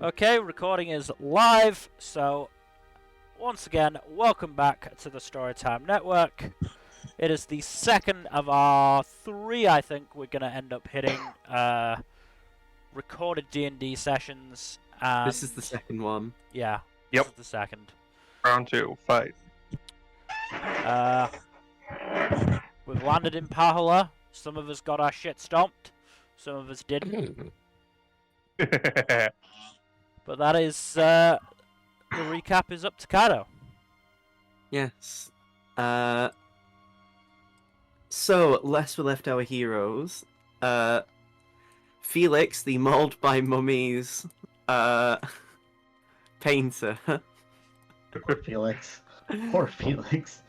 Okay, recording is live, so once again, welcome back to the Storytime Network. It is the second of our three, I think, we're going to end up hitting recorded D&D sessions. And This is the second one. Yeah, this Yep. is the second. Round 2, fight. We've landed in Paholan. Some of us got our shit stomped, some of us didn't. But that is, the recap is up to Kado. Yes. So, lest we left our heroes, Felix, the mauled by mummies, painter. Poor Felix. Poor Felix.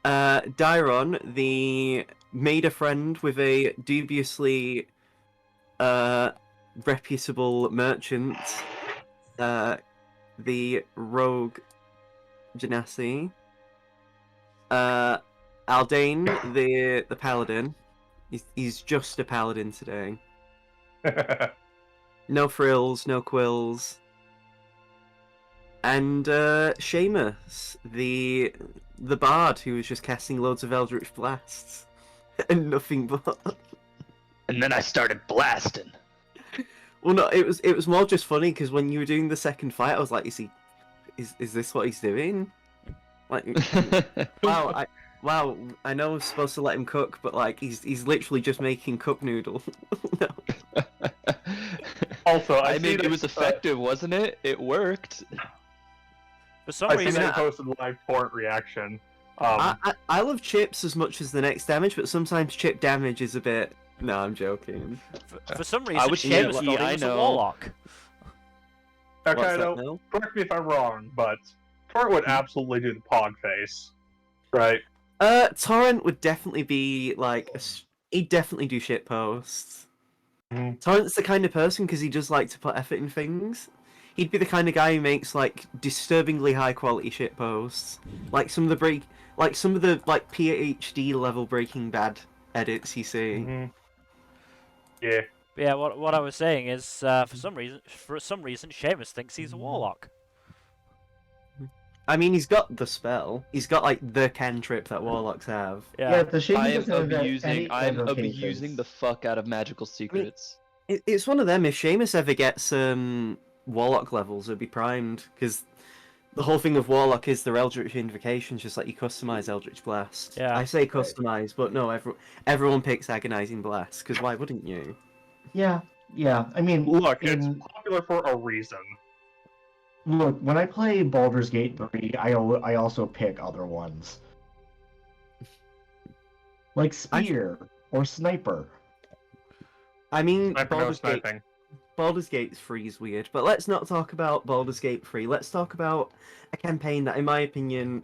Dairon, the made a friend with a dubiously, reputable merchant, the rogue Genasi. Aldane, the paladin. He's just a paladin today. No frills, no quills. And Seamus, the bard who was just casting loads of eldritch blasts and nothing but. And then I started blasting. Well, no, it was more just funny because when you were doing the second fight, I was like, is this what he's doing? Like, wow, I know I'm supposed to let him cook, but like he's literally just making cook noodle. No. Also, I mean, it was effective, wasn't it? It worked. For some I see reason, that posted live torrent reaction. I love chips as much as the next damage, but sometimes chip damage is a bit. No, I'm joking. for some reason, was Seamus lucky, thought he I was a know. warlock. What's that, Kaido, Mel? correct me if I'm wrong, but Torrent would absolutely do the pog face, right? Torrent would definitely be like he'd definitely do shit posts. Mhm. Torrent's the kind of person because he does like to put effort in things. He'd be the kind of guy who makes like disturbingly high quality shit posts, like some of the PhD level Breaking Bad edits you see. Mm-hmm. Yeah. Yeah, what I was saying is, for some reason, Seamus thinks he's a warlock. I mean, he's got the spell. He's got like the cantrip that warlocks have. Yeah, the shame I am doesn't have abusing. any I'm invocations. abusing the fuck out of magical secrets. It's one of them. If Seamus ever gets warlock levels, it'll be primed because the whole thing of warlock is their eldritch invocations, just like you customize eldritch blast. Yeah. I say customize, but no, everyone picks agonizing blast because why wouldn't you? Yeah. I mean, Look, it's popular for a reason. look. When I play Baldur's Gate 3, I also pick other ones, like spear or sniper. I mean, Sniper no sniping. Baldur's Gate 3 is weird, but let's not talk about Baldur's Gate 3. Let's talk about a campaign that, in my opinion,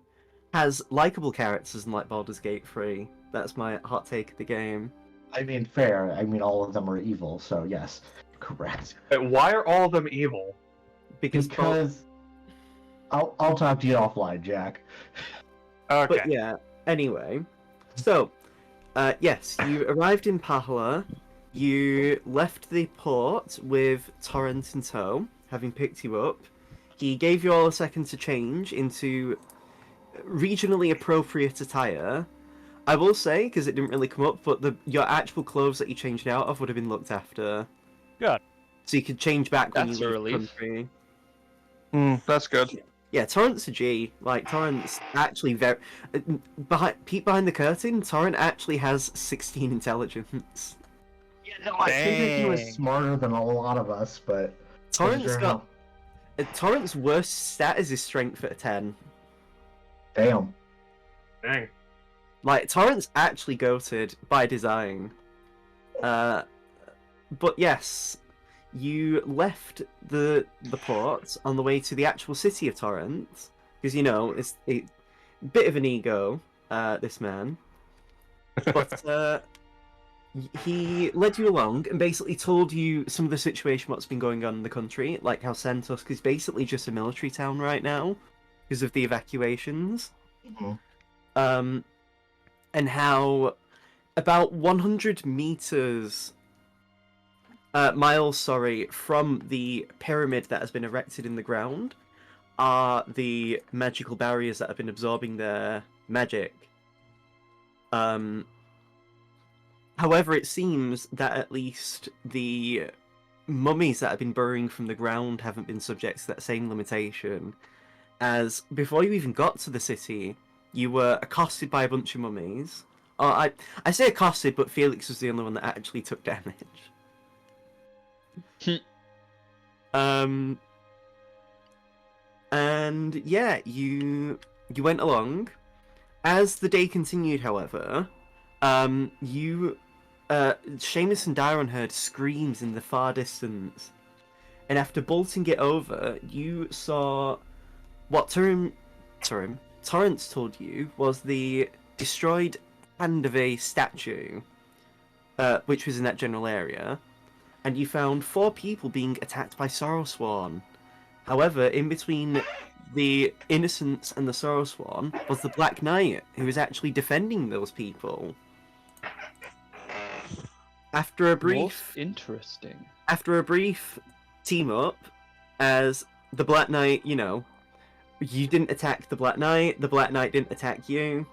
has likable characters in like Baldur's Gate 3. That's my hot take of the game. I mean, fair. I mean, all of them are evil, so yes, correct. Why are all of them evil? Because I'll talk to you offline, Jack. Okay. But yeah, anyway. So, yes, you arrived in Paholan. You left the port with Torrent in tow, having picked you up. He gave you all a second to change into regionally appropriate attire. I will say, because it didn't really come up, but your actual clothes that you changed out of would have been looked after. Good. So you could change back when That's you a leave the relief. country. That's good. Yeah, Torrent's a G. Like, Torrent's actually very... peek behind the curtain, Torrent actually has 16 intelligence. Yeah, no, I figured he was Dang. smarter than a lot of us, but Torrent's sure got... Torrent's worst stat is his strength at a 10. damn. Dang. Like, Torrent's actually goated by design. But yes, you left the port on the way to the actual city of Torrent, because, you know, it's a bit of an ego, this man. But he led you along and basically told you some of the situation, what's been going on in the country, like how Sentusk is basically just a military town right now because of the evacuations. Mhm. And how about 100 meters miles, sorry, from the pyramid that has been erected in the ground are the magical barriers that have been absorbing their magic. However, it seems that at least the mummies that have been burrowing from the ground haven't been subject to that same limitation, as before you even got to the city, you were accosted by a bunch of mummies. I say accosted, but Felix was the only one that actually took damage. And yeah, you went along. As the day continued, however, you Seamus and Dyron heard screams in the far distance, and after bolting it over, you saw what Torrent told you was the destroyed hand of a statue, which was in that general area, and you found 4 people being attacked by Sorrowsworn. However, in between the Innocents and the Sorrowsworn was the Black Knight, who was actually defending those people. After a brief Interesting. After a brief team up, as the Black Knight, you didn't attack the Black Knight didn't attack you.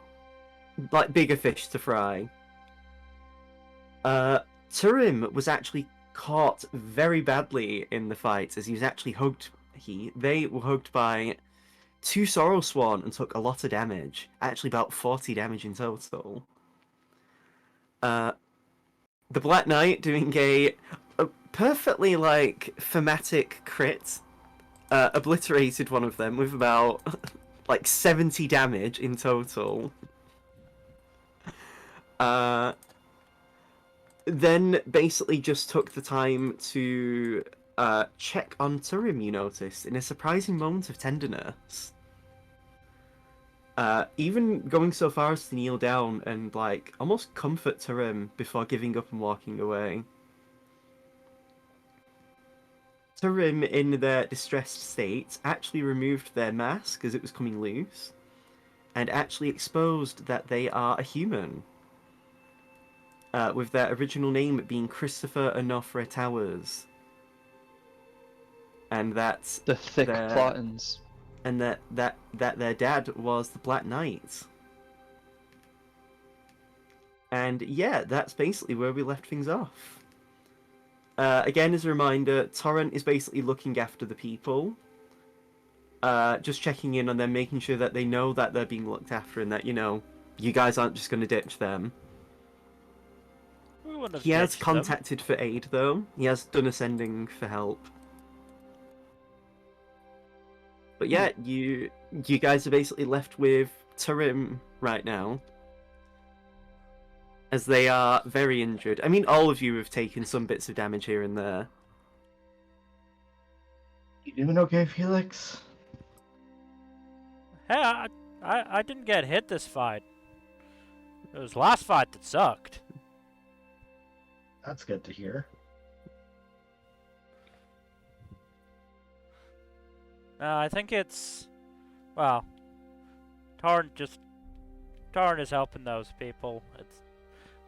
Like bigger fish to fry. Turim was actually caught very badly in the fight, as he was actually hugged. They were hugged by 2 Sorrowsworn and took a lot of damage. Actually, about 40 damage in total. The Black Knight doing a perfectly thematic crit, obliterated one of them with about 70 damage in total. Then basically just took the time to check on Turim, you noticed, in a surprising moment of tenderness. Even going so far as to kneel down and almost comfort Turim before giving up and walking away. Turim, in their distressed state, actually removed their mask as it was coming loose, and actually exposed that they are a human. With their original name being Christopher Onofre Towers. And that's The thick plottins. And that their dad was the Black Knight. And yeah, that's basically where we left things off. Again, as a reminder, Torrent is basically looking after the people. Just checking in on them, making sure that they know that they're being looked after and that, you guys aren't just going to ditch them. He has contacted for aid, though. He has done a sending for help. But yeah, you guys are basically left with Turim right now, as they are very injured. I mean, all of you have taken some bits of damage here and there. You doing okay, Felix? Hey, I didn't get hit this fight. It was last fight that sucked. That's good to hear. I think it's... Well, Torrent is helping those people. I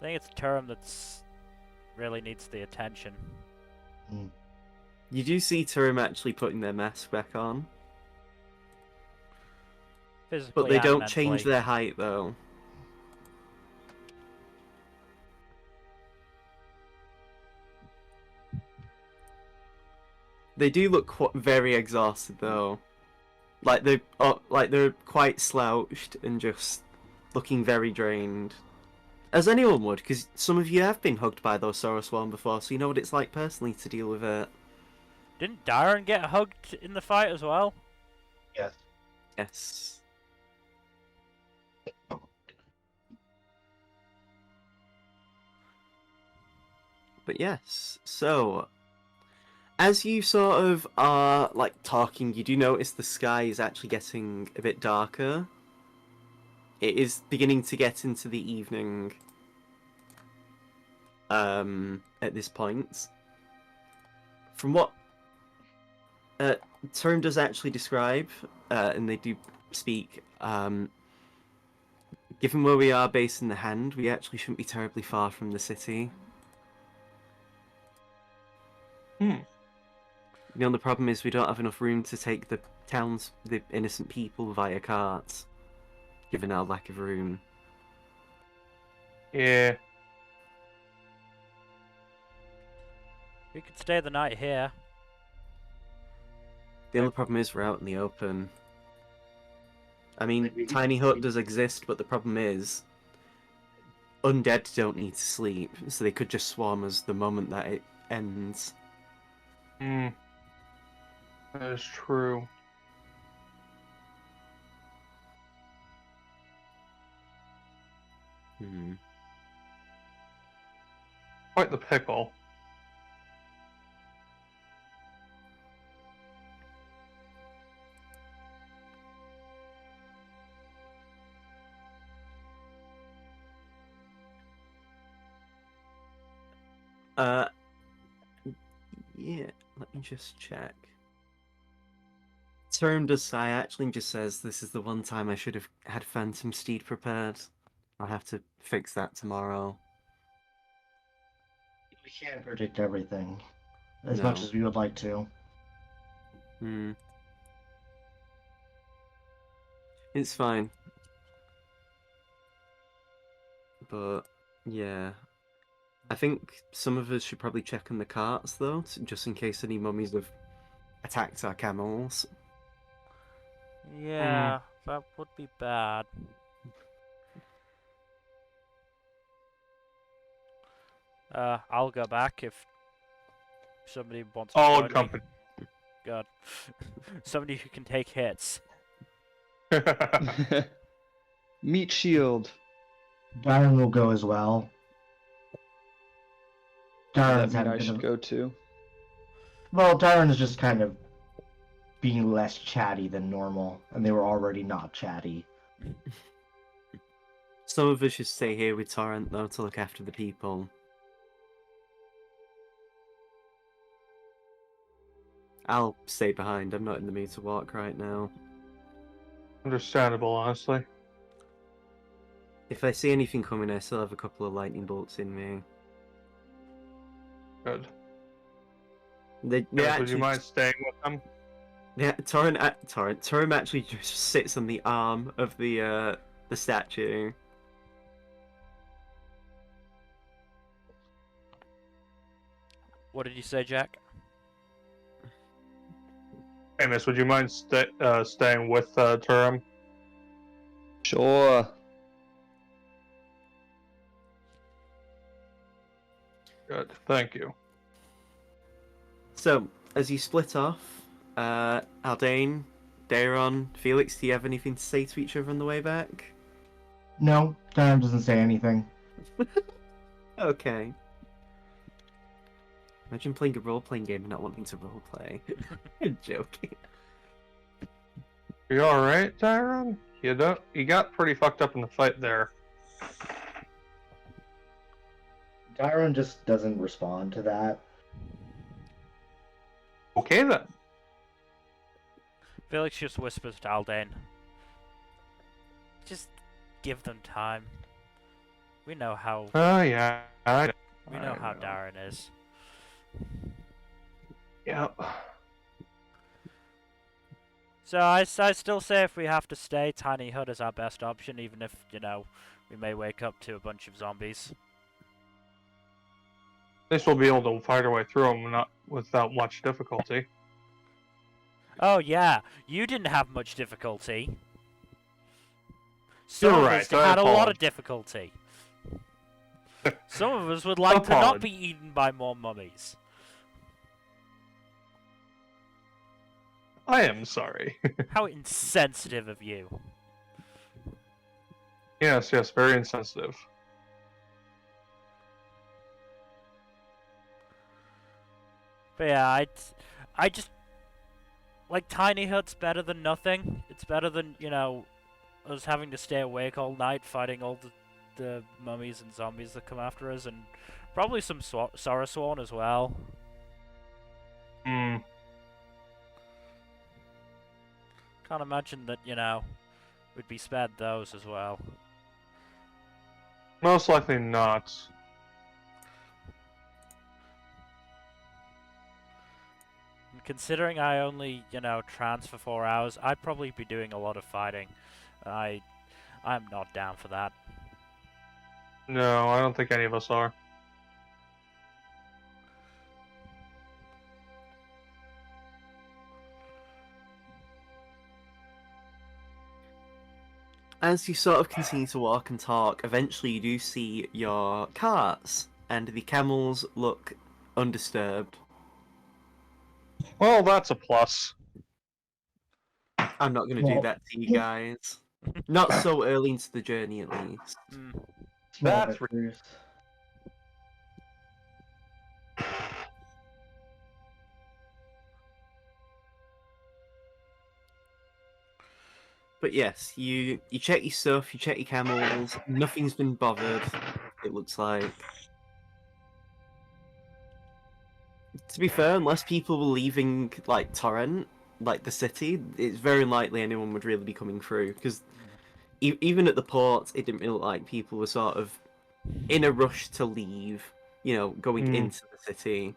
think it's Turim that's really needs the attention. You do see Turim actually putting their mask back on. Physically But they and don't mentally. change their height, though. They do look very exhausted, though. They're quite slouched and just looking very drained. As anyone would, because some of you have been hugged by those Sorrowsworn before, so you know what it's like personally to deal with it. Didn't Dyron get hugged in the fight as well? Yes. Yes. But yes, so as you sort of are talking, you do notice the sky is actually getting a bit darker. It is beginning to get into the evening. At this point, from what Turim does actually describe, and they do speak, given where we are based in the hand, we actually shouldn't be terribly far from the city. Hmm. The only problem is we don't have enough room to take the innocent people via carts, given our lack of room. Yeah. We could stay the night here. The only problem is we're out in the open. I mean, Maybe- tiny hut does exist, but the problem is undead don't need to sleep, so they could just swarm us the moment that it ends. Hmm. That is true. Hmm. Quite the pickle. Yeah, let me just check. Term does sigh actually and just says this is the one time I should have had Phantom Steed prepared. I'll have to fix that tomorrow. We can't predict everything as No. much as we would like to. Hmm. It's fine. But, yeah. I think some of us should probably check on the carts, though, just in case any mummies have attacked our camels. Yeah, that would be bad. I'll go back if somebody wants to All join me. accompanied. God. Somebody who can take hits. Meat shield. Darren will go as well. Does Darren's that had mean a I bit should of... go too? Well, Darren is just kind of being less chatty than normal, and they were already not chatty. Some of us should stay here with Torrent, though, to look after the people. I'll stay behind. I'm not in the mood to walk right now. Understandable, honestly. If I see anything coming, I still have a couple of lightning bolts in me. Good. They Yes, would you actually, mind staying with them? yeah, Torrent actually just sits on the arm of the statue. What did you say, Jack? Hey, miss, would you mind staying with Turum? Sure. Good, thank you. So, as you split off, Aldane, Daron, Felix, do you have anything to say to each other on the way back? No, Darren doesn't say anything. Okay. Imagine playing a role-playing game and not wanting to roleplay. Joking. You alright, Tyron? You got pretty fucked up in the fight there. Darren just doesn't respond to that. Okay then. Felix just whispers to Aldane. Just give them time. We know how Yeah. we know how Darren is. Yep. So I still say if we have to stay, Tiny Hut is our best option, even if, you know, we may wake up to a bunch of zombies. At least we'll be able to fight our way through them not without much difficulty. Oh yeah, you didn't have much difficulty. Some You're of right, us I had a lot of apologize. difficulty. Some of us would like to not be eaten by more mummies. I am sorry. How insensitive of you. Yes, very insensitive. But yeah, I just like Tiny Hut's better than nothing. It's better than, you know, us having to stay awake all night fighting all the mummies and zombies that come after us, and probably some Sorosworn as well. Hmm. Can't imagine that, you know, we'd be spared those as well. Most likely not. considering I only, trans for 4 hours, I'd probably be doing a lot of fighting. I'm not down for that. No, I don't think any of us are. As you sort of continue to walk and talk, eventually you do see your carts, and the camels look undisturbed. Well, that's a plus. I'm not going to do Well- that to you guys. Not so early into the journey, at least. Mm. Small That's victories. But yes, you check your stuff, you check your camels. Nothing's been bothered. It looks like. To be fair, unless people were leaving like Torrent, like the city, it's very unlikely anyone would really be coming through. Because even at the port, it didn't really look like people were sort of in a rush to leave. Going into the city.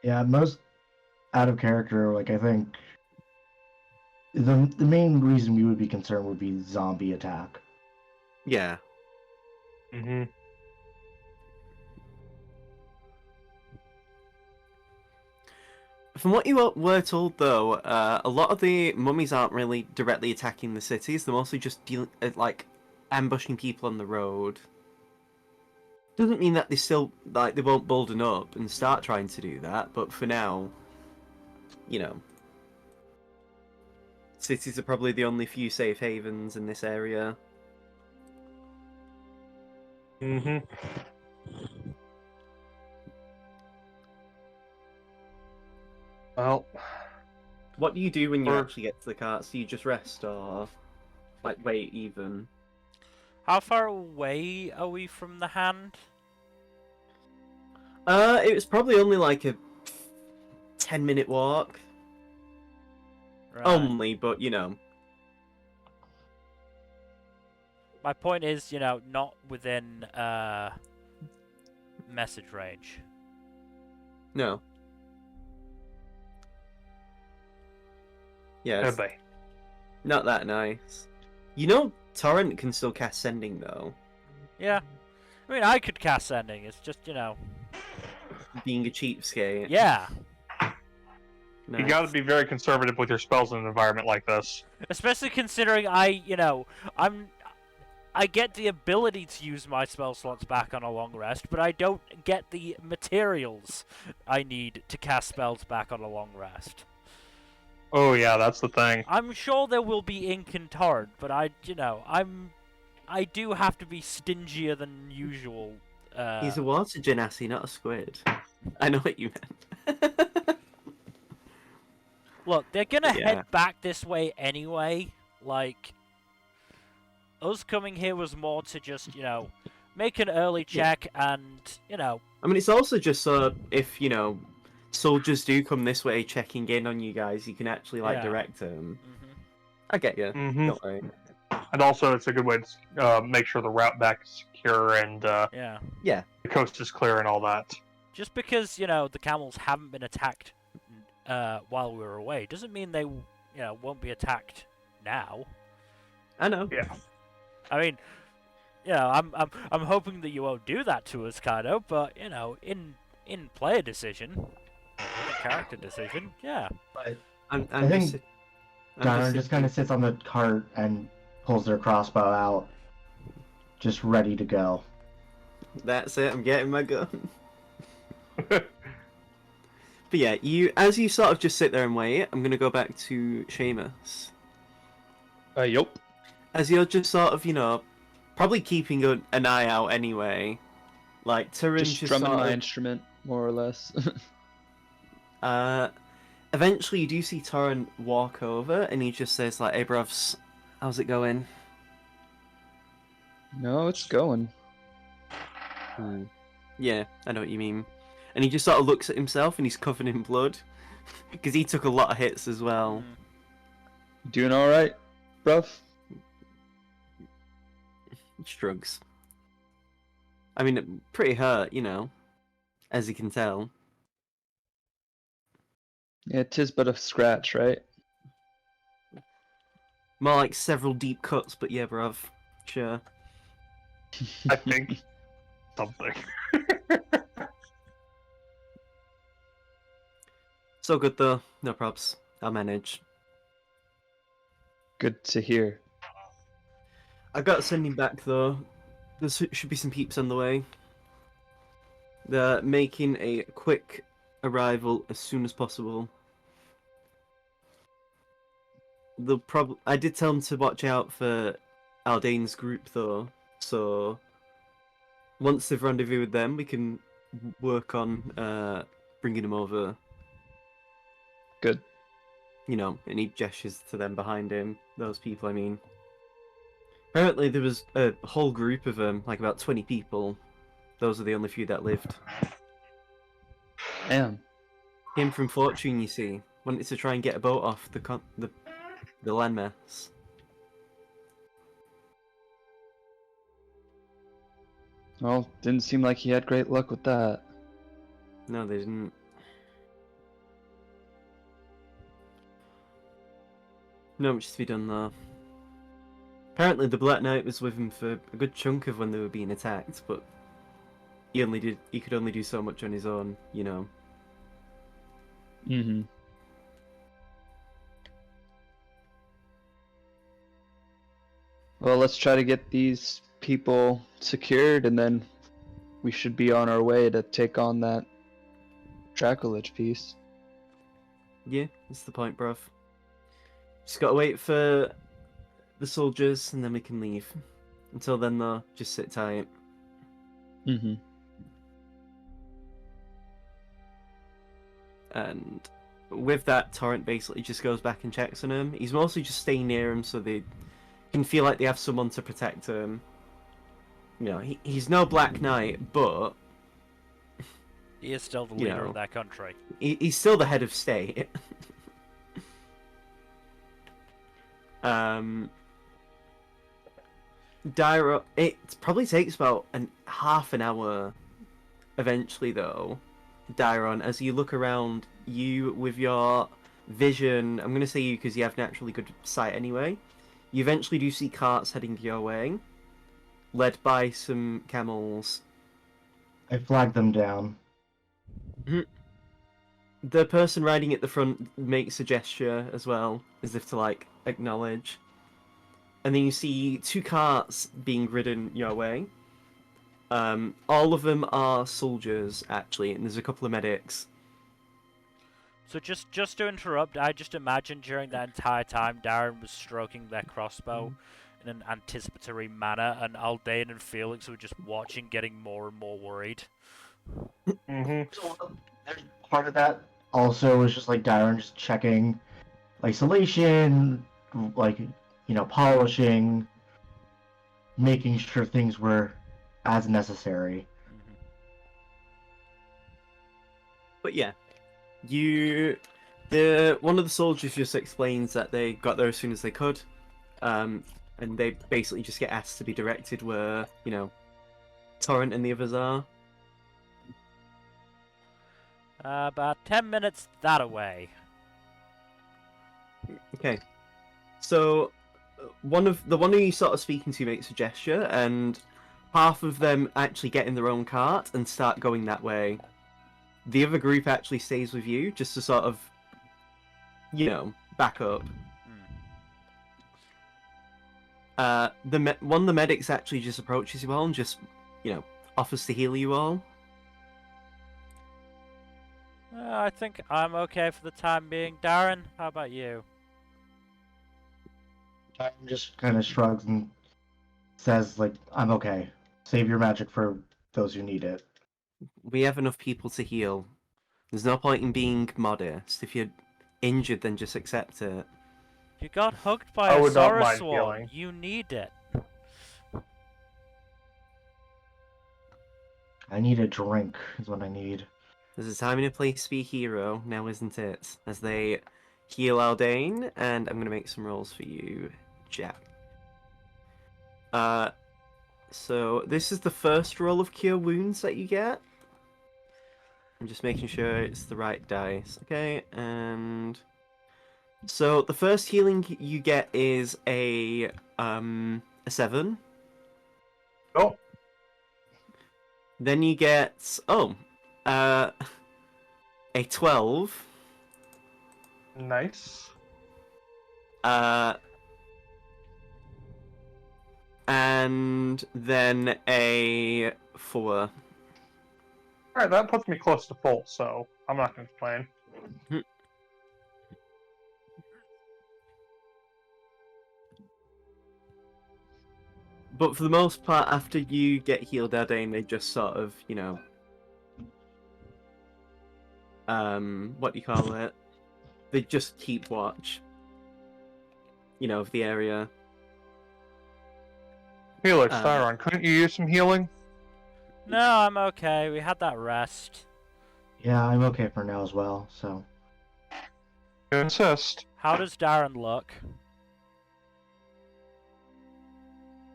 Yeah, most out of character. Like I think the main reason we would be concerned would be zombie attack. Yeah. Mm-hmm. From what you were told, though, a lot of the mummies aren't really directly attacking the cities. They're mostly just like ambushing people on the road. Doesn't mean that they won't bolden up and start trying to do that. But for now, cities are probably the only few safe havens in this area. Mm-hmm. Well, What do you do when you Or- actually get to the carts? Do you just rest or like wait even? How far away are we from the hand? It was probably only like a 10-minute walk. Right. Only, but My point is, not within message range. no. Yeah, could it's be. not that nice. Torrent can still cast Sending, though. Yeah. I mean, I could cast sending. It's just, Being a cheapskate. yeah. You Nice. got to be very conservative with your spells in an environment like this. Especially considering I get the ability to use my spell slots back on a long rest, but I don't get the materials I need to cast spells back on a long rest. Oh yeah, that's the thing. I'm sure there will be ink and torrent, but I do have to be stingier than usual. He's a water genasi, not a squid. I know what you meant. Look, they're gonna Yeah. head back this way anyway. Like, us coming here was more to just, make an early check and, I mean, it's also just so if, soldiers do come this way checking in on you guys, you can actually, Yeah. direct them. mhm. I get you. Mm-hmm. Don't worry. And also, it's a good way to make sure the route back is secure and Yeah. the coast is clear and all that. Just because, the camels haven't been attacked while we were away doesn't mean they, won't be attacked now. I know. Yeah. I mean, I'm hoping that you won't do that to us, Kaido, but, in player decision, character decision, yeah. I'm I think just, Donner just kind of sits on the cart and pulls their crossbow out, just ready to go. That's it. I'm getting my gun. But yeah, as you sort of just sit there and wait, I'm gonna go back to Seamus. Yup. As you're just sort of, probably keeping an eye out anyway. Like Turin Just just strumming sort my of, instrument, more or less. eventually you do see Torrent walk over, and he just says like, "Hey, bruvs, how's it going?" No, it's going. Yeah, I know what you mean. And he just sort of looks at himself, and he's covered in blood because he took a lot of hits as well. Mm. Doing all right, bruv? Shrugs. I mean, pretty hurt, as you can tell. Yeah, 'tis but a scratch, right? More like several deep cuts, but yeah, bruv. Sure. I think something. So good though. No probs. I'll manage. Good to hear. I got to send him back though. There should be some peeps on the way. They're making a quick arrival as soon as possible. I did tell them to watch out for Aldane's group though, so once they've rendezvoused with them, we can work on bringing them over. Good. You know, and he gestures to them behind him. Those people, I mean. Apparently, there was a whole group of them, like about 20 people. Those are the only few that lived. Damn. Came from Fortune, you see. Wanted to try and get a boat off the landmass. Well, didn't seem like he had great luck with that. No, they didn't. Not much to be done though. Apparently, the Black Knight was with him for a good chunk of when they were being attacked, but he could only do so much on his own, you know. Mm-hmm. Well, let's try to get these people secured, and then we should be on our way to take on that Dracolich piece. Yeah, that's the point, bruv. Just gotta wait for the soldiers, and then we can leave. Until then, though, just sit tight. Mm-hmm. And with that, Torrent basically just goes back and checks on him. He's mostly just staying near him so they can feel like they have someone to protect him. You know, he's no Black Knight, but He is still the You leader know. of that country. he's still the head of state. It probably takes about half an hour eventually, though, Dairon, as you look around, you with your vision, I'm going to say you because you have naturally good sight anyway, you eventually do see carts heading your way, led by some camels. I flagged them down. The person riding at the front makes a gesture as well, as if to, like, acknowledge. And then you see two carts being ridden your way. All of them are soldiers, actually, and there's a couple of medics. So just to interrupt, I just imagine during that entire time Darren was stroking their crossbow in an anticipatory manner, and Aldane and Felix were just watching, getting more and more worried. Mm-hmm. So there's part of that also was just like Darren just checking isolation, like, polishing, making sure things were as necessary. But yeah, one of the soldiers just explains that they got there as soon as they could, and they basically just get asked to be directed where, Torrent and the others are. About 10 minutes that away. Okay, so one who you sort of speaking to makes a gesture, and half of them actually get in their own cart and start going that way. The other group actually stays with you, just to sort of, back up. One of the medics actually just approaches you all and just, offers to heal you all. I think I'm okay for the time being. Darren, how about you? Darren just kind of shrugs and says, like, I'm okay. Save your magic for those who need it. We have enough people to heal. There's no point in being modest. If you're injured, then just accept it. You got hooked by I a would not mind Saurus healing. You need it. I need a drink, is what I need. There's a time and a place to be a hero, now isn't it? As they heal Aldane, and I'm going to make some rolls for you, Jack. So this is the first roll of Cure Wounds that you get. I'm just making sure it's the right dice. Okay, and so the first healing you get is a 7. Oh, Then you get uh a 12. nice. And then a 4. Alright, that puts me close to full, so I'm not going to complain. But for the most part, after you get healed, Adain, they just sort of, what do you call it? They just keep watch, of the area. Felix, Tyron, couldn't you use some healing? No, I'm okay. We had that rest. Yeah, I'm okay for now as well. So You insist. How does Darren look?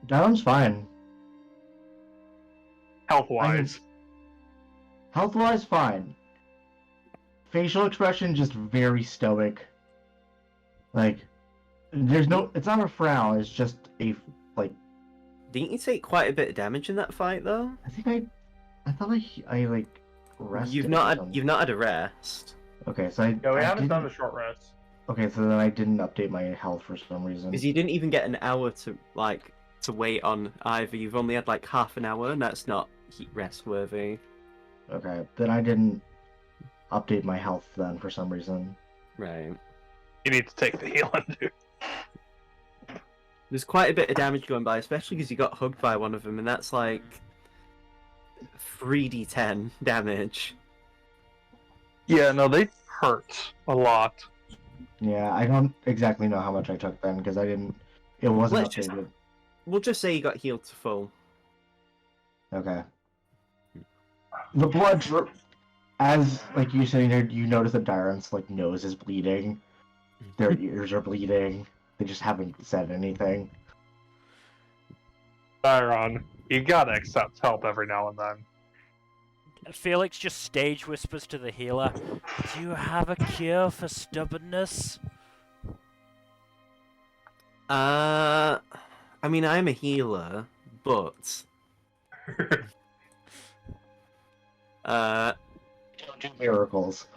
Darren's fine. Health-wise. Health-wise, fine. Facial expression just very stoic. Like, there's no. It's not a frown. It's just a like. Didn't you take quite a bit of damage in that fight, though? I think I thought I like rested. You've or not something. had a rest. Okay, so I. Yeah, we I haven't done didn't- the short rest. Okay, so then I didn't update my health for some reason. Because you didn't even get an hour to wait on either. You've only had like half an hour, and that's not rest worthy. Okay, then I didn't update my health then for some reason. Right. You need to take the healing, dude. There's quite a bit of damage going by, especially because you got hugged by one of them, and that's like 3d10 damage. Yeah, no, they hurt a lot. Yeah, I don't exactly know how much I took then because I didn't. It wasn't Let's just- updated. We'll just say you got healed to full. Okay. The blood drip, as like you sitting there, you notice that Darren's like nose is bleeding, their ears are bleeding. They just haven't said anything. Tyron, you gotta accept help every now and then. Felix just stage whispers to the healer, "Do you have a cure for stubbornness?" I mean, I'm a healer, but Don't do miracles.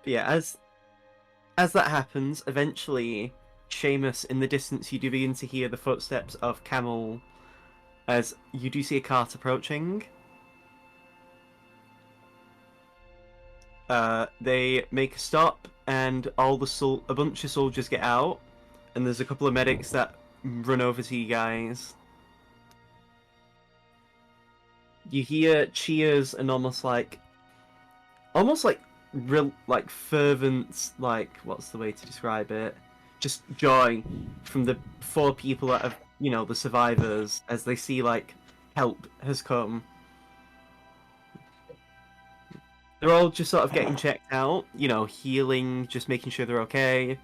yeah, as that happens, eventually, Seamus, in the distance, you do begin to hear the footsteps of Camel, as you do see a cart approaching. They make a stop, and a bunch of soldiers get out, and there's a couple of medics that run over to you guys. You hear cheers and almost like real like fervent, like, what's the way to describe it? Just joy from the 4 people that have, the survivors, as they see like help has come. They're all just sort of getting checked out, healing, just making sure they're okay.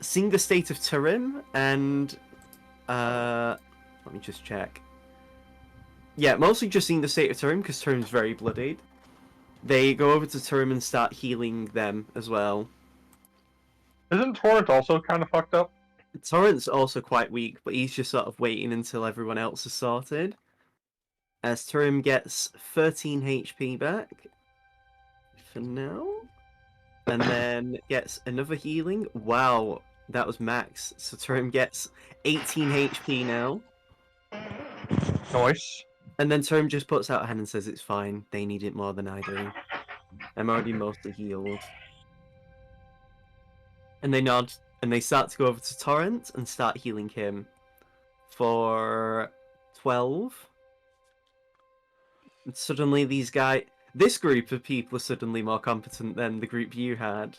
Seeing the state of Turim, and let me just check. Yeah, mostly just seeing the state of Turim, because Turim's very bloodied. They go over to Turim and start healing them as well. Isn't Torrent also kind of fucked up? Torrent's also quite weak, but he's just sort of waiting until everyone else is sorted. As Turim gets 13 HP back for now. And then gets another healing. Wow, that was max. So Turim gets 18 HP now. Nice. And then Turim just puts out a hand and says it's fine. They need it more than I do. I'm already mostly healed. And they nod, and they start to go over to Torrent and start healing him for 12. And suddenly this group of people are suddenly more competent than the group you had.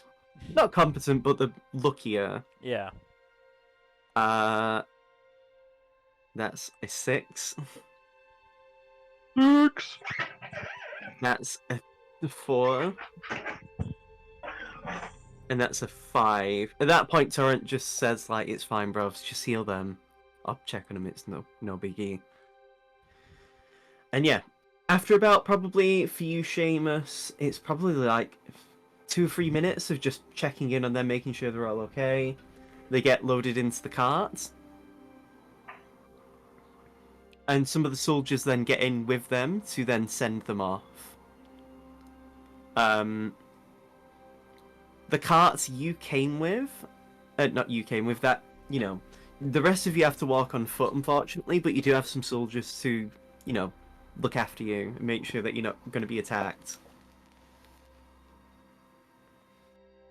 Not competent, but the luckier. Yeah. That's a 6. 6. That's a 4. And that's a 5. At that point, Torrent just says, like, it's fine, bro, just heal them. I'll check on them, it's no biggie. And yeah, After about probably for you, Seamus, it's probably like 2 or 3 minutes of just checking in on them, making sure they're all okay. They get loaded into the carts. And some of the soldiers then get in with them to then send them off. The carts you came with, not you came with, that, the rest of you have to walk on foot, unfortunately, but you do have some soldiers to, look after you and make sure that you're not going to be attacked.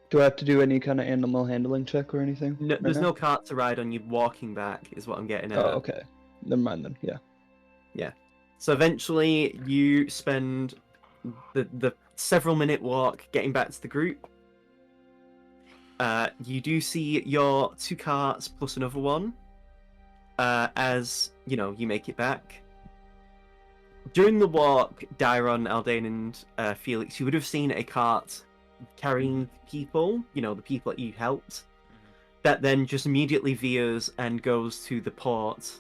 Do I have to do any kind of animal handling check or anything? No, right there's now? no cart to ride on. You walking back is what I'm getting at. Oh, okay. Never mind then. Yeah. So eventually, you spend the several minute walk getting back to the group. You do see your 2 carts plus another one. As you make it back. During the walk, Dairon, Aldane, and Felix, you would have seen a cart carrying people. The people that you helped. That then just immediately veers and goes to the port.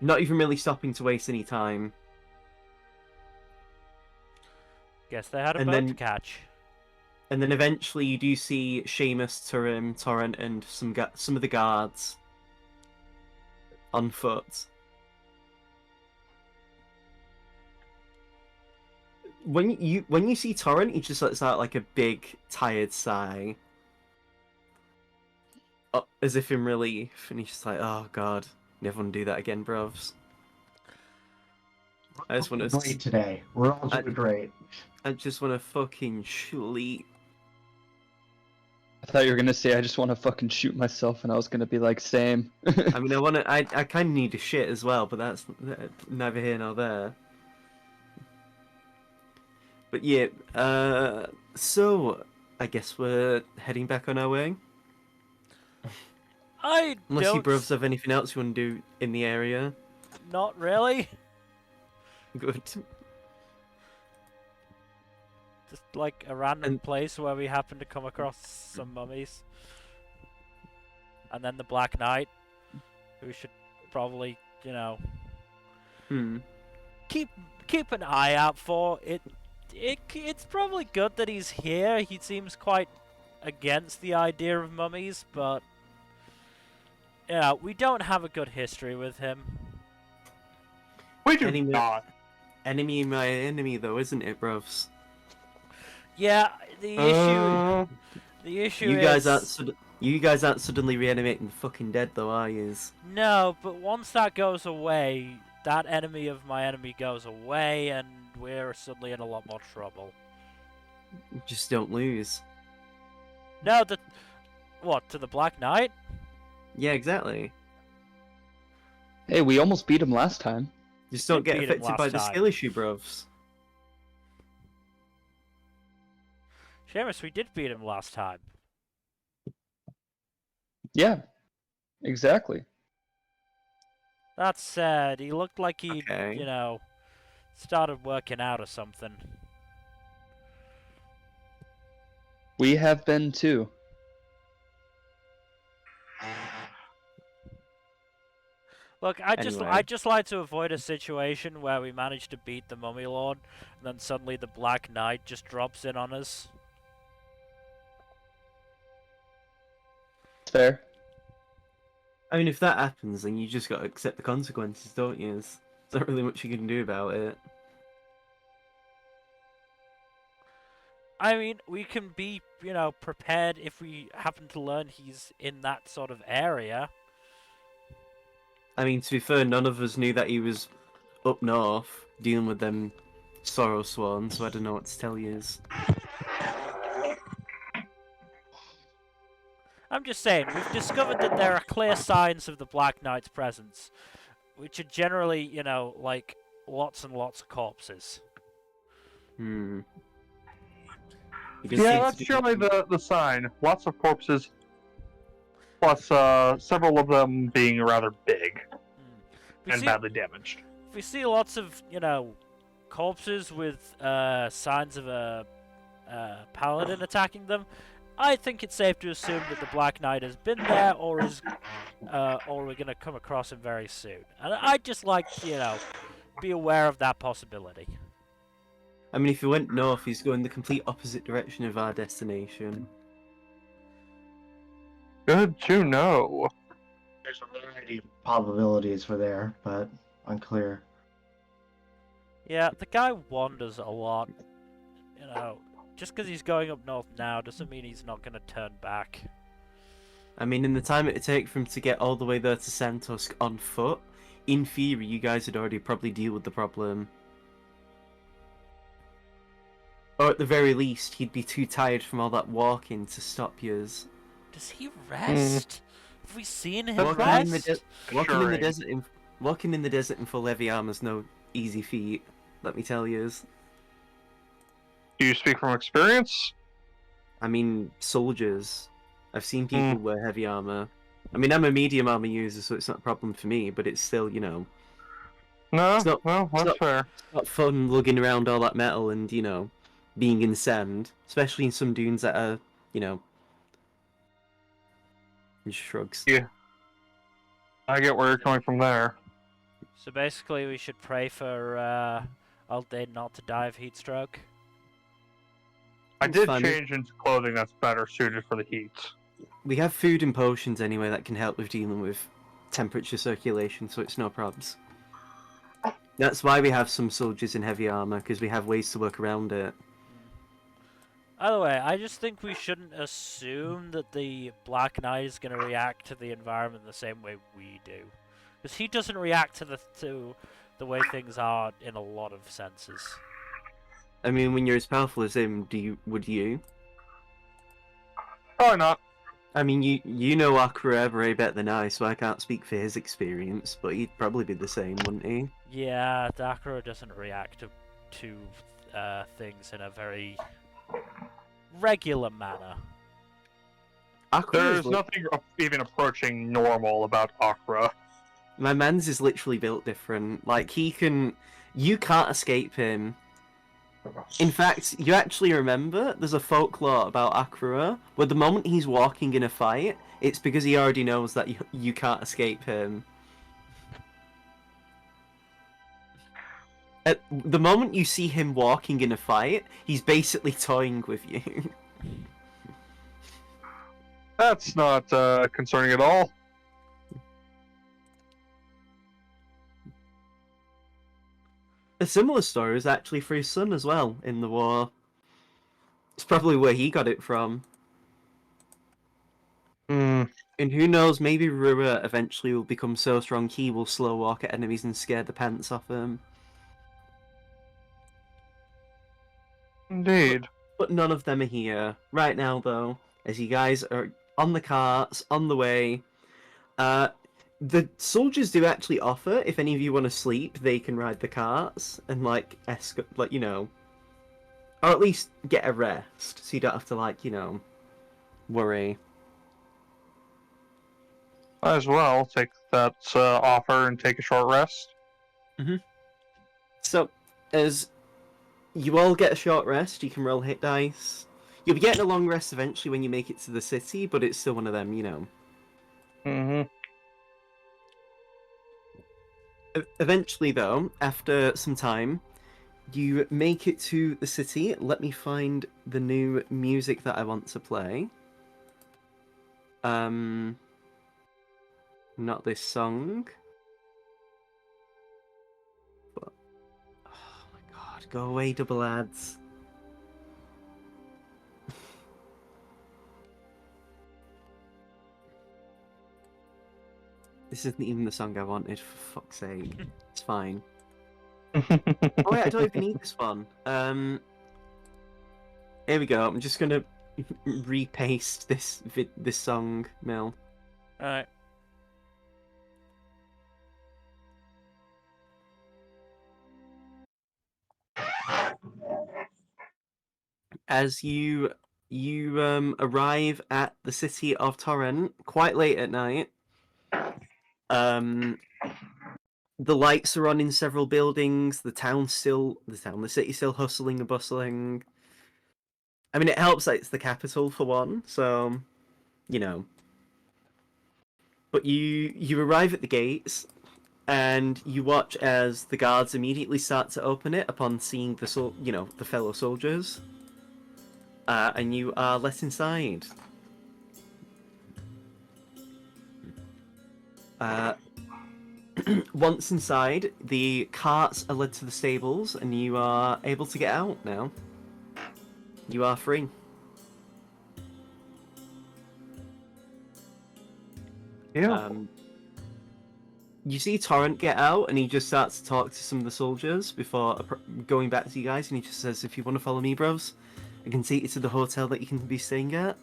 Not even really stopping to waste any time. Guess they had a And boat then- to catch. And then eventually you do see Seamus, Torrent, and some of the guards on foot. When you see Torrent, he just lets out like a big tired sigh, as if in relief, and he's just like, "Oh God, never want to do that again, brovs." I just want to. Great today. We're all doing great. I just want to fucking sleep. I thought you were gonna say I just want to fucking shoot myself, and I was gonna be like, same. I mean, I kind of need a shit as well, but that's neither here nor there. But yeah, so I guess we're heading back on our way. I Unless you don't. bros have anything else you want to do in the area. Not really. Good. Just like a random And- place where we happen to come across some mummies. And then the Black Knight, who should probably, keep an eye out for. It's probably good that he's here. He seems quite against the idea of mummies, but we don't have a good history with him. We do Anyway. not. Enemy my enemy, though, isn't it, bros? Yeah, the issue You is guys aren't suddenly reanimating the fucking dead, though, are yous? no, but once that goes away, that enemy of my enemy goes away, and we're suddenly in a lot more trouble. Just don't lose. No, what, to the Black Knight? Yeah, exactly. Hey, we almost beat him last time. Just don't Did get beat him affected by last the time. skill issue, bros. Seamus, we did beat him last time. Yeah. Exactly. That said, he looked like he, Okay. started working out or something. We have been too. Look, Anyway. I just like to avoid a situation where we manage to beat the Mummy Lord, and then suddenly the Black Knight just drops in on us. Fair. I mean, if that happens, then you just got to accept the consequences, don't you? There's not really much you can do about it. I mean, we can be, prepared if we happen to learn he's in that sort of area. I mean, to be fair, none of us knew that he was up north dealing with them sorrow swans, so I don't know what to tell you. I'm just saying, we've discovered that there are clear signs of the Black Knight's presence, which are generally, like lots and lots of corpses. Hmm. Yeah, that's surely the sign. Lots of corpses, plus several of them being rather big We and see, badly damaged. if we see lots of, corpses with signs of a paladin attacking them, I think it's safe to assume that the Black Knight has been there, or we're gonna come across him very soon. And I'd just like, be aware of that possibility. I mean, if he went north, he's going the complete opposite direction of our destination. Good to know. There's a variety of probabilities for there, but unclear. Yeah, the guy wanders a lot. You know, just because he's going up north now doesn't mean he's not going to turn back. I mean, in the time it'd take for him to get all the way there to Santusk on foot, in theory, you guys would already probably deal with the problem. Or at the very least, he'd be too tired from all that walking to stop yours. Does he rest? Have we seen him That's Walking in the, rest? walking in the Assuring. desert walking in the desert in full heavy armor's no easy feat, let me tell yous. Do you speak from experience? I mean, soldiers. I've seen people wear heavy armor. I mean, I'm a medium armor user, so it's not a problem for me, but it's still, you know, No, It's not- well, it's that's fair. not fun lugging around all that metal and, you know, being in sand, especially in some dunes that are, you know, and shrugs. Yeah. I get where you're coming from there. So basically, we should pray for Aldain not to die of heat stroke. I It's did fine. change into clothing that's better suited for the heat. We have food and potions anyway that can help with dealing with temperature circulation, so it's no probs. That's why we have some soldiers in heavy armor, because we have ways to work around it. Either way, I just think we shouldn't assume that the Black Knight is going to react to the environment the same way we do, because he doesn't react to the way things are in a lot of senses. I mean, when you're as powerful as him, would you? Probably not. I mean, you know Akra way better than I, so I can't speak for his experience, but he'd probably be the same, wouldn't he? Yeah, Dakaro doesn't react to things in a very regular manner. Akra There's is nothing even approaching normal about Akra. my man's is literally built different. Like, you can't escape him. In fact, you actually remember there's a folklore about Akra where the moment he's walking in a fight, it's because he already knows that you can't escape him. At the moment you see him walking in a fight, he's basically toying with you. That's not concerning at all. A similar story is actually for his son as well in the war. It's probably where he got it from. And who knows, maybe Rua eventually will become so strong he will slow walk at enemies and scare the pants off them. Indeed. But none of them are here. Right now, though, as you guys are on the carts, on the way, the soldiers do actually offer, if any of you want to sleep, they can ride the carts and, like, you know, or at least get a rest, so you don't have to, like, you know, worry. Might as well take that offer and take a short rest. So, as you all get a short rest, you can roll hit dice. You'll be getting a long rest eventually when you make it to the city, but it's still one of them, you know. Mm-hmm. Eventually, though, after some time, you make it to the city. Let me find the new music that I want to play. Not this song. But, oh my god, go away, double ads. This isn't even the song I wanted, for fuck's sake. It's fine. Oh wait, I don't even need this one. Here we go. I'm just gonna repaste this song, Mel. Alright. As you arrive at the city of Torrent quite late at night. The lights are on in several buildings. The city's still hustling and bustling. I mean, it helps that it's the capital for one, so you know. But you arrive at the gates. and you watch as the guards immediately start to open it upon seeing the fellow soldiers, and you are let inside. Once inside, the carts are led to the stables, and you are able to get out now. You are free. Yeah. You see Torrent get out, and he just starts to talk to some of the soldiers before going back to you guys, and he just says, "If you want to follow me, bros, I can take you to the hotel that you can be staying at.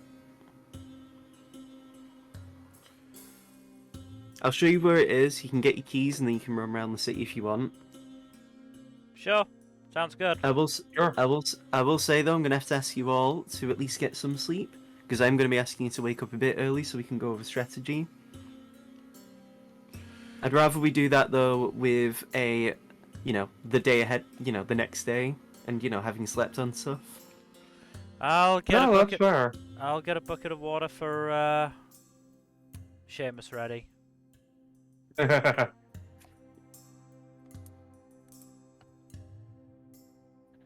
I'll show you where it is. You can get your keys, and then you can run around the city if you want." Sure. Sounds good. Sure. I will say though, I'm gonna have to ask you all to at least get some sleep, because I'm gonna be asking you to wake up a bit early so we can go over strategy. I'd rather we do that though with the day ahead, the next day, and having slept on stuff. I'll get a No, that's bucket. fair. I'll get a bucket of water for Seamus ready.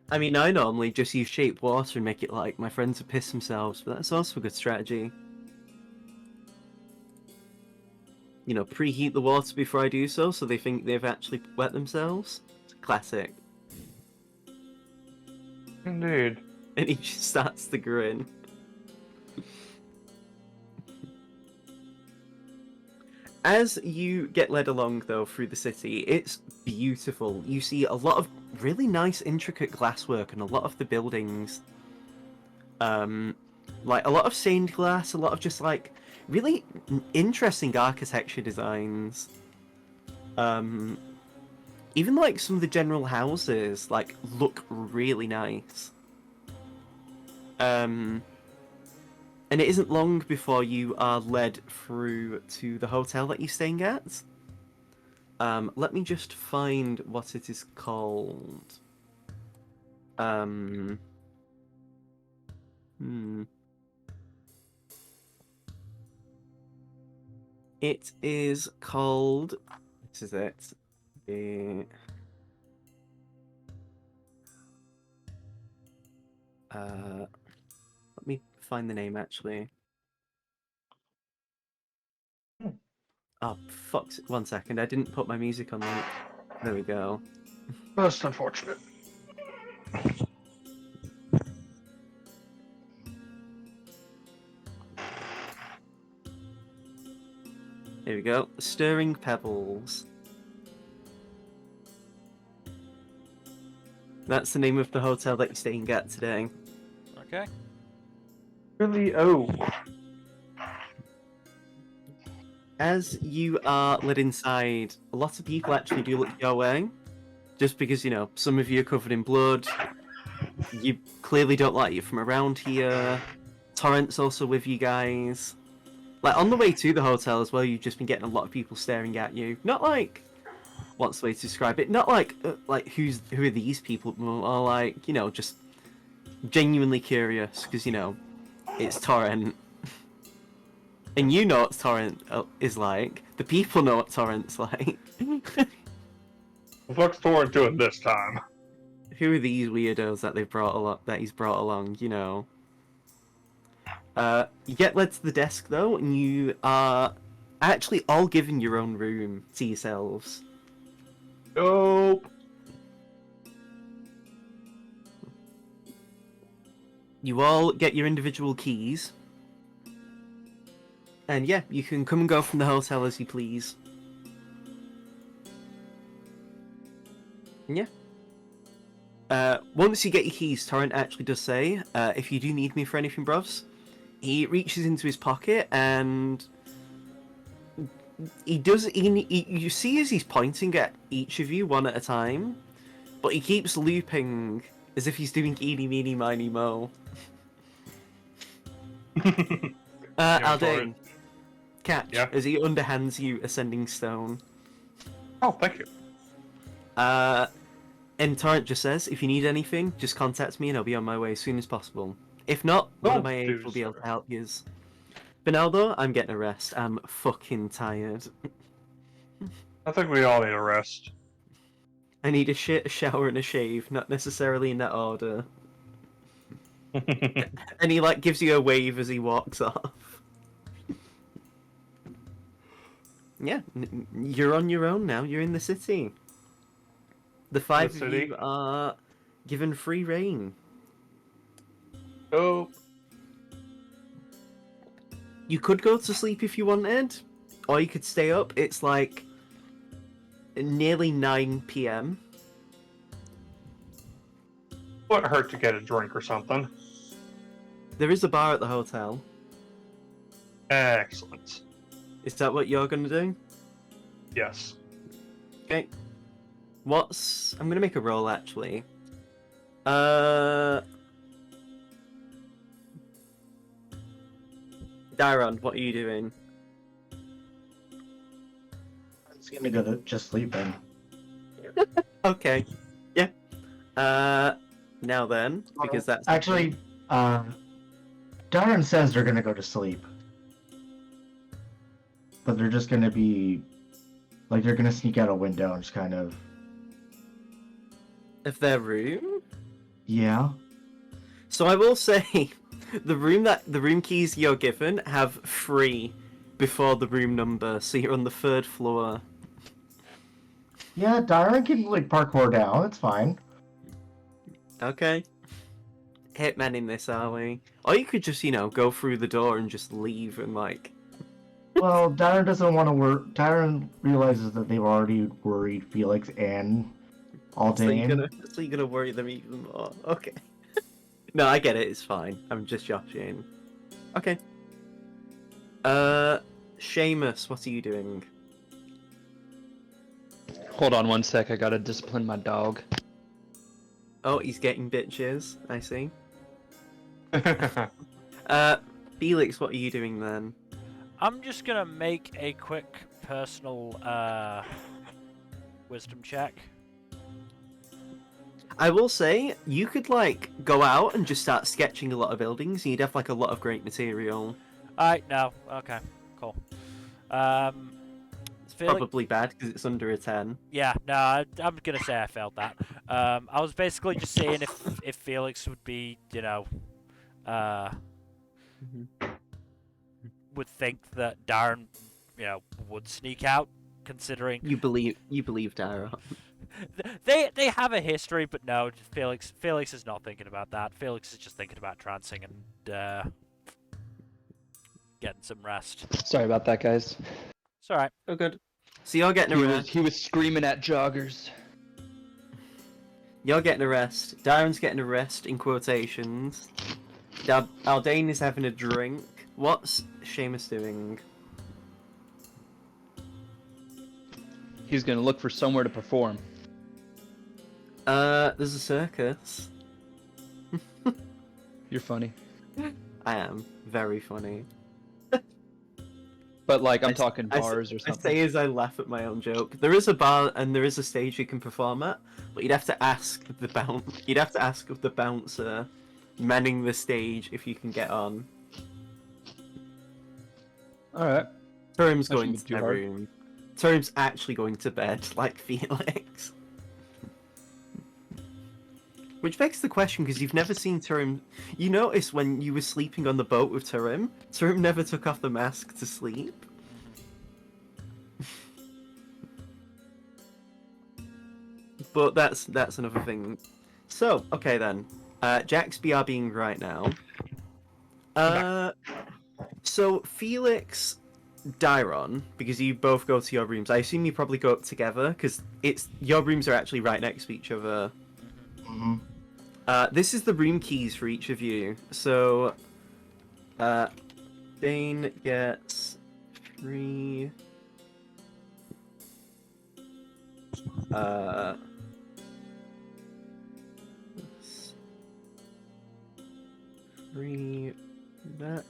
I mean, I normally just use shape water and make it like my friends would piss themselves, but that's also a good strategy. Preheat the water before I do so they think they've actually wet themselves. Classic. Indeed. And he just starts to grin. As you get led along, though, through the city, it's beautiful. You see a lot of really nice, intricate glasswork and a lot of the buildings. Like, a lot of stained glass, a lot of just, like, really interesting architecture designs. Even, like, some of the general houses, like, look really nice. And it isn't long before you are led through to the hotel that you're staying at. Let me just find what it is called. It is called... This is it. Let me find the name, actually. Oh, fuck. 1 second. I didn't put my music on mute. There we go. That's unfortunate. Here we go. Stirring Pebbles. That's the name of the hotel that you're staying at today. Okay. Really? Oh. As you are led inside, a lot of people actually do look your way. Just because, some of you are covered in blood. You clearly don't like you from around here. Torrent's also with you guys. Like, on the way to the hotel as well, you've just been getting a lot of people staring at you. Not like... What's the way to describe it? Not like, who are these people? More like, just genuinely curious. Because, it's Torrent. And you know what Torrent is like. The people know what Torrent's like. What's Torrent doing this time? Who are these weirdos that he's brought along, You get led to the desk, though, and you are actually all given your own room to yourselves. Nope. You all get your individual keys. And yeah, you can come and go from the hotel as you please. Yeah. Once you get your keys, Torrent actually does say, if you do need me for anything, bros, he reaches into his pocket and you see as he's pointing at each of you one at a time, but he keeps looping as if he's doing eeny, meeny, miny, mo. Aldane, catch, Yeah? as he underhands you a sending stone. Oh, thank you. And Torrent just says, if you need anything, just contact me and I'll be on my way as soon as possible. If not, one of my aides will be able to help you. But now though, I'm getting a rest. I'm fucking tired. I think we all need a rest. I need a shit, a shower, and a shave, not necessarily in that order. And he like gives you a wave as he walks off. Yeah, you're on your own now. You're in the city. The five of city? you are given free reign. Oh, You could go to sleep if you wanted, or you could stay up. It's like nearly 9 p.m. wouldn't hurt to get a drink or something. There is a bar at the hotel. Excellent. Is that what you're gonna do? Yes. Okay. I'm gonna make a roll actually. Dairon, what are you doing? It's gonna go to just sleeping. Okay. Yeah. Now then, because that's Actually, Darren says they're gonna go to sleep. But they're just gonna be like they're gonna sneak out a window and just kind of of their room. yeah. So I will say, the room keys you're given have 3 before the room number, so you're on the 3rd floor. Yeah, Darren can like parkour down, it's fine. Okay. Hitmen in this, are we? Or you could just, go through the door and just leave and like. Well, Darren doesn't want to work. Darren realizes that they've already worried Felix and Aldane. So you're gonna worry them even more. Okay. No, I get it. It's fine. I'm just joshing. Okay. Seamus, what are you doing? Hold on one sec, I gotta discipline my dog. Oh, he's getting bitches. I see. Felix, what are you doing then? I'm just gonna make a quick personal wisdom check. I will say, you could like go out and just start sketching a lot of buildings, and you'd have like a lot of great material. Alright, no. Okay, cool. It's probably bad because it's under a 10. Yeah, no, I'm gonna say I failed that. I was basically just saying if Felix would be, would think that Darren, would sneak out, considering You believe Dara. they have a history, but no, Felix is not thinking about that. Felix is just thinking about trancing and getting some rest. Sorry about that, guys. It's alright. Oh, good. So you're getting a rest. He was screaming at joggers. You're getting a rest. Darren's getting a rest in quotations. Aldane is having a drink. What's Seamus doing? He's gonna look for somewhere to perform. There's a circus. You're funny. I am very funny. But like, I'm I talking bars or I something. say as I laugh at my own joke. There is a bar and there is a stage you can perform at, but you'd have to ask the bouncer manning the stage if you can get on. Alright. Turim's That going shouldn't to be too their hard. room. Turim's actually going to bed, like Felix. Which begs the question, because you've never seen Turim. You notice when you were sleeping on the boat with Turim never took off the mask to sleep. But that's another thing. So, okay then. Jack's BRBing right now. So Felix, Dairon, because you both go to your rooms. I assume you probably go up together because your rooms are actually right next to each other. Mm-hmm. This is the room keys for each of you. So, Dane gets 3. 3. That.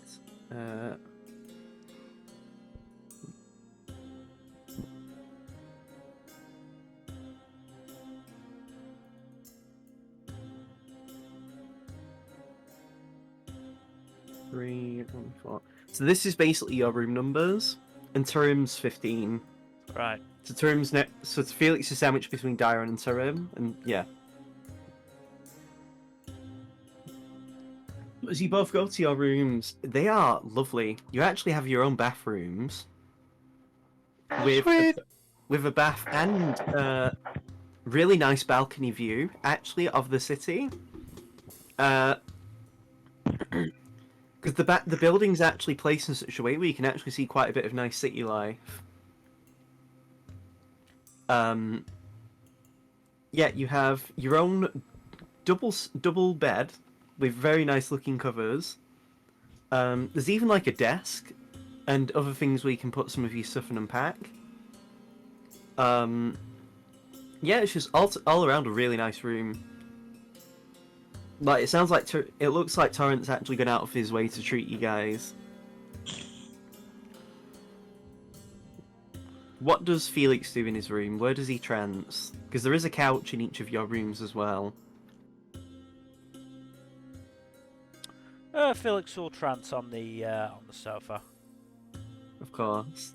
3, 1, 4. So this is basically your room numbers, and Turim's 15. Right. So Turim's so Felix is sandwiched between Dairon and Turim, and yeah. As you both go to your rooms, they are lovely. You actually have your own bathrooms Sweet. with a bath and really nice balcony view, actually, of the city. Because the building's actually placed in such a way where you can actually see quite a bit of nice city life. Yeah, you have your own double bed with very nice looking covers. There's even like a desk and other things where you can put some of your stuff and unpack. Yeah, it's just all around a really nice room. Like it sounds like it looks like Torrent's actually gone out of his way to treat you guys. What does Felix do in his room? Where does he trance? Because there is a couch in each of your rooms as well. Felix will trance on the sofa. Of course.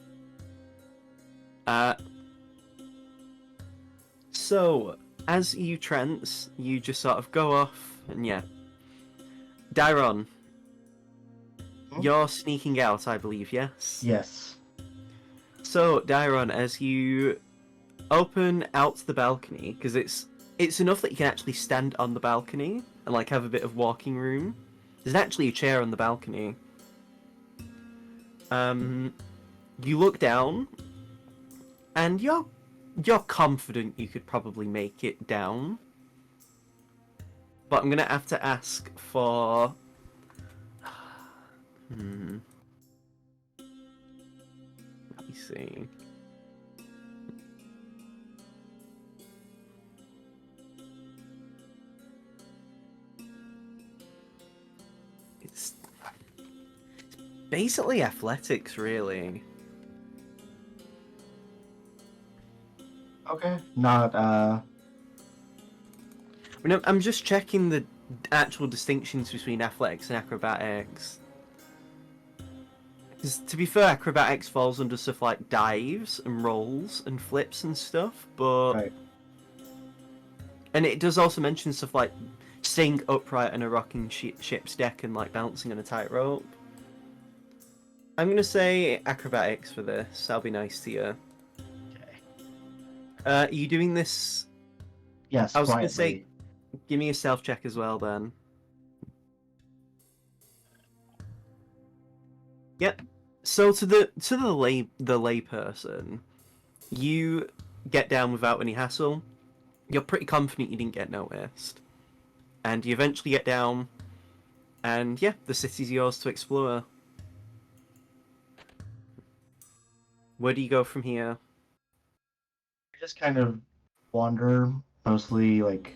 So, as you trance, you just sort of go off, and yeah. Dairon, you're sneaking out, I believe, yes? Yes. So, Dairon, as you open out the balcony, because it's enough that you can actually stand on the balcony and like have a bit of walking room. There's actually a chair on the balcony. You look down, and you're confident you could probably make it down. But I'm gonna have to ask for. Let me see. It's basically athletics, really. Okay. Not I mean, I'm just checking the actual distinctions between athletics and acrobatics. Because to be fair, acrobatics falls under stuff like dives and rolls and flips and stuff, but right. and it does also mention stuff like staying upright on a rocking ship's deck and like bouncing on a tightrope. I'm gonna say acrobatics for this. I'll be nice to you. Okay. Are you doing this? Yes. I was quietly. gonna say, give me a stealth check as well, then. Yep. So to the lay person, you get down without any hassle. You're pretty confident you didn't get noticed, and you eventually get down, and yeah, the city's yours to explore. Where do you go from here? I just kind of wander, mostly like.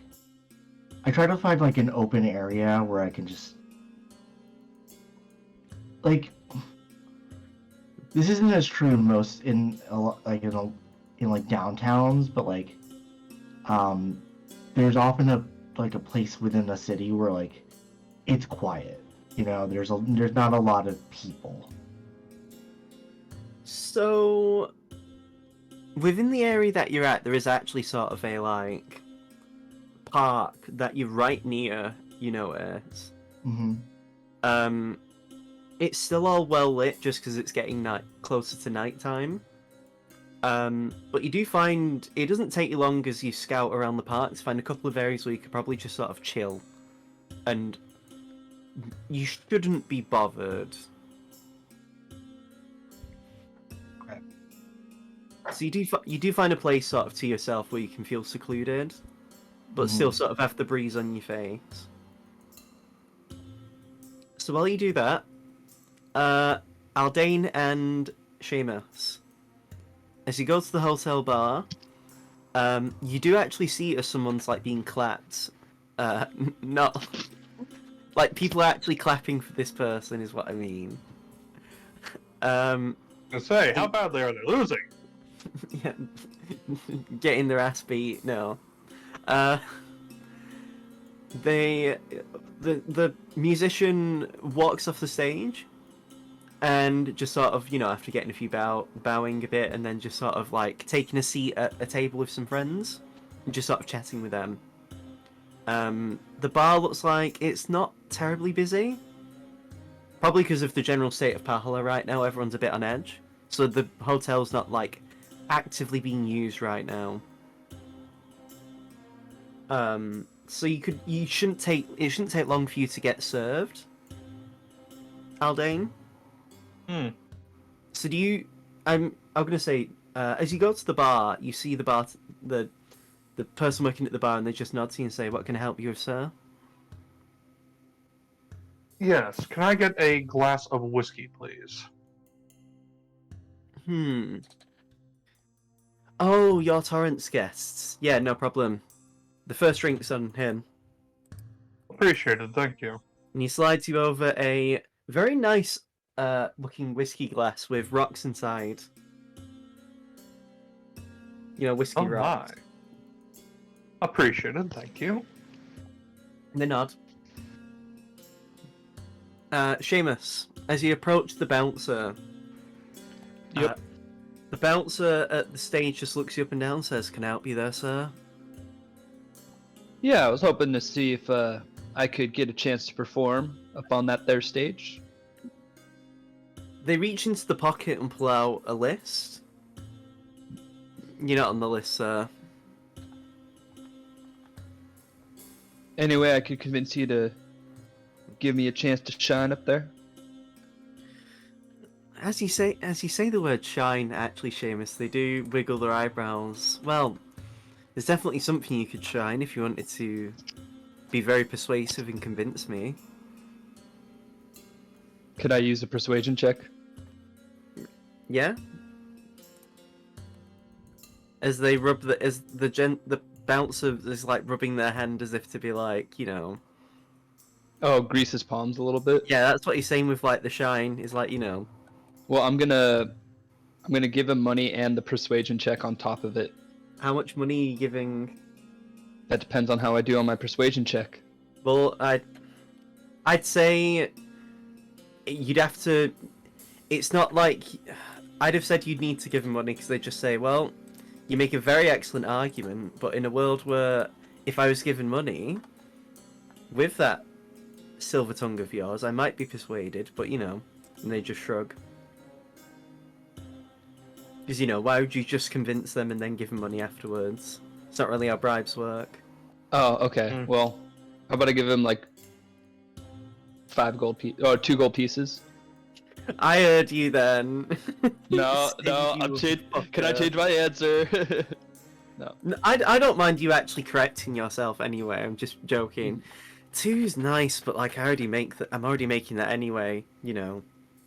I try to find like an open area where I can just like. This isn't as true in most in like in like downtowns, but like, there's often a place within the city where like it's quiet. You know, there's not a lot of people. So, within the area that you're at, there is actually sort of a like park that you're right near. You know it. Mm-hmm. It's still all well lit just because it's getting closer to nighttime. But you do find it doesn't take you long as you scout around the park to find a couple of areas where you could probably just sort of chill, and you shouldn't be bothered. Okay. So you do find a place sort of to yourself where you can feel secluded, but still sort of have the breeze on your face. So while you do that, Aldane and Seamus, as you go to the hotel bar, you do actually see as someone's like being clapped. Not like people are actually clapping for this person is what I mean. To say, how badly are they losing? Yeah, getting their ass beat. No, the musician walks off the stage, and just sort of, after getting a few bowing a bit, and then just sort of like taking a seat at a table with some friends, and just sort of chatting with them. The bar looks like it's not terribly busy. Probably because of the general state of Paholan right now, everyone's a bit on edge. So the hotel's not like actively being used right now. So it shouldn't take long for you to get served, Aldane. So I'm gonna say, as you go to the bar, you see the person working at the bar, and they just nod to you and say, "What can I help you with, sir?" Yes, can I get a glass of whiskey, please? Oh, you're Torrent's guests. Yeah, no problem. The first drink's on him. Appreciated, thank you. And he slides you over a very nice looking whiskey glass with rocks inside. Whiskey Oh rocks. my. Appreciated, thank you. And they nod. Seamus, as you approach the bouncer, Yep. The bouncer at the stage just looks you up and down and says, "Can I help you there, sir?" Yeah, I was hoping to see if I could get a chance to perform up on that there stage. They reach into the pocket and pull out a list. You're not on the list, sir. Any way I could convince you to give me a chance to shine up there? As you say the word shine, actually, Seamus, they do wiggle their eyebrows. Well, there's definitely something you could shine if you wanted to be very persuasive and convince me. Could I use a persuasion check? Yeah? As they rub the bouncer is like rubbing their hand as if to be like, Oh, grease his palms a little bit. Yeah, that's what he's saying with like the shine, is like, Well, I'm gonna give him money and the persuasion check on top of it. How much money are you giving? That depends on how I do on my persuasion check. Well, I'd say you'd have to. It's not like I'd have said you'd need to give him money because they just say, "Well, you make a very excellent argument, but in a world where if I was given money with that silver tongue of yours, I might be persuaded." But and they just shrug. Because why would you just convince them and then give them money afterwards? It's not really how bribes work. Oh, okay. Well, how about I give him like 2 gold pieces? I heard you then. No, You I'm changing. Can I fucker. change my answer? No. I don't mind you actually correcting yourself anyway. I'm just joking. 2's nice, but like I'm already making that anyway.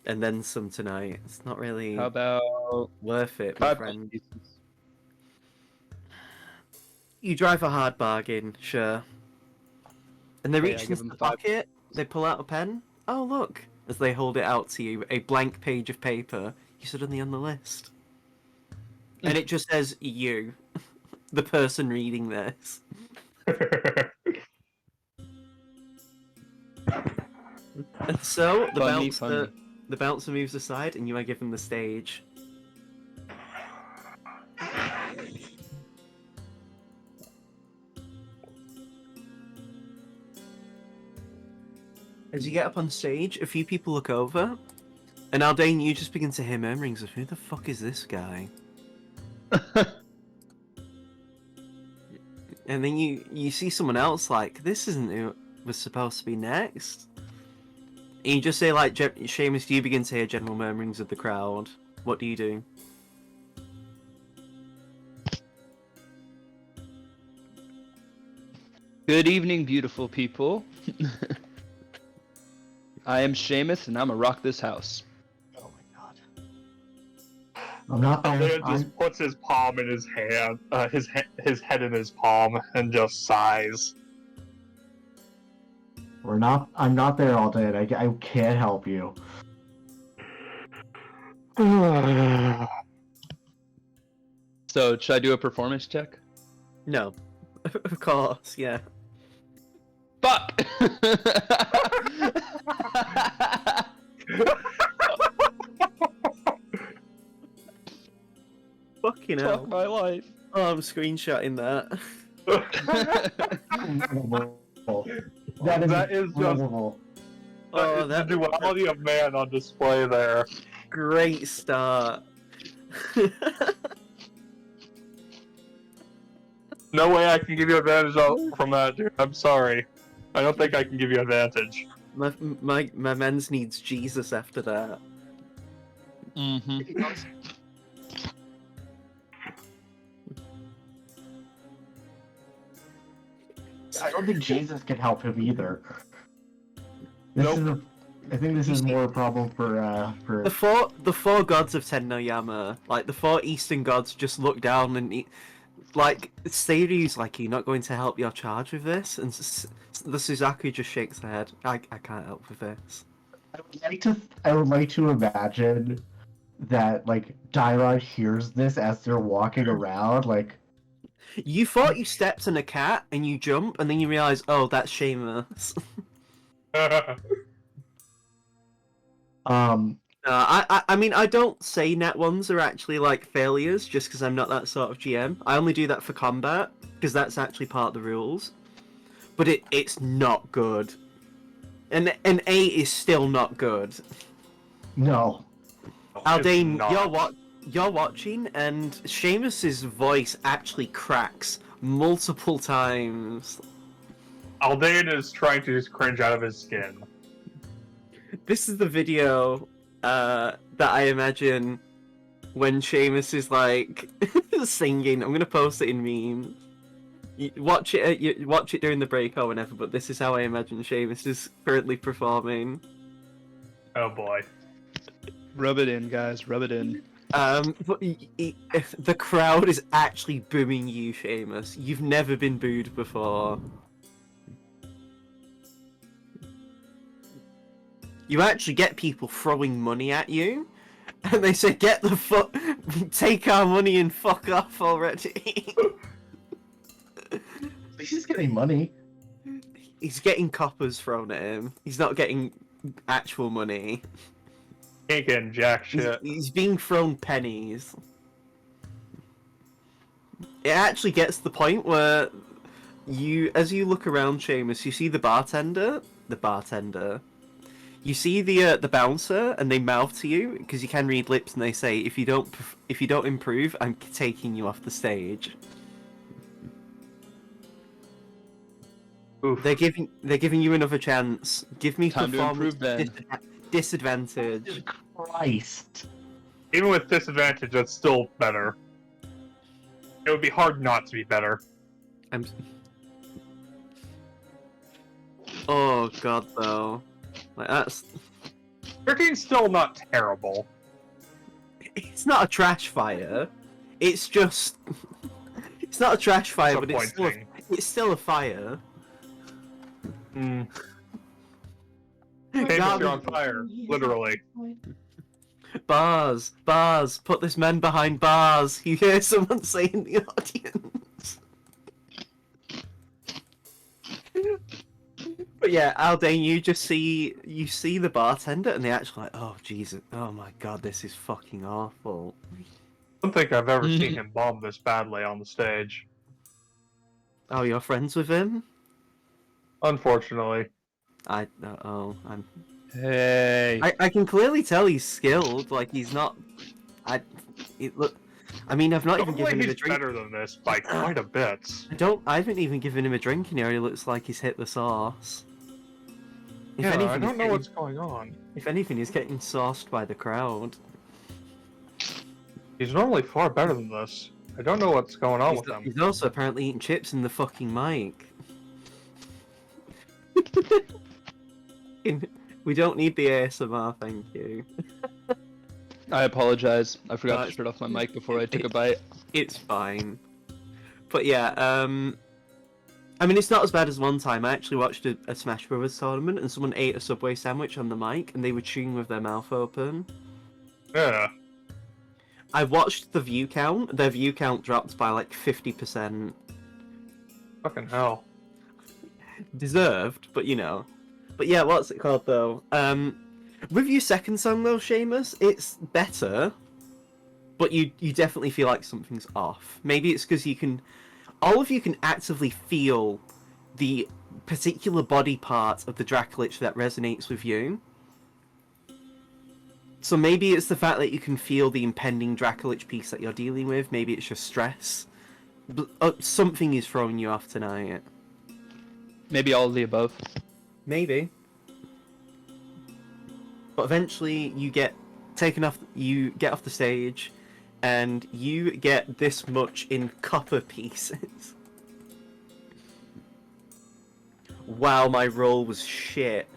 And then some tonight. It's not really How about worth it, my 5 friend. gold pieces? You drive a hard bargain, sure. And they Okay, I reach give into him the 5. pocket. They pull out a pen. Oh look! As they hold it out to you, a blank page of paper. You're suddenly on the list, and it just says you, the person reading this. And so Funny. the bouncer moves aside, and you are given the stage. As you get up on stage, a few people look over, and Aldane, you just begin to hear murmurings of who the fuck is this guy? And then you see someone else like, this isn't who was supposed to be next. And you just say like, Seamus, do you begin to hear general murmurings of the crowd? What do you do? Good evening, beautiful people. I am Seamus, and I'm a rock this house. Oh my god. I'm not there. Alea just puts his palm in his hand, his head in his palm, and just sighs. I'm not there all day. I can't help you. So, should I do a performance check? No. Of course, yeah. Fuck! Fucking Fuck hell. my life. Oh, I'm screenshotting that. That is is just unbelievable. Oh, the duality of man on display there. great start. No way I can give you advantage from that, dude. I'm sorry. I don't think I can give you advantage. my men's needs Jesus after that. Mm-hmm. I don't think Jesus can help him either. Nope. I think this is more a problem for The four gods of Tennoyama, like the four Eastern gods, just look down and like Seiryu's like, "You're not going to help your charge with this," and the Suzaku just shakes their head. I can't help with this. I would like to imagine that like Daira hears this as they're walking around, like You thought you stepped on a cat and you jump, and then you realize, oh, that's Seamus. I mean, I don't say net ones are actually like failures just because I'm not that sort of GM. I only do that for combat because that's actually part of the rules. But it's not good. And an 8 is still not good. no. Aldane, not. you're watching, and Seamus's voice actually cracks multiple times. Aldane is trying to just cringe out of his skin. This is the video that I imagine when Seamus is like singing. I'm gonna post it in memes. Watch it during the break or whenever. But this is how I imagine Seamus is currently performing. Oh boy. Rub it in, guys. Rub it in. But the crowd is actually booing you, Seamus. You've never been booed before. You actually get people throwing money at you, and they say, "Get the fuck, take our money and fuck off already." He's getting money. He's getting coppers thrown at him. He's not getting actual money. Ain't getting jack shit. He's being thrown pennies. It actually gets to the point where as you look around, Seamus, you see the bartender. You see the bouncer, and they mouth to you because you can read lips, and they say, "If you don't improve, I'm taking you off the stage." Oof. They're giving you another chance. Give me Time to performance improve, Ben. disadvantage. Jesus Christ. Even with disadvantage, that's still better. It would be hard not to be better. Oh god, though. Like that's. 13's still not terrible. It's not a trash fire. It's just. It's not a trash fire, but Disappointing. it's still a fire. Mm. Garbage- You're on fire, literally. Bars, put this man behind bars. You hear someone say in the audience. But yeah, Aldane, you see the bartender, and they actually like, oh Jesus, oh my god, this is fucking awful. I don't think I've ever seen him bomb this badly on the stage. Oh, you're friends with him? Unfortunately. I'm. Hey. I can clearly tell he's skilled. Like he's not. I mean, I've not even Hopefully given him a he's drink. better than this by quite a bit. I haven't even given him a drink, and he already looks like he's hit the sauce. If Yeah, anything, I he's don't know getting- what's going on. If anything, he's getting sauced by the crowd. He's normally far better than this. I don't know what's going on with him. He's also apparently eating chips in the fucking mic. We don't need the ASMR, thank you. I apologize. I forgot No, to turn off my mic before I took a bite. It's fine. But yeah, I mean, it's not as bad as one time. I actually watched a Smash Brothers tournament, and someone ate a Subway sandwich on the mic, and they were chewing with their mouth open. Yeah. I watched the view count. Their view count dropped by like 50%. Fucking hell. Deserved, but you know. But yeah, what's it called though? With your second song though, Seamus, it's better. but you definitely feel like something's off. Maybe it's because all of you can actively feel the particular body part of the Dracolich that resonates with you. So maybe it's the fact that you can feel the impending Dracolich piece that you're dealing with. Maybe it's just stress. But, something is throwing you off tonight. Maybe all of the above. Maybe. But eventually you get taken off. You get off the stage, and you get this much in copper pieces. Wow, my roll was shit.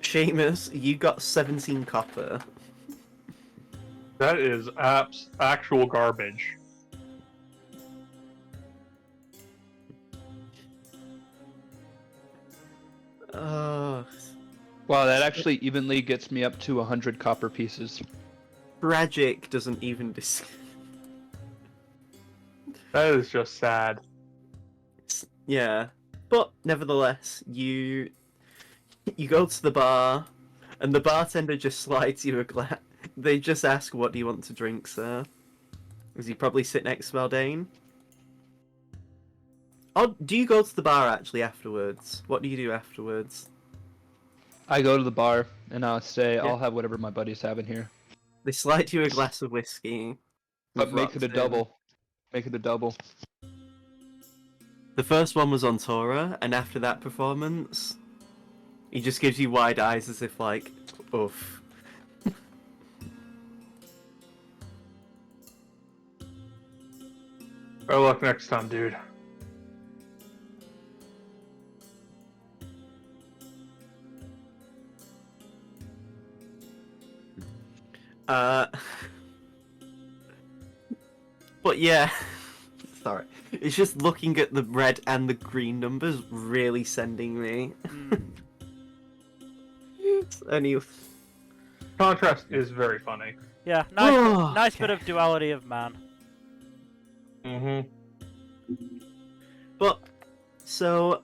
Seamus, you got 17 copper. That is actual garbage. Wow, that actually evenly gets me up to 100 copper pieces. Tragic doesn't even That is just sad. Yeah. But nevertheless, you go to the bar, and the bartender just slides you a glass. They just ask, "What do you want to drink, sir?" Does he probably sit next to Baldane? Oh, do you go to the bar actually afterwards? What do you do afterwards? I go to the bar and I'll say, Yeah. I'll have whatever my buddy's having here. They slide you a glass of whiskey. But with make it rocks a in. double. Make it a double. The first one was on Tora, and after that performance, he just gives you wide eyes as if like, oof. Better luck next time, dude. But yeah, sorry. It's just looking at the red and the green numbers really sending me. Anyway. Contrast is very funny. Yeah, Oh, nice bit okay. of duality of man. Mm-hmm. But, so,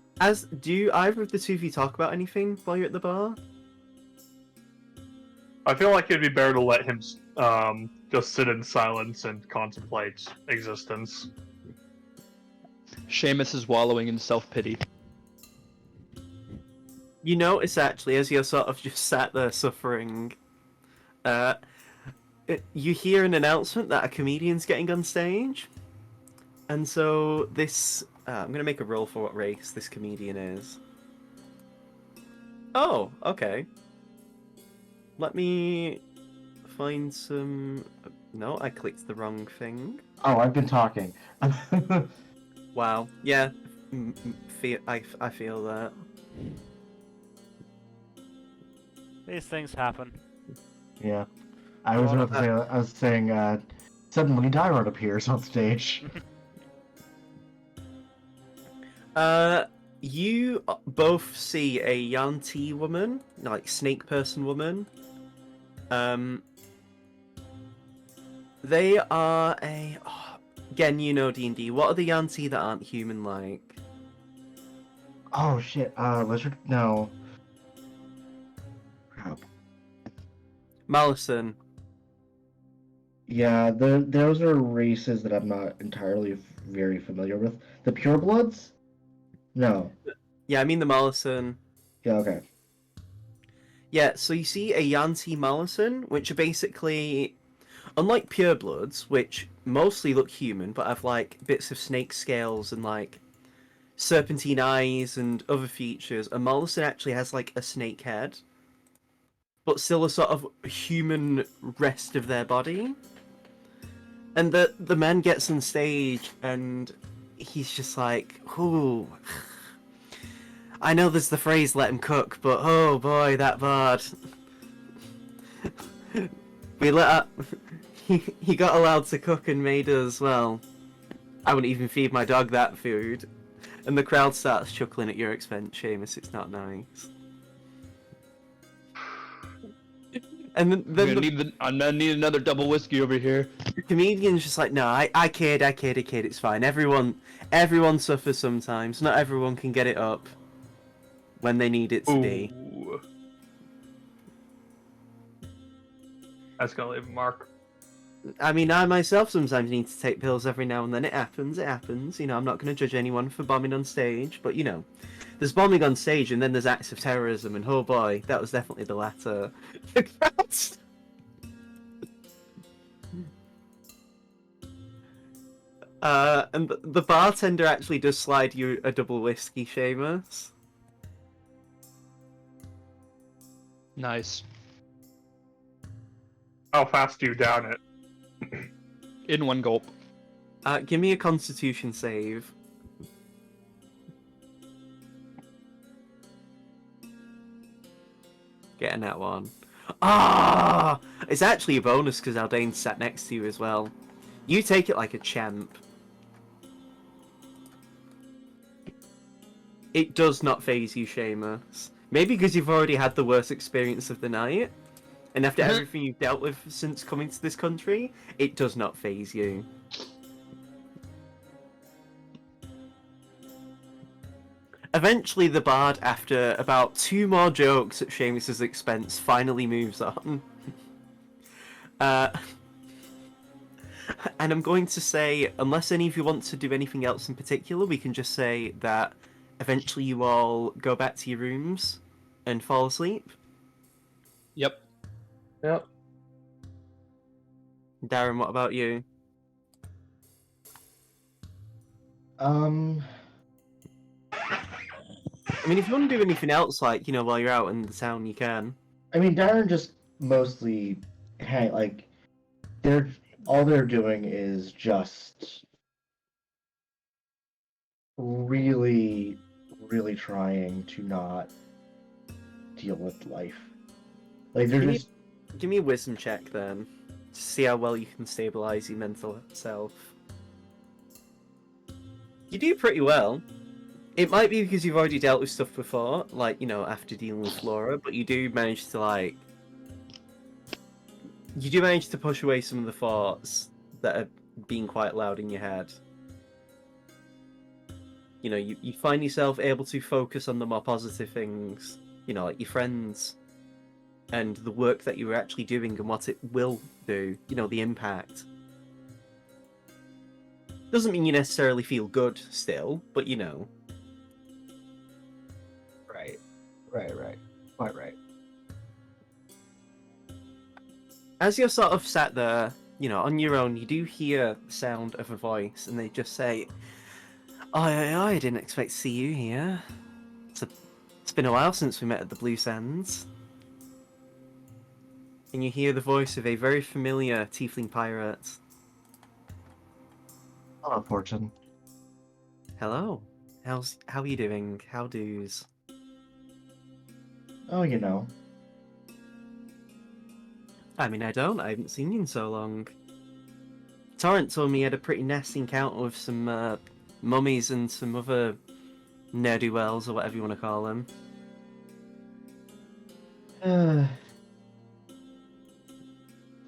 do either of the two of you talk about anything while you're at the bar? I feel like it'd be better to let him just sit in silence and contemplate existence. Seamus is wallowing in self-pity. You notice actually, as you're sort of just sat there suffering, you hear an announcement that a comedian's getting on stage. And so this, I'm going to make a roll for what race this comedian is. Oh, okay. Let me find some... No, I clicked the wrong thing. Oh, I've been talking. Wow. Yeah, I feel that. These things happen. Yeah. I was saying, suddenly Dyrod appears on stage. You both see a Yanti woman, like snake person woman. They are again, you know D&D. What are the Yanti that aren't human-like? Oh shit, lizard? No. Crap. Malison. Yeah, those are races that I'm not entirely very familiar with. The purebloods? No. Yeah, I mean the Malison. Yeah, okay. Yeah, so you see a Yanti Malison, which are basically, unlike purebloods, which mostly look human, but have like bits of snake scales and like serpentine eyes and other features, a Malison actually has like a snake head, but still a sort of human rest of their body. And the man gets on stage and he's just like, ooh, I know there's the phrase let him cook, but oh boy, that bard. He got allowed to cook and made us, well, I wouldn't even feed my dog that food. And the crowd starts chuckling at your expense, Seamus, it's not nice. And then I'm gonna need another double whiskey over here. the comedian's just like, no, I kid, it's fine. Everyone suffers sometimes. Not everyone can get it up when they need it to be. That's gonna leave a mark. I mean, I myself sometimes need to take pills every now and then. It happens, it happens. You know, I'm not going to judge anyone for bombing on stage, but, you know, there's bombing on stage and then there's acts of terrorism, and oh boy, that was definitely the latter. And the bartender actually does slide you a double whiskey, Seamus. Nice. How fast do you down it? In one gulp. Give me a constitution save. Getting that one. Ah! It's actually a bonus because Aldane's sat next to you as well. You take it like a champ. It does not phase you, Seamus. Maybe because you've already had the worst experience of the night, and after everything you've dealt with since coming to this country, it does not phase you. Eventually, the bard, after about 2 more jokes at Seamus's expense, finally moves on. And I'm going to say, unless any of you want to do anything else in particular, we can just say that eventually you all go back to your rooms and fall asleep. Yep. Yep. Darren, what about you? I mean, if you want to do anything else, like, you know, while you're out in the town, you can. I mean, Darren just mostly, all they're doing is just really, really trying to not deal with life. Like they're Give me- just Give me a wisdom check, then, to see how well you can stabilize your mental self. You do pretty well. It might be because you've already dealt with stuff before, like, you know, after dealing with Flora, but you do manage to, like... You do manage to push away some of the thoughts that are being quite loud in your head. You know, you find yourself able to focus on the more positive things, you know, like your friends, and the work that you're actually doing and what it will do, you know, the impact. Doesn't mean you necessarily feel good still, but you know. right. Quite right. As you're sort of sat there, you know, on your own, you do hear the sound of a voice, and they just say, I didn't expect to see you here. It's been a while since we met at the Blue Sands. And you hear the voice of a very familiar tiefling pirate. Hello, Fortune. Hello. How are you doing? How do's? Oh, you know. I mean, I haven't seen you in so long. Torrent told me you had a pretty nasty encounter with some mummies and some other ne'er-do-wells, or whatever you want to call them.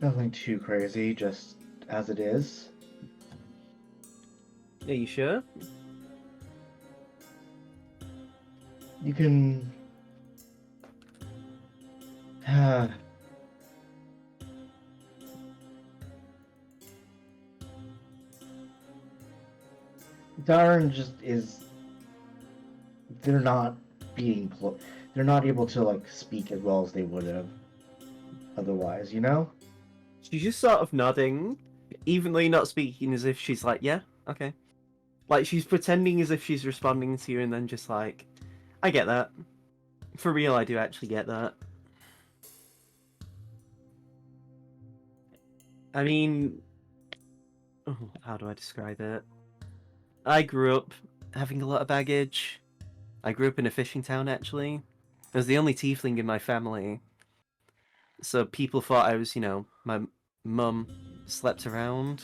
Nothing too crazy, just as it is. Are you sure? You can. Darren just is. They're not they're not able to like speak as well as they would have otherwise, you know? She's just sort of nodding, even though you're not speaking, as if she's like, yeah, okay. Like, she's pretending as if she's responding to you, and then just like, I get that. For real, I do actually get that. I mean, how do I describe it? I grew up having a lot of baggage. I grew up in a fishing town, actually. I was the only tiefling in my family. So people thought I was, you know, my mum slept around.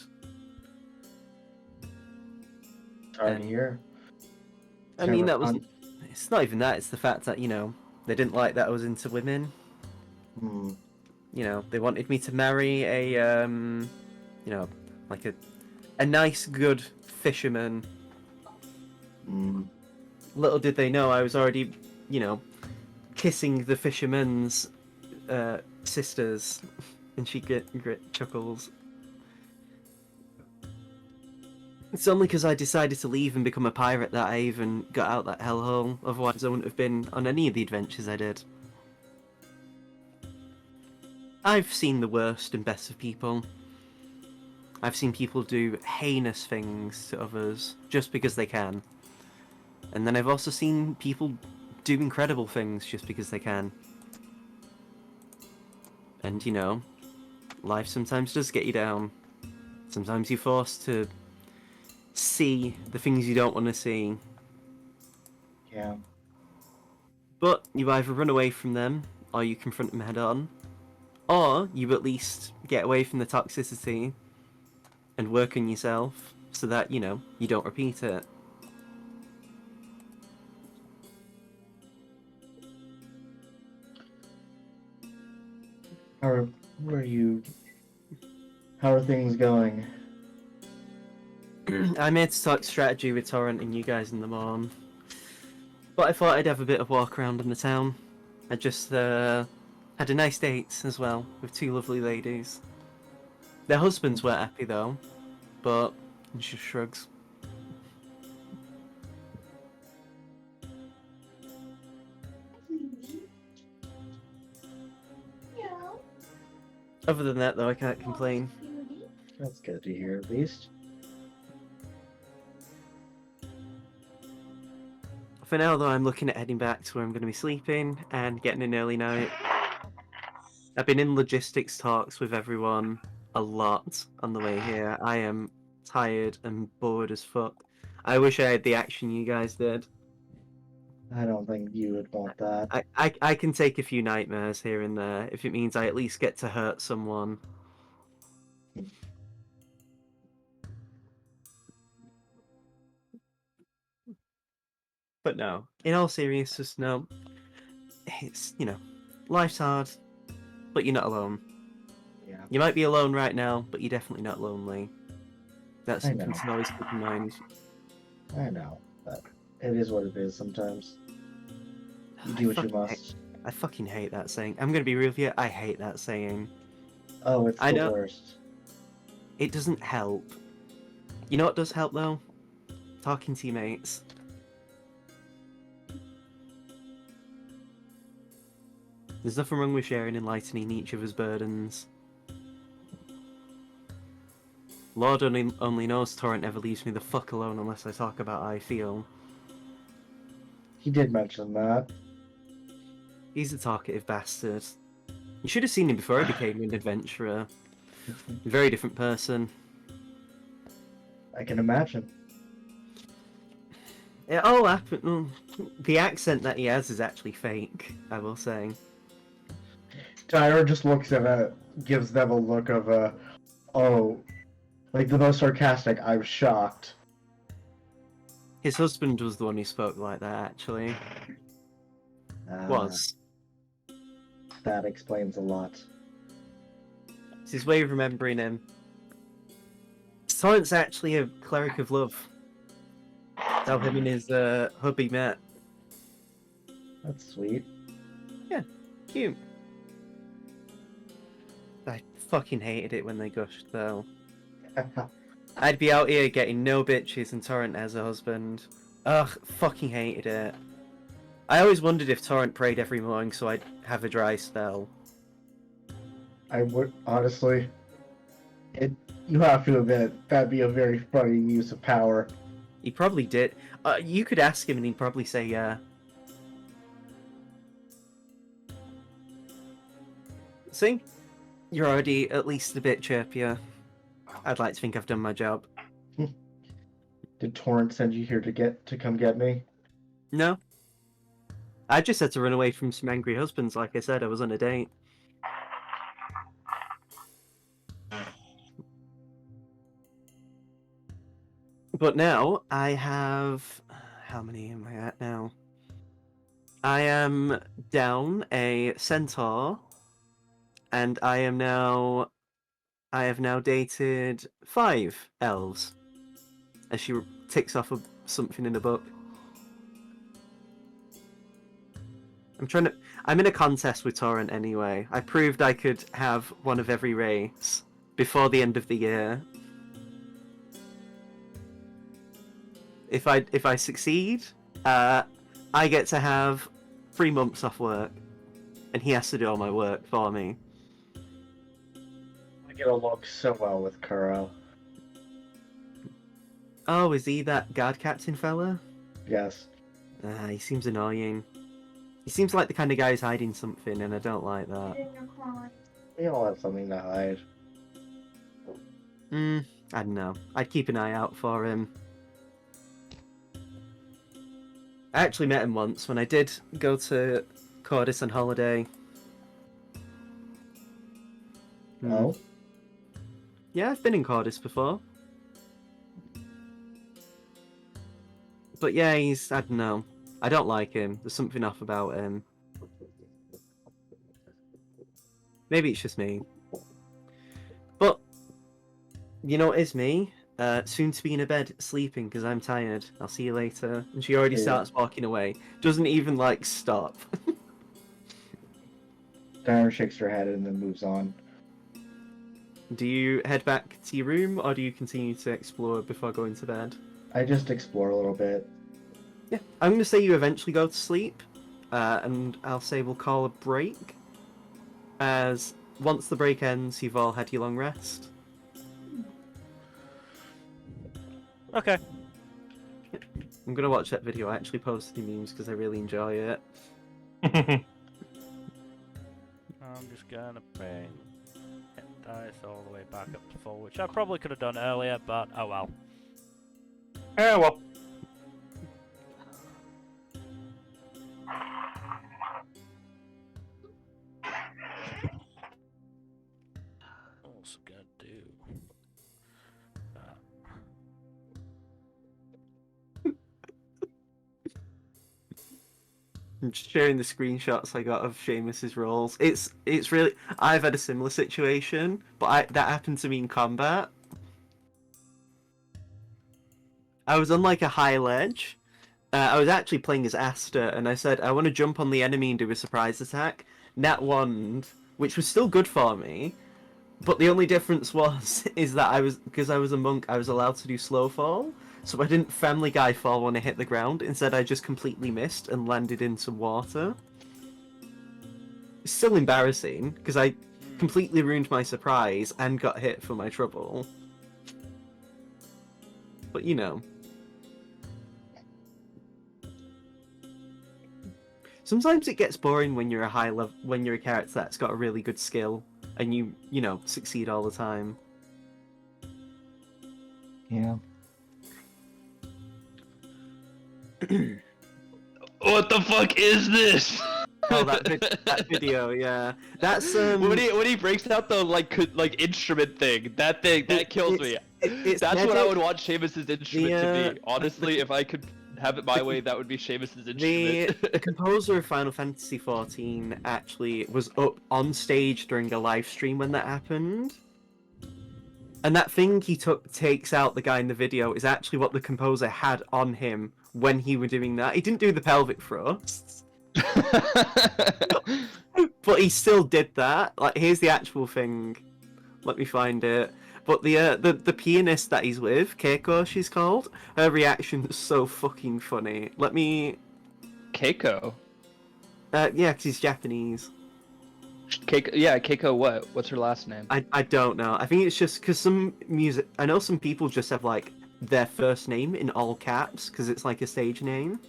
Sorry to hear. I mean, Never that was... con- It's not even that, it's the fact that, you know, they didn't like that I was into women. Hmm. You know, they wanted me to marry a, you know, like a nice, good fisherman. Hmm. Little did they know I was already, you know, kissing the fisherman's sisters. And she chuckles. It's only because I decided to leave and become a pirate that I even got out that hellhole. Otherwise, I wouldn't have been on any of the adventures I did. I've seen the worst and best of people. I've seen people do heinous things to others just because they can. And then I've also seen people do incredible things just because they can. And, you know, life sometimes does get you down. Sometimes you're forced to see the things you don't want to see. Yeah. But you either run away from them, or you confront them head on, or you at least get away from the toxicity and work on yourself so that, you know, you don't repeat it. Where are you? How are things going? I'm here to talk strategy with Torrent and you guys in the morn. But I thought I'd have a bit of walk around in the town. I just had a nice date as well with two lovely ladies. Their husbands weren't happy though, but he just shrugs. Other than that though, I can't complain. That's good to hear, at least. For now though, I'm looking at heading back to where I'm going to be sleeping and getting an early night. I've been in logistics talks with everyone a lot on the way here. I am tired and bored as fuck. I wish I had the action you guys did. I don't think you would want that. I can take a few nightmares here and there if it means I at least get to hurt someone. But no, in all seriousness, no. It's, you know, life's hard, but you're not alone. Yeah. You might be alone right now, but you're definitely not lonely. That's I something know. to always keep in mind. I know, but it is what it is sometimes. You do what you must. I fucking hate that saying. I'm gonna be real with you, I hate that saying. Oh, it's I the know. worst. It doesn't help. You know what does help though? Talking to your mates. There's nothing wrong with sharing and lightening each other's burdens. Lord only knows Torrent never leaves me the fuck alone unless I talk about how I feel. He did mention that. He's a talkative bastard. You should have seen him before he became an adventurer. A very different person. I can imagine. It all happened. The accent that he has is actually fake, I will say. Tyra just looks at it, gives them a look of oh, like the most sarcastic, I'm shocked. His husband was the one who spoke like that, actually. Was. That explains a lot. It's his way of remembering him. Torrent's actually a cleric of love. That's how him and his hubby met. That's sweet. Cute. I fucking hated it when they gushed, though. I'd be out here getting no bitches and Torrent as a husband. Ugh, fucking hated it. I always wondered if Torrent prayed every morning so I'd have a dry spell. I would, honestly, you have to admit, that'd be a very funny use of power. He probably did. You could ask him and he'd probably say yeah. See? You're already at least a bit chirpier. I'd like to think I've done my job. Did Torrent send you here to come get me? No. I just had to run away from some angry husbands, like I said, I was on a date. But now, I have... How many am I at now? I am down a centaur, and I have now dated 5 elves. As she ticks off something in the book. I'm in a contest with Torrent anyway. I proved I could have one of every race before the end of the year. If I succeed, I get to have 3 months off work, and he has to do all my work for me. I get along so well with Kuro. Oh, is he that guard captain fella? Yes. He seems annoying. He seems like the kind of guy who's hiding something, and I don't like that. We all have something to hide. I don't know. I'd keep an eye out for him. I actually met him once when I did go to Cordis on holiday. Oh? Yeah, I've been in Cordis before. But yeah, I don't know. I don't like him. There's something off about him. Maybe it's just me. But, you know what is me? Soon to be in a bed, sleeping, because I'm tired. I'll see you later. And she already Yeah. starts walking away. Doesn't even, like, stop. Darren shakes her head and then moves on. Do you head back to your room, or do you continue to explore before going to bed? I just explore a little bit. Yeah, I'm going to say you eventually go to sleep, and I'll say we'll call a break, as once the break ends, you've all had your long rest. Okay. I'm going to watch that video. I actually posted the memes because I really enjoy it. I'm just gonna bring hit dice all the way back up to full, which I probably could have done earlier, but oh well. Yeah, well. Also gonna do that. I'm just sharing the screenshots I got of Seamus's rolls. It's really... I've had a similar situation, but that happened to me in combat. I was on like a high ledge. I was actually playing as Asta, and I said, I want to jump on the enemy and do a surprise attack. Nat 1, which was still good for me, but the only difference was, is that because I was a monk, I was allowed to do slow fall, so I didn't Family Guy fall when I hit the ground. Instead, I just completely missed and landed in some water. It's still embarrassing, because I completely ruined my surprise and got hit for my trouble. But, you know. Sometimes it gets boring when you're when you're a character that's got a really good skill and you know, succeed all the time. Yeah. What the fuck is this? Oh, that video, yeah. That's when he breaks out the like instrument thing, that kills me. It's That's what I magic. would want Seamus's instrument to be. Honestly, if I could have it my way, that would be Seamus's instrument. The composer of Final Fantasy XIV actually was up on stage during a live stream when that happened. And that thing he takes out the guy in the video is actually what the composer had on him when he were doing that. He didn't do the pelvic thrusts, but he still did that. Like, here's the actual thing. Let me find it. But the pianist that he's with, Keiko, she's called, her reaction is so fucking funny. Let me... Keiko? Yeah, because he's Japanese. Keiko what? What's her last name? I don't know. I think it's just because some music... I know some people just have, like, their first name in all caps, because it's like a stage name.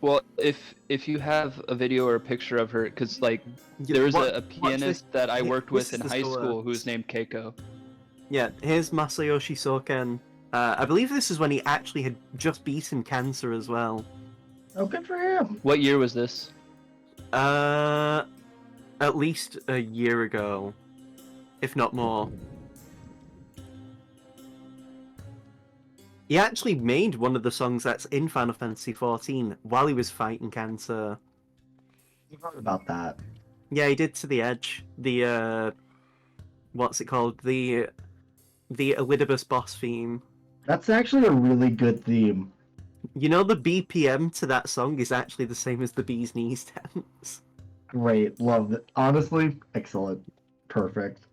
Well, if you have a video or a picture of her, because, like, there was a pianist that I worked with in high school who was named Keiko. Yeah, here's Masayoshi Soken. I believe this is when he actually had just beaten cancer as well. Oh, good for him. What year was this? At least a year ago, if not more. He actually made one of the songs that's in Final Fantasy XIV while he was fighting cancer. You heard about that. Yeah, he did To the Edge. The, what's it called? The Elidibus boss theme. That's actually a really good theme. You know, the BPM to that song is actually the same as the Bee's Knees dance. Great, love it. Honestly, excellent. Perfect.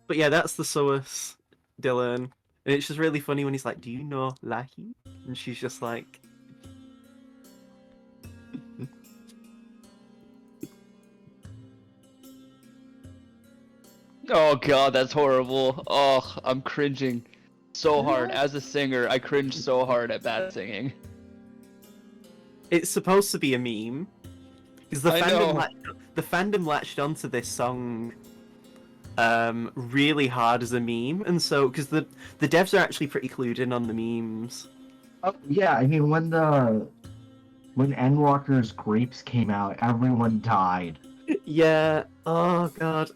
But yeah, that's the Source, Dylan. And it's just really funny when he's like, do you know Lahi? And she's just like, Oh god, that's horrible. Oh, I'm cringing so hard. As a singer, I cringe so hard at bad singing. it's supposed to be a meme. Because I know. the fandom latched onto this song really hard as a meme, and so because the devs are actually pretty clued in on the memes. Oh, yeah, I mean when Endwalker's Grapes came out, everyone died. Yeah. Oh god.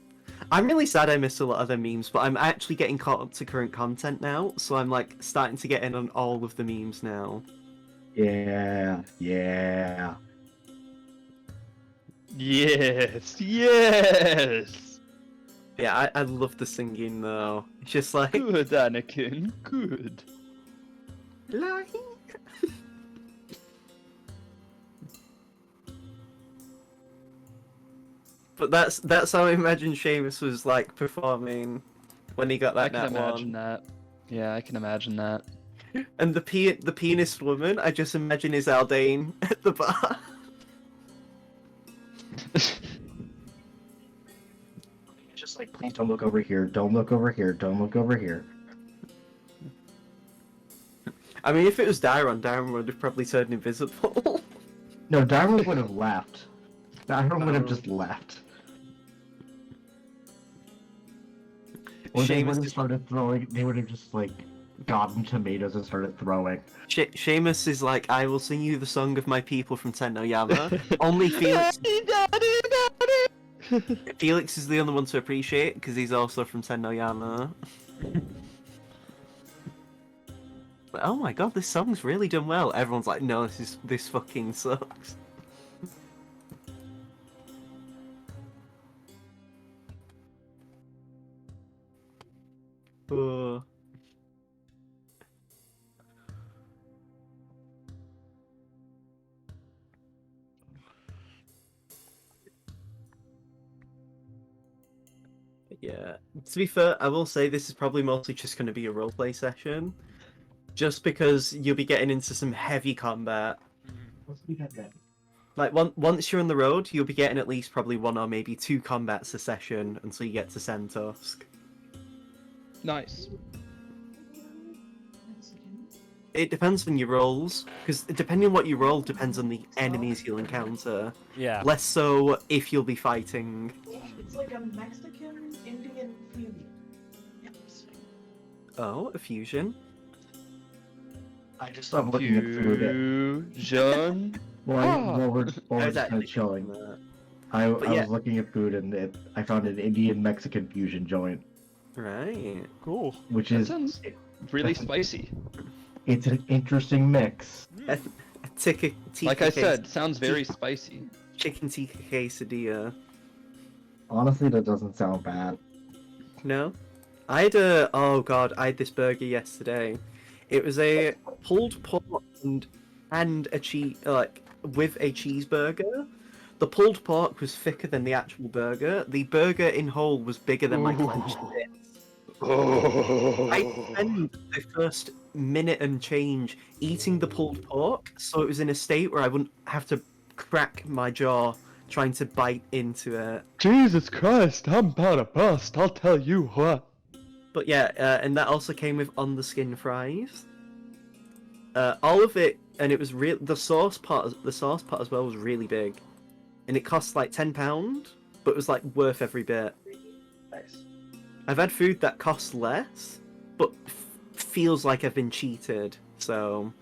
I'm really sad I missed a lot of the memes, but I'm actually getting caught up to current content now, so I'm like starting to get in on all of the memes now. Yeah, yeah. Yes, yes. Yeah, I love the singing though. It's just like Good, Anakin. Good. lying. But that's how I imagine Seamus was like performing when he got I that can nat imagine one. that. Yeah, I can imagine that. And the pianist woman, I just imagine is Aldane at the bar. Just like, please don't look over here, don't look over here, don't look over here. I mean, if it was Dairon would have probably turned invisible. No, Darwin would have left. Darwin would have Oh. just left. Or they Seamus would have is started throwing, they would have just like gotten tomatoes and started throwing. Seamus is like, I will sing you the song of my people from Tennoyama. Only Felix Felix is the only one to appreciate because he's also from Tennoyama. But, oh my god, this song's really done well. Everyone's like, no, this fucking sucks. Oh. Yeah. To be fair, I will say this is probably mostly just going to be a roleplay session. Just because you'll be getting into some heavy combat. Like, once you're on the road, you'll be getting at least probably 1 or maybe 2 combats a session until you get to Sentosk. Nice. It depends on your rolls, because depending on what you roll depends on the enemies you'll encounter. Yeah. Less so if you'll be fighting. It's like a Mexican Indian fusion. Oh, a fusion. I just stopped looking at food. Fusion. While we're I was actually chilling. thinking that. I But yeah. was looking at food and I found an Indian Mexican fusion joint, Right. Cool. which That is sounds really spicy. it's an interesting mix. A tikka Like I said, sounds very spicy. chicken tikka quesadilla. Honestly, that doesn't sound bad. No? I had I had this burger yesterday. It was a pulled pork and a cheese, like, with a cheeseburger. The pulled pork was thicker than the actual burger. The burger in whole was bigger than my clenched fist. I spent the first minute and change eating the pulled pork, so it was in a state where I wouldn't have to crack my jaw trying to bite into it. Jesus Christ, I'm about to bust, I'll tell you what. But yeah, and that also came with on the skin fries. All of it, and it was real. The sauce pot as well was really big, and it cost like £10, but it was like worth every bit. Nice. I've had food that costs less, but feels like I've been cheated. So.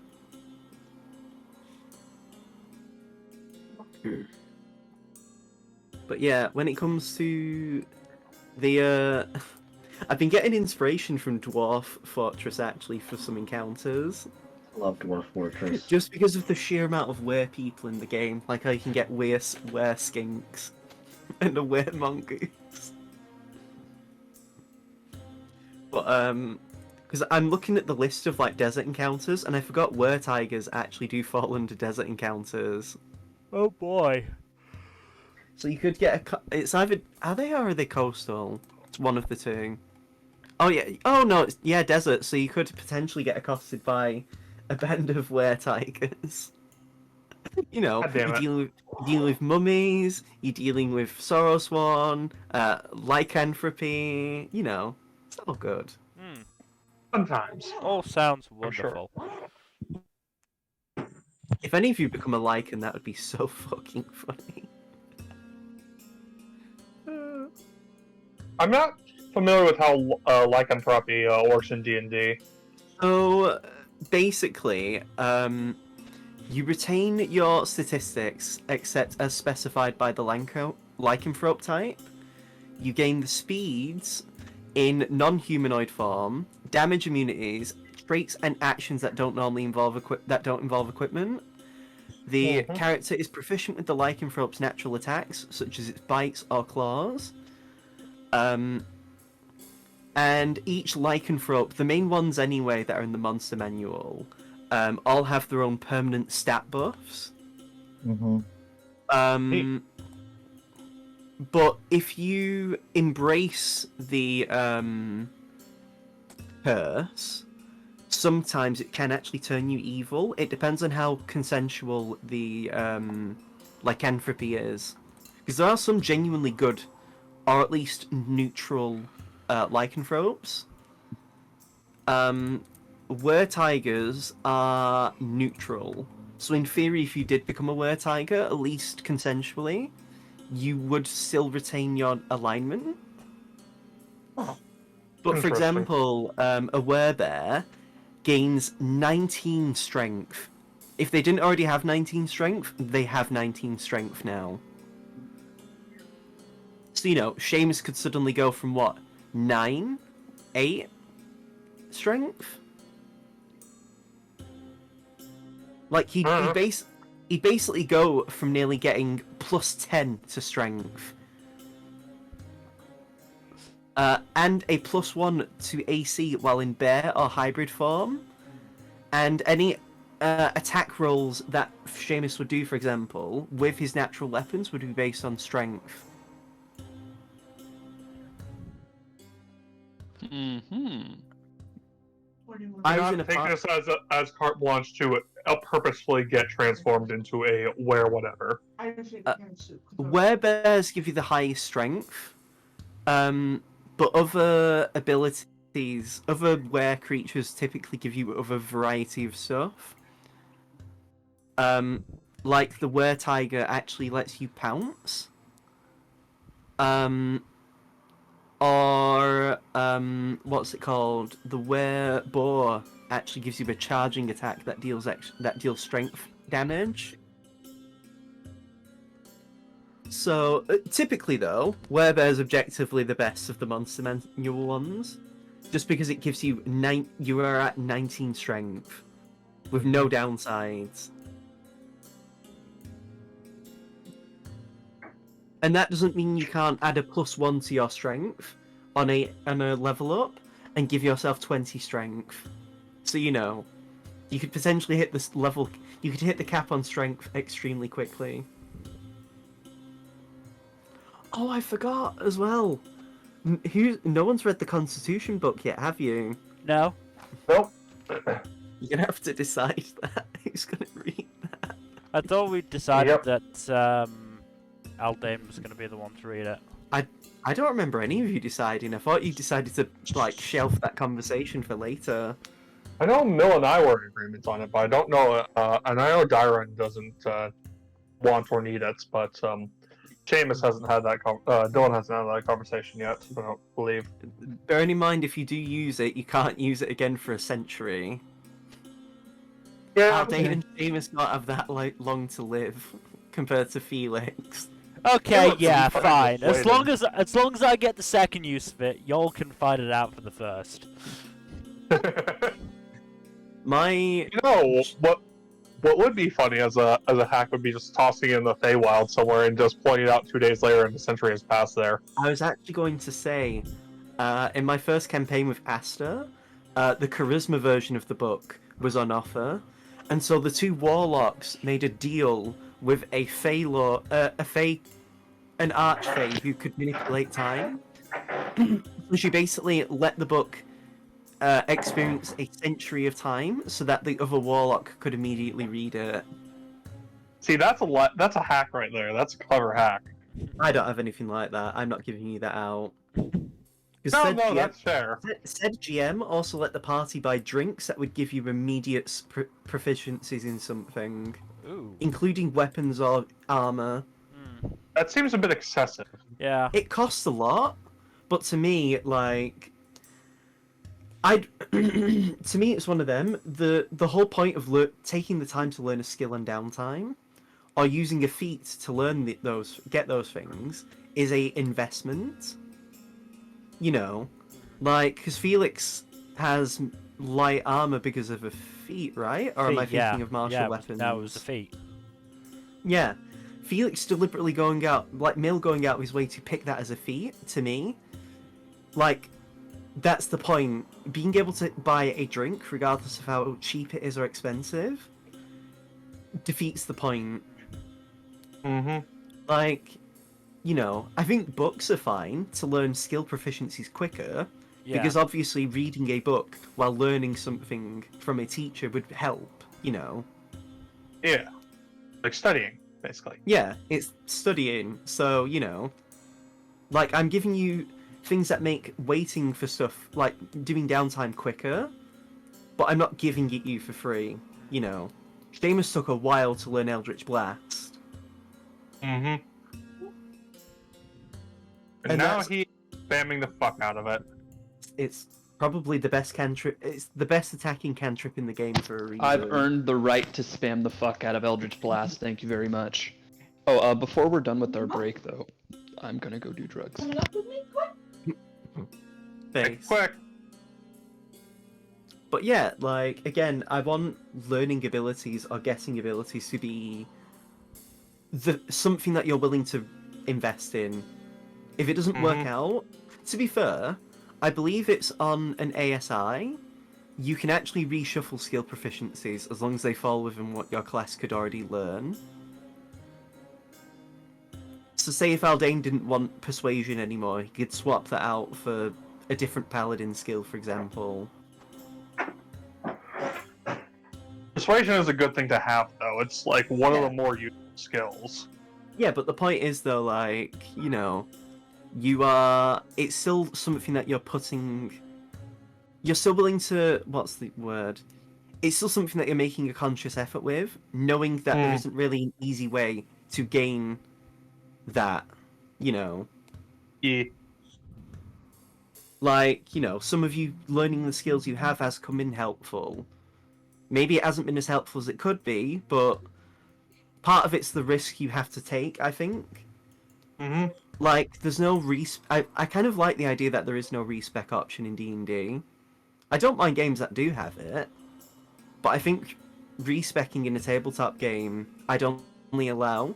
But yeah, when it comes to the I've been getting inspiration from Dwarf Fortress actually for some encounters. Love Dwarf Fortress. Just because of the sheer amount of were people in the game, like how you can get were skinks and a were mongoose. But because I'm looking at the list of like desert encounters, and I forgot were tigers actually do fall under desert encounters. Oh boy. So you could get it's either are they or are they coastal? It's one of the two. Oh yeah. Oh no. Yeah, desert. So you could potentially get accosted by a band of were-tigers. You know, God damn you're it. dealing with mummies, you're dealing with Soroswan, lycanthropy, you know, it's all good. Hmm. Sometimes. All sounds I'm sure. wonderful. If any of you become a lycan, that would be so fucking funny. I'm not familiar with how lycanthropy works in D&D. So, basically, you retain your statistics except as specified by the lycanthrope type. You gain the speeds in non-humanoid form, damage immunities, traits and actions that don't normally involve equipment. The character is proficient with the lycanthrope's natural attacks, such as its bites or claws. And each lycanthrope, the main ones anyway that are in the monster manual, all have their own permanent stat buffs. Mm-hmm. But if you embrace the curse, sometimes it can actually turn you evil. It depends on how consensual the lycanthropy is. Because there are some genuinely good, or at least neutral, lycanthropes. Were-tigers are neutral. So in theory, if you did become a were-tiger, at least consensually, you would still retain your alignment. But for Interesting. example, a werebear gains 19 strength. If they didn't already have 19 strength, they have 19 strength now. So, you know, Seamus could suddenly go from what? 9? 8 strength? Like, he'd basically go from nearly getting plus 10 to strength. And a plus 1 to AC while in bear or hybrid form. And any attack rolls that Seamus would do, for example, with his natural weapons would be based on strength. Mm-hmm. I was I'm in a taking par- this as carte blanche to purposefully get transformed into a whatever. I think Werebears give you the highest strength, but other abilities, other were creatures typically give you other variety of stuff. Like the were tiger actually lets you pounce. Or what's it called? The were boar actually gives you a charging attack that deals strength damage. So, typically though, werebear's objectively the best of the monster manual ones, just because it gives you you are at 19 strength, with no downsides. And that doesn't mean you can't add a plus 1 to your strength on a level up, and give yourself 20 strength. So, you know, you could potentially hit this level, you could hit the cap on strength extremely quickly. Oh, I forgot as well. No one's read the Constitution book yet, have you? No? Nope. You're gonna have to decide that. Who's gonna read that? I thought we decided Yep. that Aldane was going to be the one to read it. I don't remember any of you deciding. I thought you decided to, like, shelf that conversation for later. I know Mill and I were in agreement on it, but I don't know. And I know Dyron doesn't want or need it, but Seamus hasn't had that. Dylan hasn't had that conversation yet. I don't believe. Bearing in mind, if you do use it, you can't use it again for a century. Yeah. Aldane and Seamus not have that long to live compared to Felix. Okay, Well, yeah, it's fine. fine. As long as I get the second use of it, y'all can fight it out for the first. My what would be funny as a hack would be just tossing it in the Feywild somewhere and just pointing it out 2 days later and the century has passed there. I was actually going to say, in my first campaign with Asta, the charisma version of the book was on offer, and so the two warlocks made a deal with a an archfey who could manipulate time. So she basically let the book experience a century of time so that the other warlock could immediately read it. See, that's a hack right there. That's a clever hack. I don't have anything like that. I'm not giving you that out. 'Cause No, said no, GM that's fair. said GM also let the party buy drinks that would give you immediate proficiencies in something, Ooh. including weapons or armor. Mm. That seems a bit excessive. Yeah. It costs a lot, but to me, like, I'd to me, it's one of them. The whole point of taking the time to learn a skill in downtime, or using a feat to learn get those things, is a investment. You know, like, because Felix has light armor because of a feat, right? Or am I Feat, yeah. thinking of martial Yeah, weapons? no, it was the feat. Yeah, Felix deliberately going out, like Mill going out of his way to pick that as a feat. To me, like, that's the point. Being able to buy a drink, regardless of how cheap it is or expensive, defeats the point. Mm-hmm. Like, you know, I think books are fine to learn skill proficiencies quicker, Yeah. because obviously reading a book while learning something from a teacher would help, you know. Yeah. Like studying, basically. Yeah, it's studying, so, you know, like, I'm giving you things that make waiting for stuff, like doing downtime quicker, but I'm not giving it you for free, you know. Seamus took a while to learn Eldritch Blast. Mm-hmm. And And now that's- he's spamming the fuck out of it. It's probably the best cantrip. It's the best attacking cantrip in the game for a reason. I've earned the right to spam the fuck out of Eldritch Blast. Thank you very much. Oh, before we're done with our break, though, I'm gonna go do drugs. Coming up with me? Quick! Thanks. Quick. But yeah, like, again, I want learning abilities or getting abilities to be something that you're willing to invest in. If it doesn't work out, to be fair, I believe it's on an ASI. You can actually reshuffle skill proficiencies as long as they fall within what your class could already learn. So say if Aldane didn't want persuasion anymore, he could swap that out for a different paladin skill, for example. Persuasion is a good thing to have, though. It's like one of the more useful skills. Yeah, but the point is, though, like, you know, it's still something that you're still willing to, what's the word? It's still something that you're making a conscious effort with, knowing that there isn't really an easy way to gain that, you know. Yeah. Like, you know, some of you learning the skills you have has come in helpful. Maybe it hasn't been as helpful as it could be, but part of it's the risk you have to take, I think. Mm-hmm. Like, there's no I kind of like the idea that there is no respec option in D&D. I don't mind games that do have it, but I think respecing in a tabletop game, I'd only allow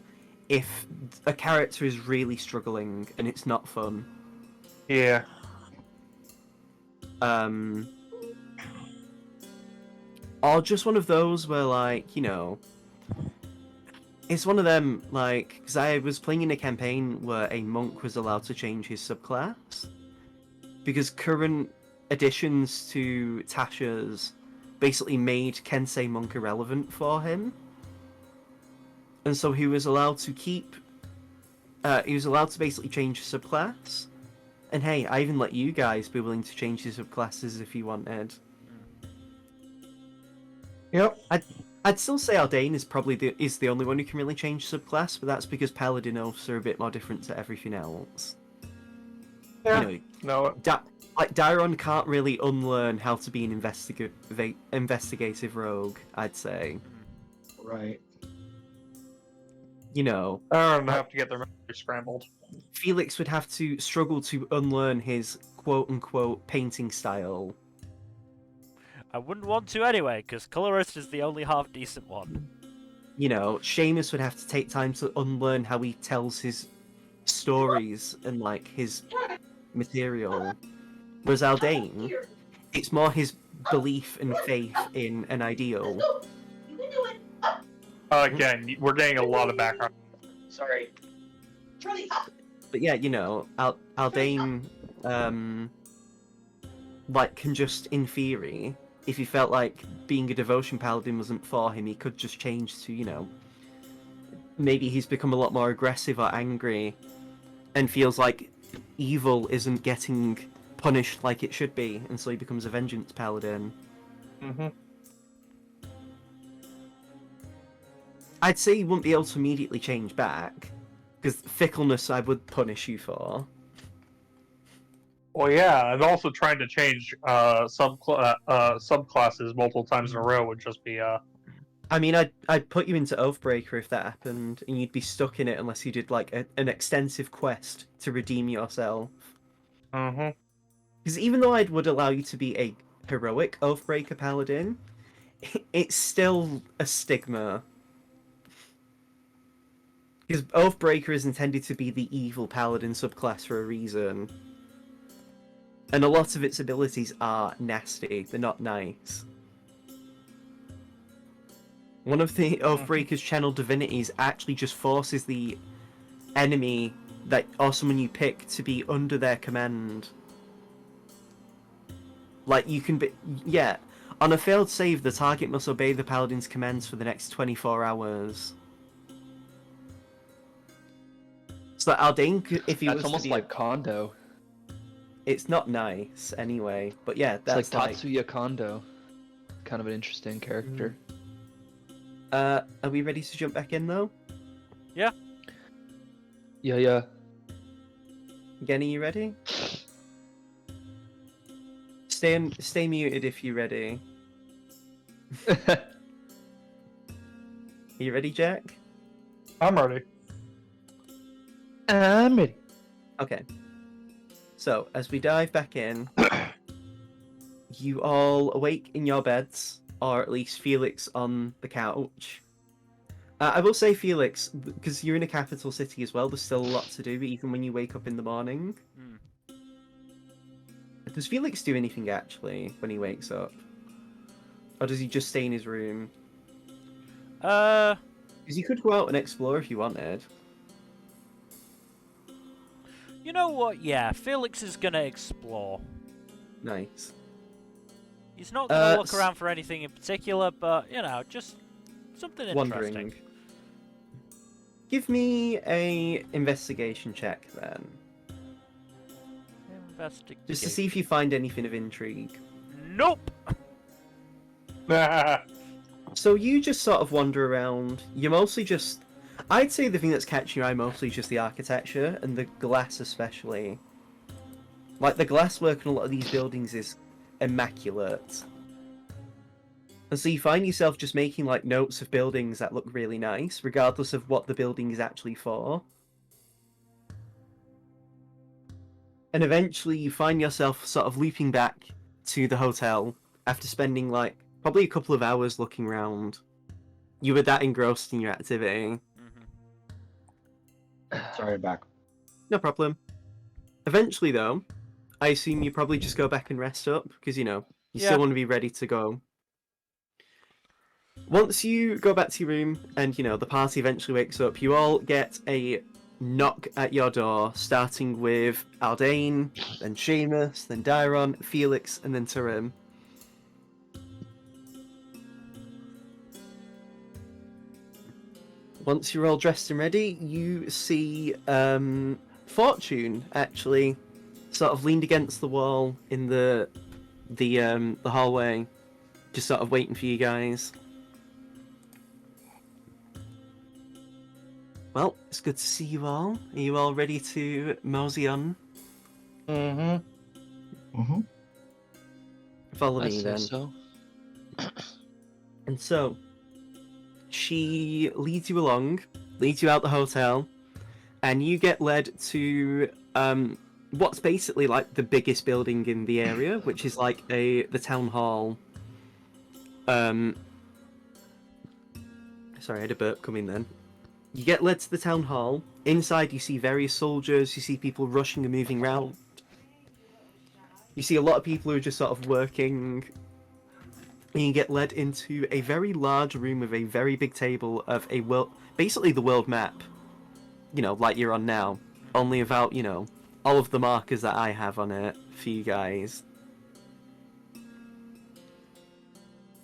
if a character is really struggling and it's not fun. Yeah. Or just one of those where, like, you know, it's one of them, like, because I was playing in a campaign where a monk was allowed to change his subclass, because current additions to Tasha's basically made Kensei Monk irrelevant for him. And so he was allowed to basically change his subclass. And hey, I even let you guys be willing to change your subclasses if you wanted. Yep. I'd still say Aldane is probably the only one who can really change subclass, but that's because Paladin oaths are a bit more different to everything else. Yeah. You know, No. like Dairon can't really unlearn how to be an investigative rogue, I'd say. Right. You know, I don't have to get their memory scrambled. Felix would have to struggle to unlearn his quote-unquote painting style. I wouldn't want to anyway, because colorist is the only half-decent one. You know, Seamus would have to take time to unlearn how he tells his stories and, like, his material. Whereas Aldane, it's more his belief and faith in an ideal. You can do it! Again, we're getting a lot of background. Sorry. Charlie, But yeah, you know, Aldane, like, can just, in theory, if he felt like being a devotion paladin wasn't for him, he could just change to, you know, maybe he's become a lot more aggressive or angry and feels like evil isn't getting punished like it should be, and so he becomes a vengeance paladin. Mm-hmm. I'd say you wouldn't be able to immediately change back, because fickleness I would punish you for. Well, yeah, and also trying to change subclasses multiple times in a row would just be I mean, I'd put you into Oathbreaker if that happened, and you'd be stuck in it unless you did like an extensive quest to redeem yourself. Mm-hmm. Because even though I would allow you to be a heroic Oathbreaker paladin, it's still a stigma. Because Oathbreaker is intended to be the evil paladin subclass for a reason. And a lot of its abilities are nasty, they're not nice. One of the Oathbreaker's channel divinities actually just forces the enemy that or someone you pick to be under their command. Like, you can be... Yeah, on a failed save, the target must obey the paladin's commands for the next 24 hours. So that Aldain, if he That's was almost to be like Kondo. It's not nice, anyway. But yeah, It's that's like Tatsuya Kondo. Kind of an interesting character. Are we ready to jump back in, though? Yeah. Again, are you ready? Stay muted if you're ready. Are you ready, Jack? I'm ready. I'm ready. Okay. So, as we dive back in, you all awake in your beds, or at least Felix on the couch. I will say, Felix, because you're in a capital city as well, there's still a lot to do, even when you wake up in the morning. Does Felix do anything, actually, when he wakes up? Or does he just stay in his room? Because you could go out and explore if you wanted. You know what? Yeah, Felix is gonna explore. Nice. He's not gonna look around for anything in particular, but, you know, just something interesting. Wondering. Give me a investigation check, then. Investigate. Just to see if you find anything of intrigue. Nope! So you just sort of wander around. You're mostly just... I'd say the thing that's catching your eye mostly is just the architecture, and the glass especially. Like, the glasswork in a lot of these buildings is immaculate. And so you find yourself just making, like, notes of buildings that look really nice, regardless of what the building is actually for. And eventually you find yourself sort of looping back to the hotel after spending, like, probably a couple of hours looking around. You were that engrossed in your activity. Sorry, I'm back. No problem. Eventually, though, I assume you probably just go back and rest up, because, you know, you still want to be ready to go. Once you go back to your room, and, you know, the party eventually wakes up, you all get a knock at your door, starting with Aldain, then Seamus, then Dairon, Felix, and then Tarim. Once you're all dressed and ready, you see Fortune actually sort of leaned against the wall in the hallway, just sort of waiting for you guys. Well, it's good to see you all. Are you all ready to mosey on? Follow me then. So. And so, she leads you along, leads you out the hotel, and you get led to what's basically like the biggest building in the area, which is like the town hall. Sorry, I had a burp coming then. You get led to the town hall. Inside, you see various soldiers. You see people rushing and moving around. You see a lot of people who are just sort of working. And you get led into a very large room with a very big table of a world, basically the world map. You know, like you're on now. Only without, you know, all of the markers that I have on it for you guys.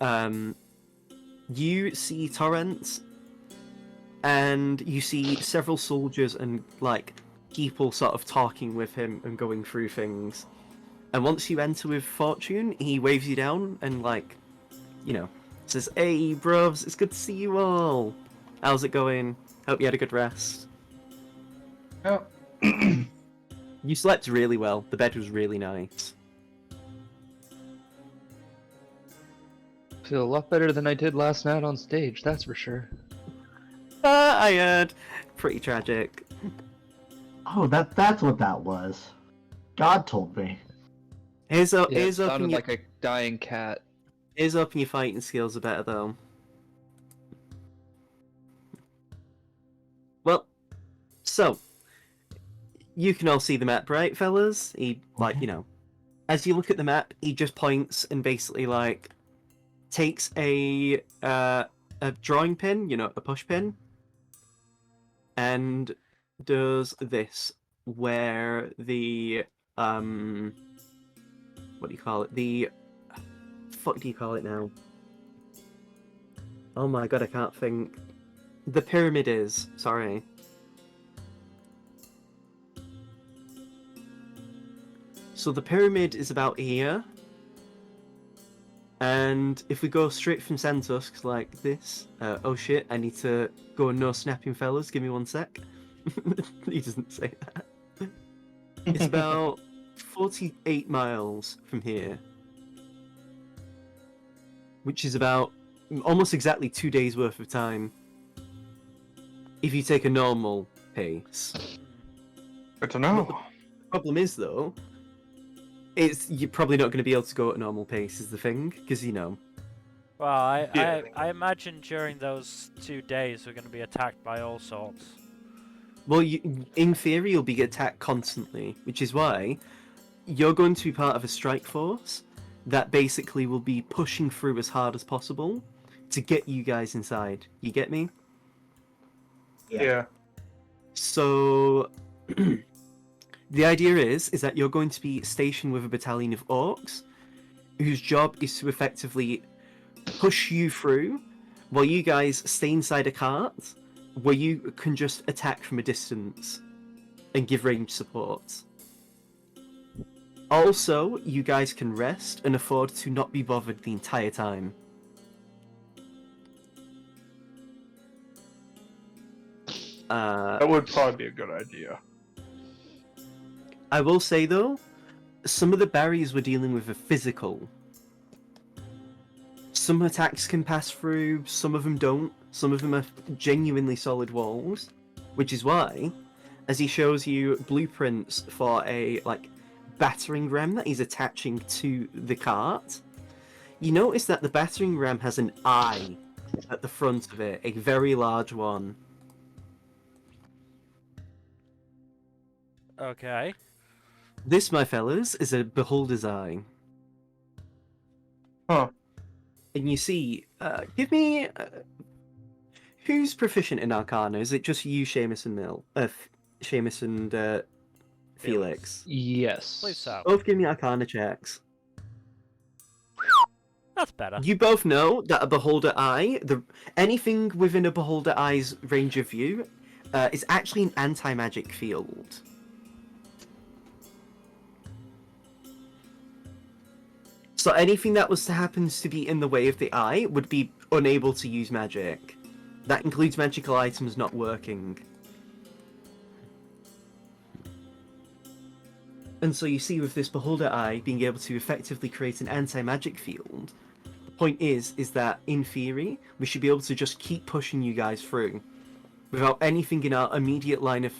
you see Torrent, and you see several soldiers and like people sort of talking with him and going through things. And once you enter with Fortune, he waves you down and like, says, "Hey, bros, it's good to see you all. How's it going? Hope you had a good rest." Oh. You slept really well. The bed was really nice. Feel a lot better than I did last night on stage, that's for sure. I heard. Pretty tragic. Oh, that's what that was. God told me. Here's Yeah, it hoping sounded you, like a dying cat. here's hoping your fighting skills are better though. Well, so you can all see the map, right, fellas? He as you look at the map, he just points and basically like takes a drawing pin, a push pin, and does this where the what do you call it? The fuck do you call it now? Oh my god, I can't think. The pyramid is. Sorry. So the pyramid is about here. And if we go straight from Sentusk like this... oh shit, I need to go no snapping fellas. Give me 1 sec. He doesn't say that. It's about 48 miles from here. Which is about almost exactly 2 days worth of time. If you take a normal pace. Good to know. The problem is, though, you're probably not going to be able to go at a normal pace, is the thing, because, Well, I Yeah. imagine during those 2 days we're going to be attacked by all sorts. Well, in theory, you'll be attacked constantly, which is why you're going to be part of a strike force that basically will be pushing through as hard as possible to get you guys inside. You get me? Yeah. So, the idea is that you're going to be stationed with a battalion of orcs, whose job is to effectively push you through, while you guys stay inside a cart, where you can just attack from a distance and give range support. Also, you guys can rest and afford to not be bothered the entire time. That would probably be a good idea. I will say though, some of the barriers we're dealing with are physical. Some attacks can pass through, some of them don't. Some of them are genuinely solid walls, which is why, as he shows you blueprints for a battering ram that he's attaching to the cart, you notice that the battering ram has an eye at the front of it, a very large one. Okay. This, my fellas, is a beholder's eye. Huh. And you see, give me... who's proficient in Arcana? Is it just you, Seamus and Seamus and Felix? Yes. Please so. Both give me Arcana checks. That's better. You both know that a beholder eye, anything within a beholder eye's range of view, is actually an anti-magic field. So anything that was to happen to be in the way of the eye would be unable to use magic. That includes magical items not working. And so you see with this beholder eye being able to effectively create an anti-magic field, the point is that in theory, we should be able to just keep pushing you guys through without anything in our immediate line of,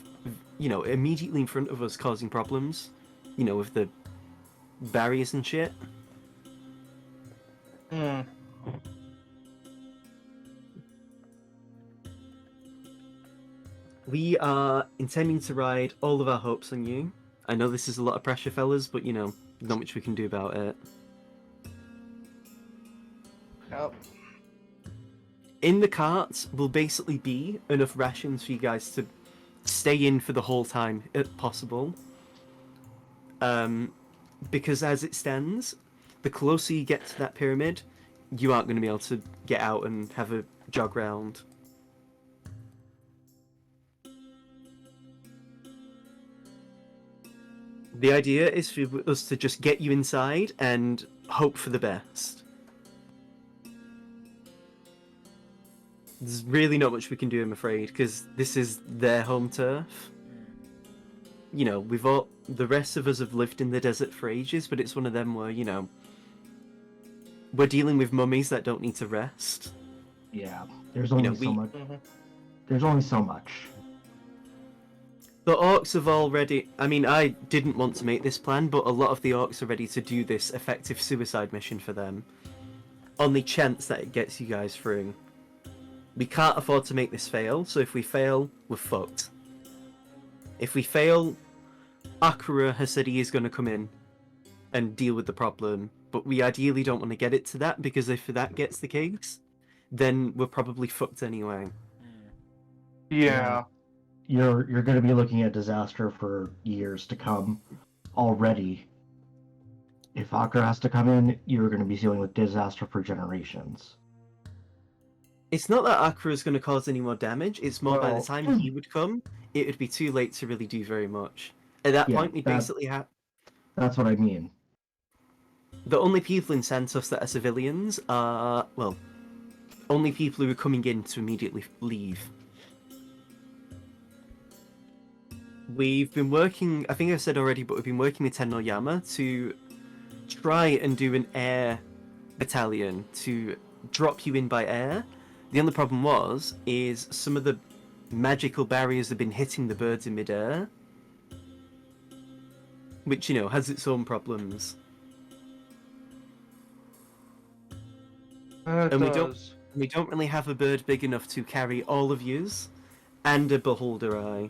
immediately in front of us causing problems, with the barriers and shit. Hmm. We are intending to ride all of our hopes on you. I know this is a lot of pressure, fellas, but not much we can do about it. Yep. In the carts will basically be enough rations for you guys to stay in for the whole time if possible. Because as it stands, the closer you get to that pyramid, you aren't going to be able to get out and have a jog round. The idea is for us to just get you inside and hope for the best. There's really not much we can do, I'm afraid, because this is their home turf. You know, the rest of us have lived in the desert for ages, but it's one of them where, you know, we're dealing with mummies that don't need to rest. Yeah, there's only so much. There's only so much. The orcs have already... I mean, I didn't want to make this plan, but a lot of the orcs are ready to do this effective suicide mission for them. On the chance that it gets you guys through. We can't afford to make this fail, so if we fail, we're fucked. If we fail, Akira has said he is going to come in and deal with the problem, but we ideally don't want to get it to that, because if that gets the case, then we're probably fucked anyway. Yeah. You're going to be looking at disaster for years to come already. If Akira has to come in, you're going to be dealing with disaster for generations. It's not that Akira's going to cause any more damage, it's more by the Well- time he would come, it would be too late to really do very much. At that point, we basically have... That's what I mean. The only people in Santos that are civilians are, well, only people who are coming in to immediately leave. We've been working, I think I said already, but we've been working with Tennoyama to try and do an air battalion to drop you in by air. The only problem is some of the magical barriers have been hitting the birds in midair, which, you know, has its own problems. It And does. we don't really have a bird big enough to carry all of yous and a beholder eye.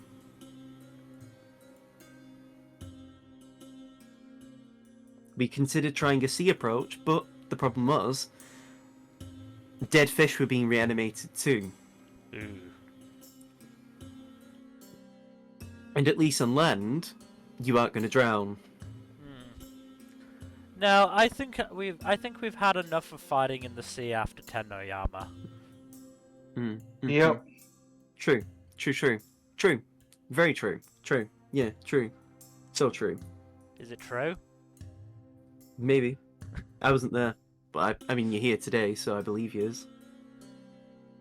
We considered trying a sea approach, but the problem was dead fish were being reanimated too. And at least on land, you aren't going to drown. No, I think we've had enough of fighting in the sea after Tennoyama. Yep. True. True. Very true. True. Yeah, true. So true. Is it true? Maybe. I wasn't there. But I mean, you're here today, so I believe you is.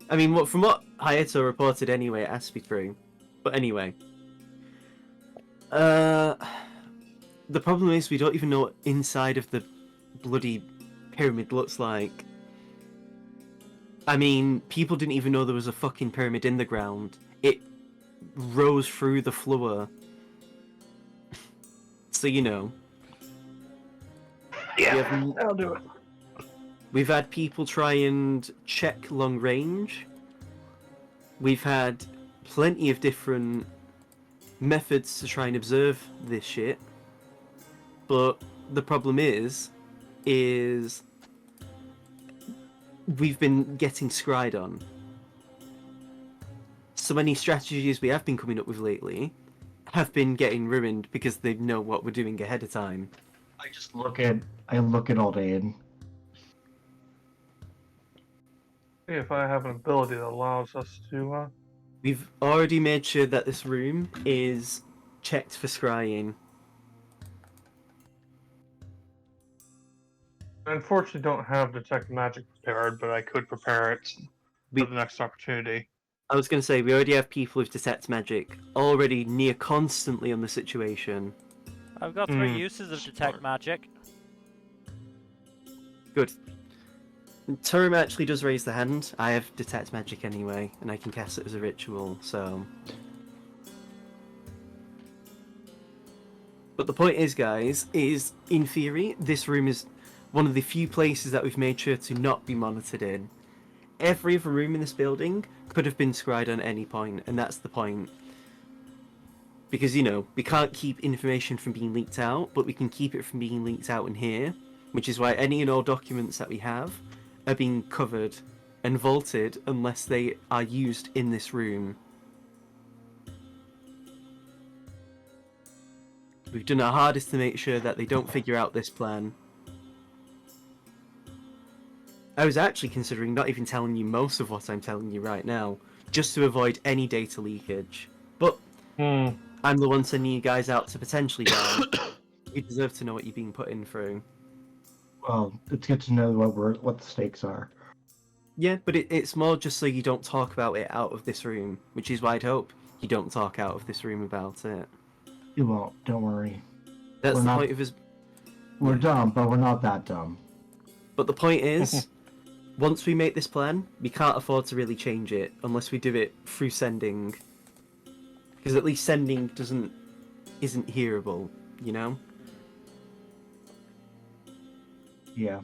I mean, from what Hayato reported anyway, it has to be true. But anyway. The problem is we don't even know what inside of the bloody pyramid looks like. I mean, people didn't even know there was a fucking pyramid in the ground. It rose through the floor. So, you know. Yeah, I'll do it. We've had people try and check long range. We've had plenty of different methods to try and observe this shit. But the problem is we've been getting scried on. So many strategies we have been coming up with lately have been getting ruined because they know what we're doing ahead of time. I look at all day and See if I have an ability that allows us to, We've already made sure that this room is checked for scrying. I unfortunately don't have Detect Magic prepared, but I could prepare it for the next opportunity. I was going to say, we already have people with Detect Magic already near constantly on the situation. I've got 3 uses of Detect Magic. Good. Turum actually does raise the hand. I have Detect Magic anyway, and I can cast it as a ritual, so... But the point is, guys, is, in theory, this room is one of the few places that we've made sure to not be monitored in. Every other room in this building could have been scried on any point, and that's the point. Because, you know, we can't keep information from being leaked out, but we can keep it from being leaked out in here, which is why any and all documents that we have are being covered and vaulted unless they are used in this room. We've done our hardest to make sure that they don't figure out this plan. I was actually considering not even telling you most of what I'm telling you right now, just to avoid any data leakage. But I'm the one sending you guys out to potentially die. You deserve to know what you're being put in through. Well, it's good to know what the stakes are. Yeah, but it's more just so you don't talk about it out of this room, which is why I'd hope you don't talk out of this room about it. You won't. Don't worry. That's We're the not- point of his. We're Yeah. dumb, but we're not that dumb. But the point is, once we make this plan, we can't afford to really change it unless we do it through sending. Because at least sending isn't hearable, you know? Yeah.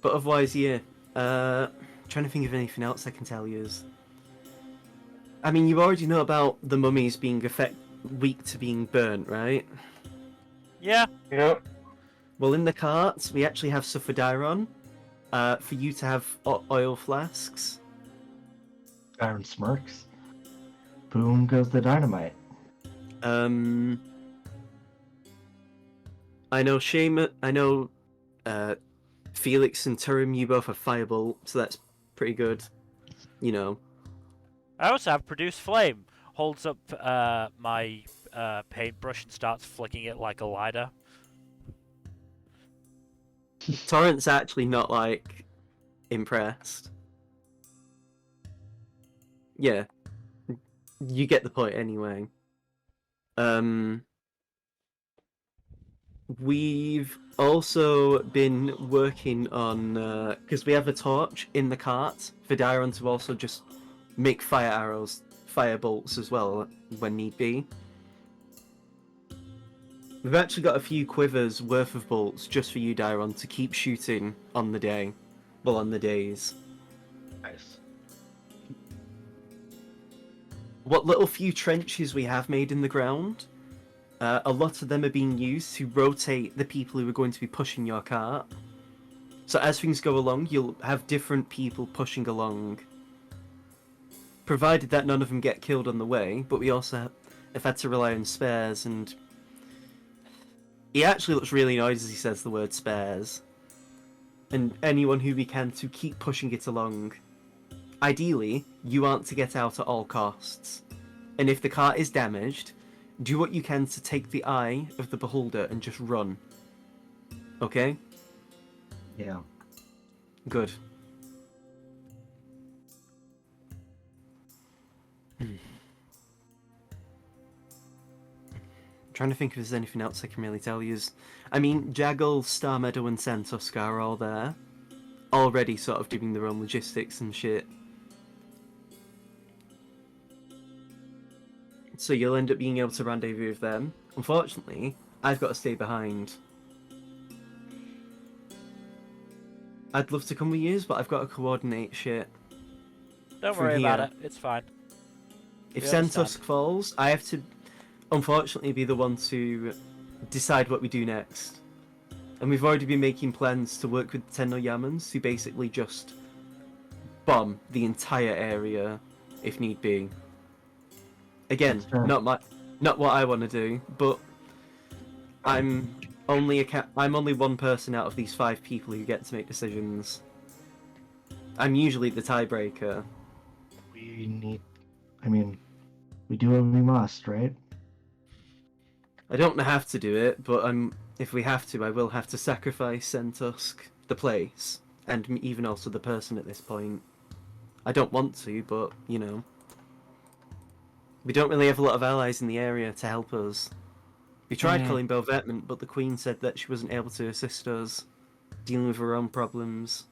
But otherwise, yeah. Trying to think of anything else I can tell you. I mean, you already know about the mummies being weak to being burnt, right? Yeah. Yep. Well, in the carts, we actually have Sulfadiron, for you to have oil flasks. Iron smirks. Boom goes the dynamite. I know Felix and Turim, you both have Firebolt, so that's pretty good. You know. I also have Produce Flame. Holds up my paintbrush and starts flicking it like a lighter. Torrent's actually not, like, impressed. Yeah. You get the point anyway. We've also been working on, because we have a torch in the cart for Diron to also just make fire arrows, fire bolts as well when need be. We've actually got a few quivers worth of bolts just for you, Diron, to keep shooting on the day. Well, on the days. Nice. What little few trenches we have made in the ground, a lot of them are being used to rotate the people who are going to be pushing your cart. So as things go along, you'll have different people pushing along. Provided that none of them get killed on the way, but we also have had to rely on spares, and he actually looks really annoyed as he says the word spares. And anyone who we can to keep pushing it along. Ideally, you aren't to get out at all costs. And if the cart is damaged, do what you can to take the eye of the beholder and just run. Okay? Yeah. Good. Trying to think if there's anything else I can really tell you. I mean, Jaggle, Star Meadow, and Sentusk are all there. Already sort of doing their own logistics and shit. So you'll end up being able to rendezvous with them. Unfortunately, I've got to stay behind. I'd love to come with you, but I've got to coordinate shit. Don't From worry about here. it. It's fine. If We Sentusk understand. falls, I have to, unfortunately, be the one to decide what we do next. And we've already been making plans to work with the Tenno Yamans to basically just bomb the entire area, if need be. Again, That's fair. not what I want to do, but I'm only one person out of these 5 people who get to make decisions. I'm usually the tiebreaker. We do what we must, right? I don't have to do it, but if we have to, I will have to sacrifice Sentusk, the place, and even also the person at this point. I don't want to, but, you know. We don't really have a lot of allies in the area to help us. We tried calling Belvetment, but the Queen said that she wasn't able to assist us, dealing with her own problems.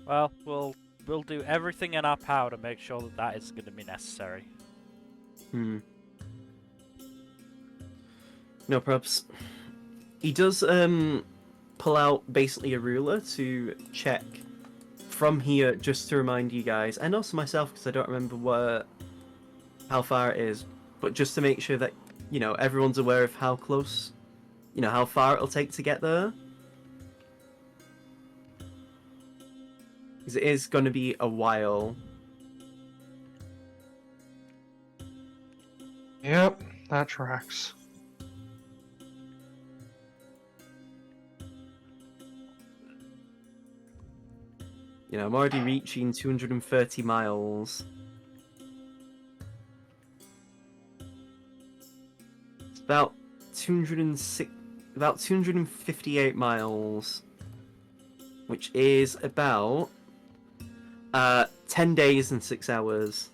Well, we'll do everything in our power to make sure that that is going to be necessary. No probs. He does pull out basically a ruler to check from here, just to remind you guys, and also myself because I don't remember how far it is, but just to make sure that, you know, everyone's aware of how close, you know, how far it'll take to get there. Because it is going to be a while. Yep. That tracks. You know, I'm already reaching 230 miles. It's about 258 miles, which is about 10 days and 6 hours.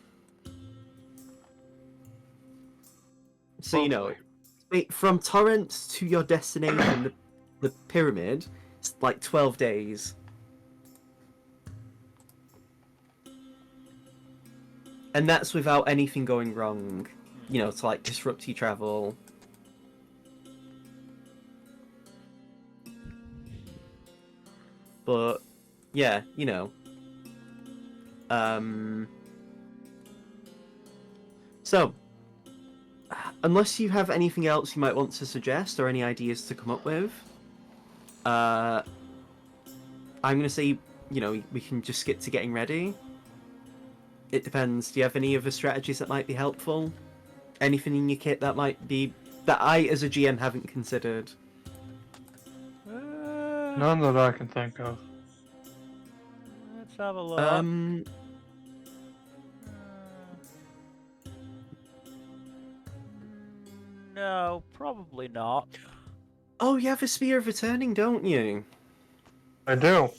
So you know, from Torrent to your destination, the pyramid, it's like 12 days. And that's without anything going wrong, you know, to like disrupt your travel. But yeah, you know. So, unless you have anything else you might want to suggest or any ideas to come up with, I'm gonna say, you know, we can just skip to getting ready. It depends. Do you have any other strategies that might be helpful? Anything in your kit that might be that I, as a GM, haven't considered? None that I can think of. Let's have a look. No, probably not. Oh, you have a Spear of Returning, don't you? I do.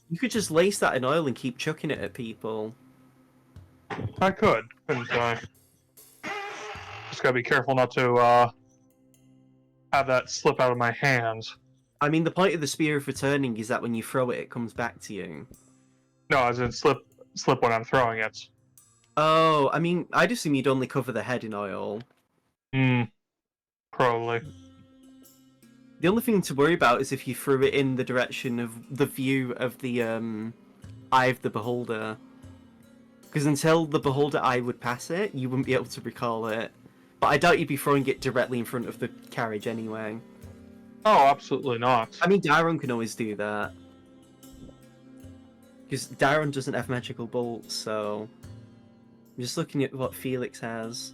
You could just lace that in oil and keep chucking it at people. I could, couldn't I? Just gotta be careful not to have that slip out of my hands. I mean, the point of the Spear of Returning is that when you throw it, it comes back to you. No, as in slip when I'm throwing it. Oh, I mean, I'd assume you'd only cover the head in oil. Probably. The only thing to worry about is if you threw it in the direction of the view of the Eye of the Beholder. Because until the Beholder Eye would pass it, you wouldn't be able to recall it. But I doubt you'd be throwing it directly in front of the carriage anyway. Oh, absolutely not. I mean, Daron can always do that. Because Daron doesn't have magical bolts, so... I'm just looking at what Felix has.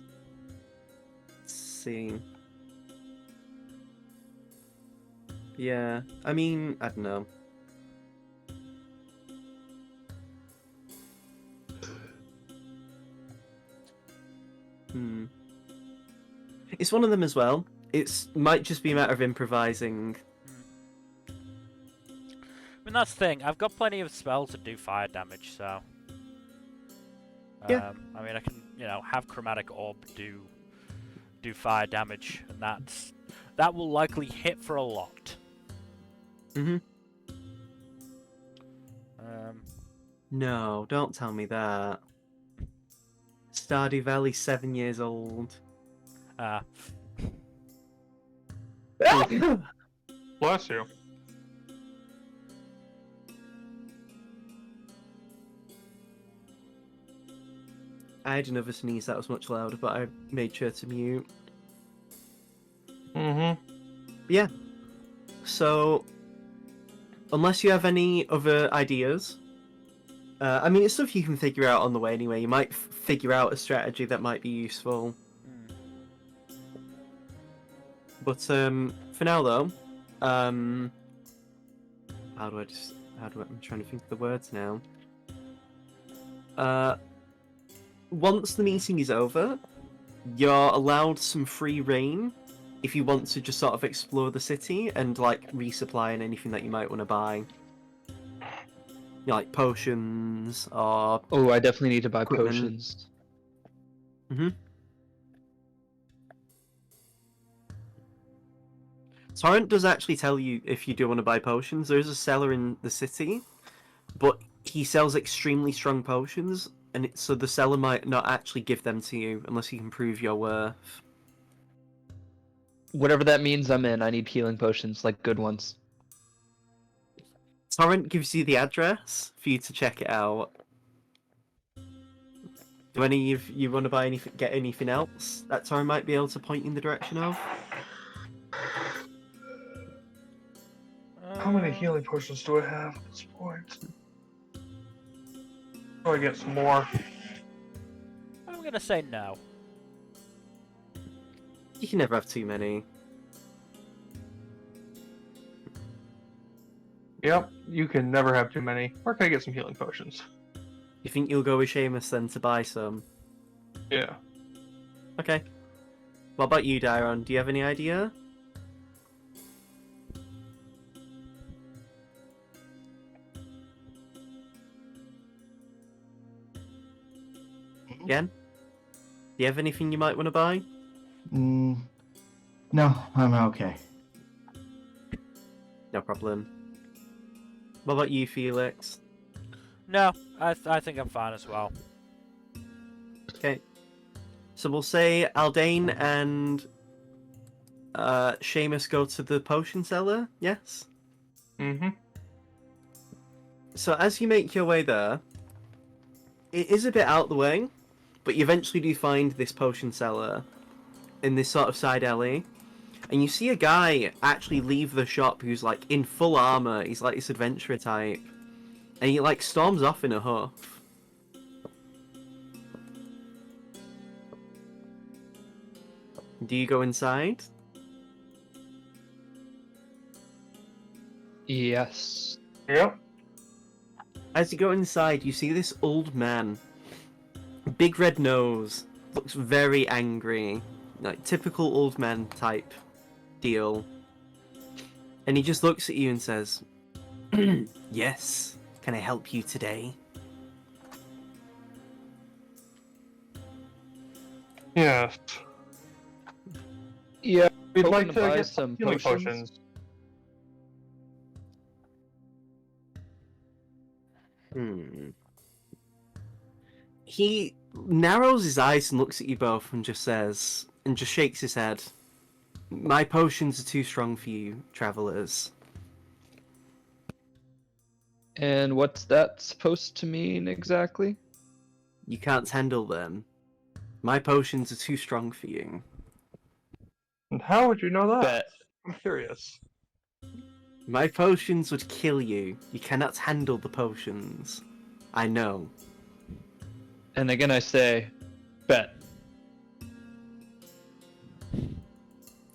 Let's see. Yeah, I mean, I don't know. It's one of them as well. It might just be a matter of improvising. I mean, that's the thing. I've got plenty of spells to do fire damage, so... Yeah. I mean, I can, you know, have Chromatic Orb do fire damage, and that will likely hit for a lot. No, don't tell me that. Stardew Valley, 7 years old. Bless you. I had another sneeze that was much louder, but I made sure to mute. Yeah. So, unless you have any other ideas, I mean, it's stuff you can figure out on the way anyway. You might figure out a strategy that might be useful. But for now, though, I'm trying to think of the words now. Once the meeting is over, you're allowed some free reign if you want to just sort of explore the city and like resupply and anything that you might want to buy. You know, like potions or... Oh, I definitely need to buy Equipment. potions. Torrent does actually tell you if you do want to buy potions. There's a seller in the city, but he sells extremely strong potions, and so the seller might not actually give them to you unless you can prove your worth. Whatever that means, I'm in. I need healing potions, like good ones. Torrent gives you the address for you to check it out. Do any of you want to buy anything, get anything else that Torrent might be able to point you in the direction of? How many healing potions do I have at this point? Oh, I get some more. I'm gonna say no. You can never have too many. Yep, you can never have too many. Where can I get some healing potions? You think you'll go with Seamus then to buy some? Yeah. Okay. What about you, Dairon? Do you have any idea? Again? Do you have anything you might want to buy? No, I'm okay. No problem. What about you, Felix? No, I think I'm fine as well. Okay. So we'll say Aldane and Seamus go to the potion cellar, yes? Mm-hmm. So as you make your way there, it is a bit out the way, but you eventually do find this potion cellar in this sort of side alley. And you see a guy actually leave the shop who's like in full armor. He's like this adventurer type. And he like storms off in a huff. Do you go inside? Yes. Yep. As you go inside, you see this old man. Big red nose. Looks very angry. Like typical old man type deal. And he just looks at you and says, "Yes, can I help you today?" Yes. Yeah. We'd Hoping like to to buy get some healing potions. potions. He narrows his eyes and looks at you both and just says, and just shakes his head. "My potions are too strong for you, travelers." And what's that supposed to mean exactly? You can't handle them. My potions are too strong for you. And how would you know that? Bet. I'm curious. My potions would kill you. You cannot handle the potions. I know. And again, I say, bet.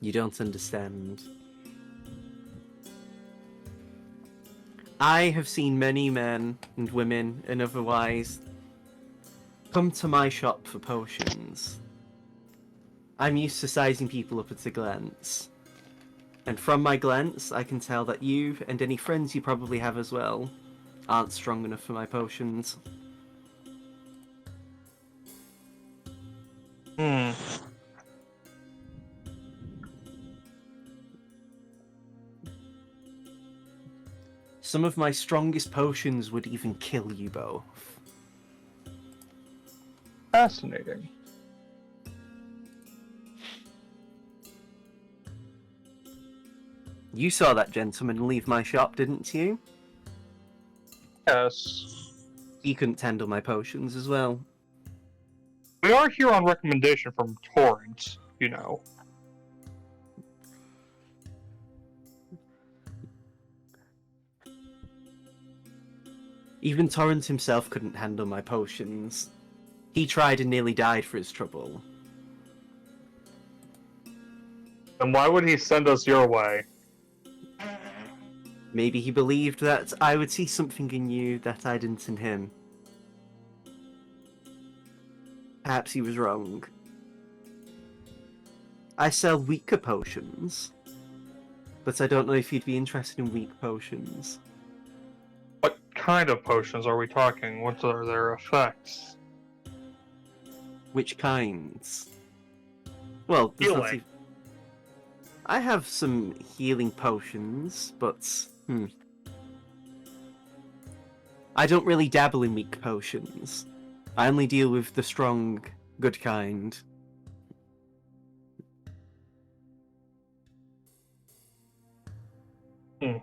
You don't understand. I have seen many men and women and otherwise come to my shop for potions. I'm used to sizing people up at a glance. And from my glance, I can tell that you, and any friends you probably have as well, aren't strong enough for my potions. Hmm. Some of my strongest potions would even kill you both. Fascinating. You saw that gentleman leave my shop, didn't you? Yes. He couldn't handle my potions as well. We are here on recommendation from Torrent, you know. Even Torrent himself couldn't handle my potions. He tried and nearly died for his trouble. Then why would he send us your way? Maybe he believed that I would see something in you that I didn't in him. Perhaps he was wrong. I sell weaker potions, but I don't know if you'd be interested in weak potions. What kind of potions are we talking? What are their effects? Which kinds? Well, there's not Healing. even- I have some healing potions, but I don't really dabble in weak potions. I only deal with the strong, good kind. Hmm.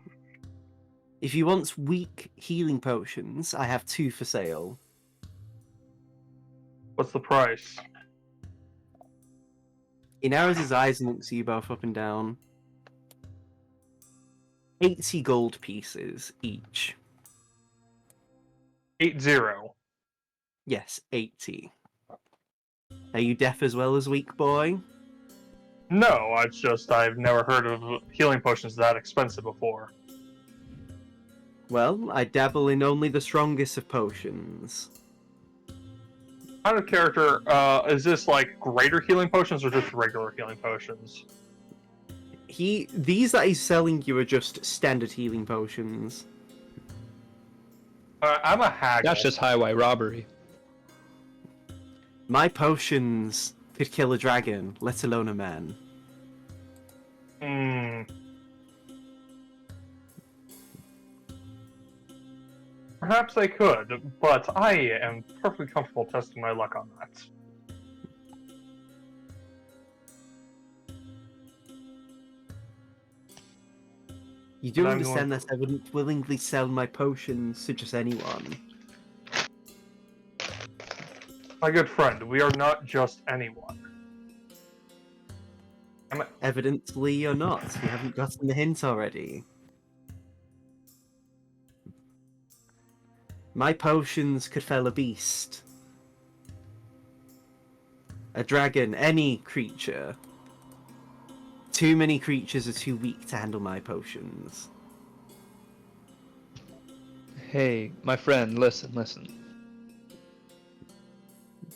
If you want weak healing potions, I have 2 for sale. What's the price? He narrows his eyes and looks at you both up and down. 80 gold pieces each. 80. Yes, 80. Are you deaf as well as weak, boy? No, it's just I've never heard of healing potions that expensive before. Well, I dabble in only the strongest of potions. Out of character, is this like greater healing potions or just regular healing potions? These that he's selling you are just standard healing potions. I'm a haggle. That's just highway robbery. My potions could kill a dragon, let alone a man. Hmm. Perhaps they could, but I am perfectly comfortable testing my luck on that. You do But I'm understand going- that I wouldn't willingly sell my potions to just anyone. My good friend, we are not just anyone. Evidently you're not. You haven't gotten the hint already. My potions could fell a beast. A dragon, any creature. Too many creatures are too weak to handle my potions. Hey, my friend, listen.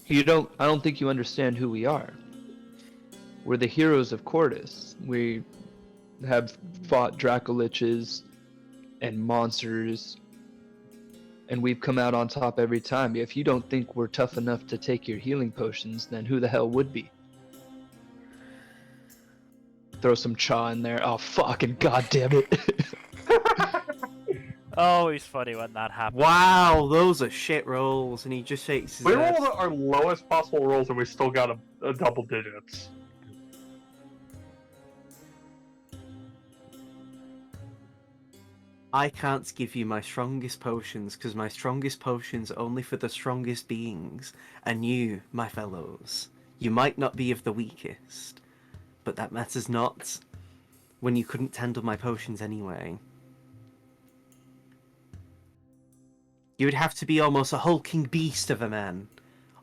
I don't think you understand who we are. We're the heroes of Cordis. We have fought Dracoliches and monsters, and we've come out on top every time. If you don't think we're tough enough to take your healing potions, then who the hell would be? Throw some chaw in there. Oh, fucking goddamn it. Always funny when that happens. Wow, those are shit rolls, and he just shakes his We head. rolled our lowest possible rolls and we still got a double digits. I can't give you my strongest potions, because my strongest potions are only for the strongest beings. And you, my fellows, you might not be of the weakest, but that matters not, when you couldn't handle my potions anyway. You would have to be almost a hulking beast of a man,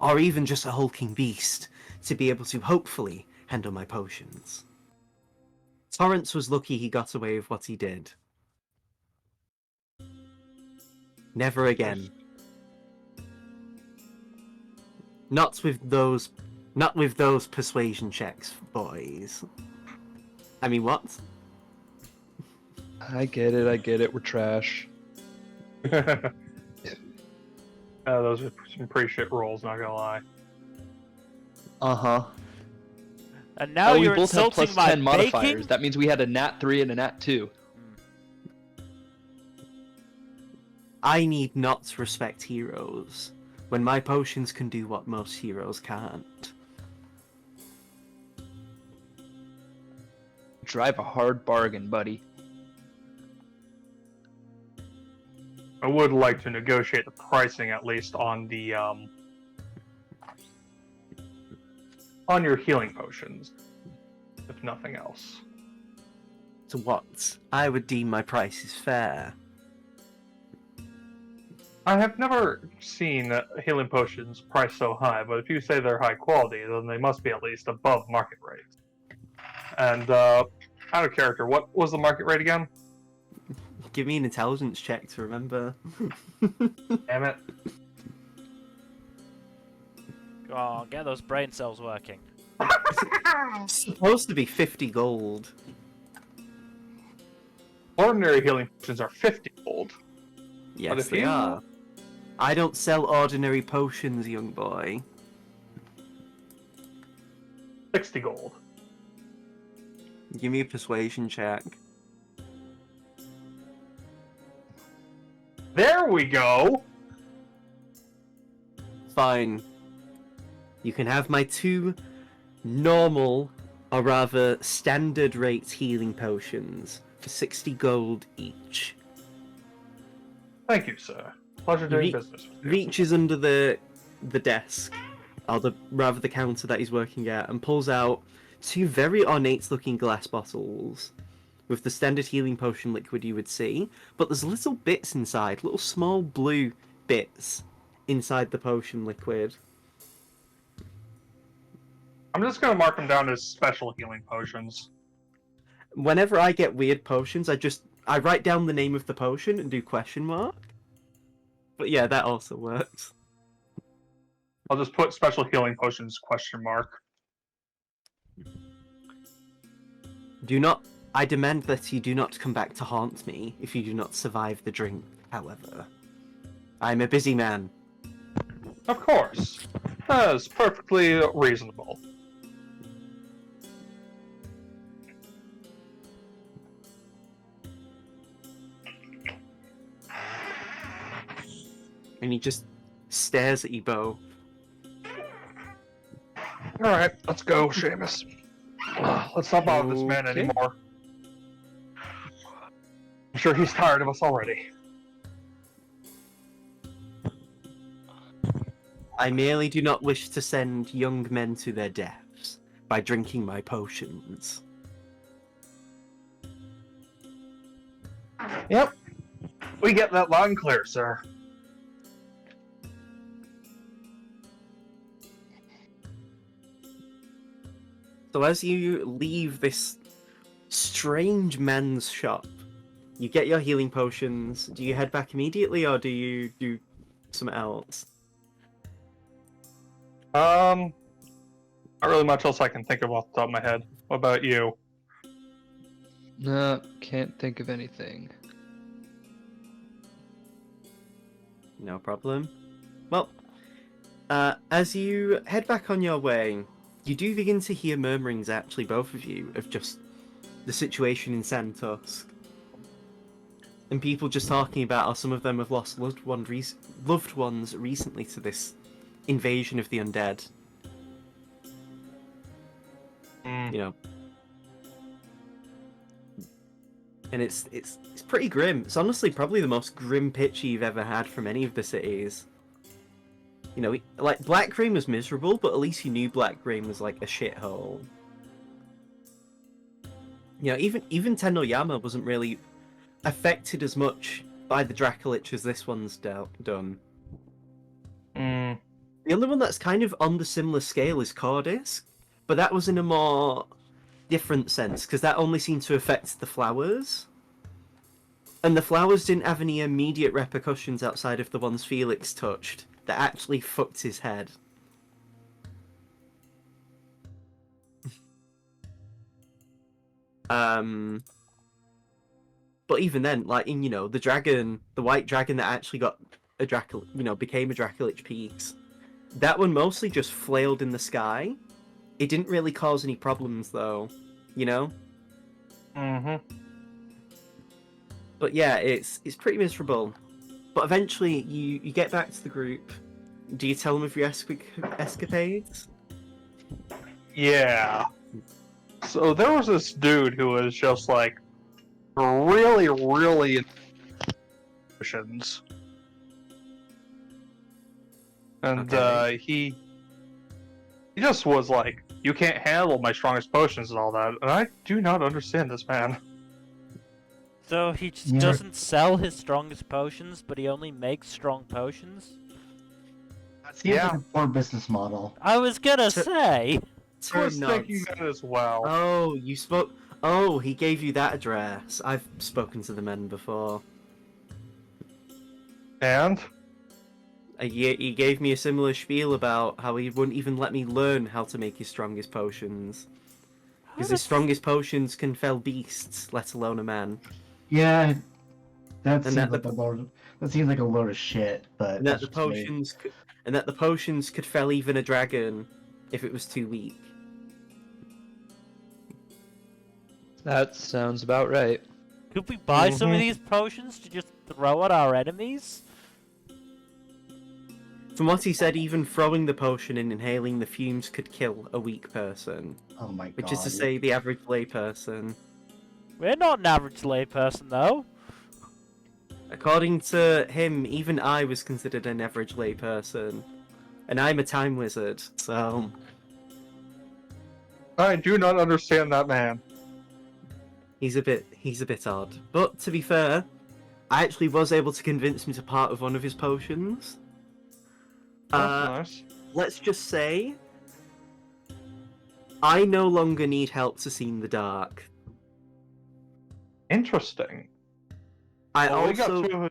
or even just a hulking beast, to be able to hopefully handle my potions. Torrent was lucky he got away with what he did. Never again. Not with those persuasion checks, boys. I mean, what? I get it, we're trash. Those are some pretty shit rolls, not gonna lie. Uh-huh. And now We you're both have insulting plus my 10 modifiers. baking? That means we had a nat 3 and a nat 2. I need not respect heroes, when my potions can do what most heroes can't. Drive a hard bargain, buddy. I would like to negotiate the pricing at least on the on your healing potions, if nothing else. To what I would deem my prices fair. I have never seen healing potions priced so high, but if you say they're high quality, then they must be at least above market rate. And out of character, what was the market rate again? Give me an intelligence check to remember. Damn it. Go on, get those brain cells working. It's supposed to be 50 gold. Ordinary healing potions are 50 gold. Yes, if they you- are. I don't sell ordinary potions, young boy. 60 gold. Give me a persuasion check. There we go! Fine. You can have my 2 normal, or rather standard rate healing potions for 60 gold each. Thank you, sir. Pleasure doing Re- business with you. Reaches under the desk, or the counter that he's working at, and pulls out 2 very ornate looking glass bottles with the standard healing potion liquid you would see, but there's little bits inside, little small blue bits inside the potion liquid. I'm just gonna mark them down as special healing potions. Whenever I get weird potions, I write down the name of the potion and do question mark. But yeah, that also works. I'll just put special healing potions question mark. I demand that you do not come back to haunt me if you do not survive the drink, however. I'm a busy man. Of course. That is perfectly reasonable. And he just stares at you both. Alright, let's go, Seamus. Let's not bother this man Okay. anymore. I'm sure he's tired of us already. I merely do not wish to send young men to their deaths by drinking my potions. Yep. We get that loud and clear, sir. So as you leave this strange man's shop, you get your healing potions. Do you head back immediately, or do you do something else? Not really much else I can think of off the top of my head. What about you? No, can't think of anything. No problem. Well, as you head back on your way, you do begin to hear murmurings, actually, both of you, of just the situation in Santusk. And people just talking about how some of them have lost loved ones recently to this invasion of the undead. You know. And it's pretty grim. It's honestly probably the most grim picture you've ever had from any of the cities. You know, like, Black Cream was miserable, but at least you knew Black Cream was like a shithole. You know, even Tenoyama wasn't really affected as much by the Dracolich as this one's done. The only one that's kind of on the similar scale is Cordisk, but that was in a more different sense, because that only seemed to affect the flowers. And the flowers didn't have any immediate repercussions outside of the ones Felix touched that actually fucked his head. But even then, like, in, you know, the white dragon that actually got a became a Dracolich piece, that one mostly just flailed in the sky. It didn't really cause any problems, though, you know? But yeah, it's pretty miserable. But eventually, you get back to the group. Do you tell them of your escapades? Yeah. So there was this dude who was just like really, really potions. And Okay. he just was like, you can't handle my strongest potions and all that. And I do not understand this man. So he just Yeah. doesn't sell his strongest potions, but he only makes strong potions? That seems Yeah. like a poor business model. I was gonna So- say! I was Turn thinking nods. that as well. Oh, you spoke. Oh, he gave you that address. I've spoken to the men before. And? He gave me a similar spiel about how he wouldn't even let me learn how to make his strongest potions. How Because his does- strongest potions can fell beasts, let alone a man. Yeah, that seems that like a load. That seems like a load of shit. But And that that's the just me. potions could fell even a dragon if it was too weak. That sounds about right. Could we buy some of Mhm. these potions to just throw at our enemies? From what he said, even throwing the potion and inhaling the fumes could kill a weak person. Oh my god. Which is to say, the average layperson. We're not an average layperson, though. According to him, even I was considered an average layperson. And I'm a time wizard, so... I do not understand that man. He's a bit odd. But, to be fair, I actually was able to convince him to part with one of his potions. That's nice. Let's just say I no longer need help to see in the dark. Interesting. I Well, we got also, two.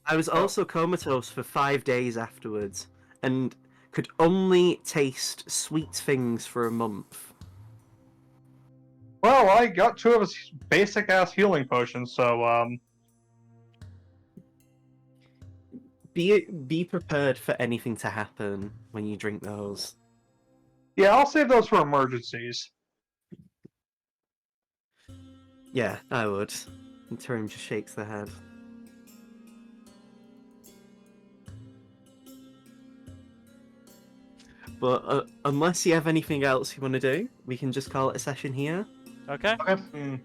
I was also comatose for 5 days afterwards, and could only taste sweet things for a month. Well, I got two of his basic ass healing potions, so Be prepared for anything to happen when you drink those. yeah, I'll save those for emergencies. Yeah, I would. And Turim just shakes their head. But unless you have anything else you want to do, we can just call it a session here. Okay. Okay.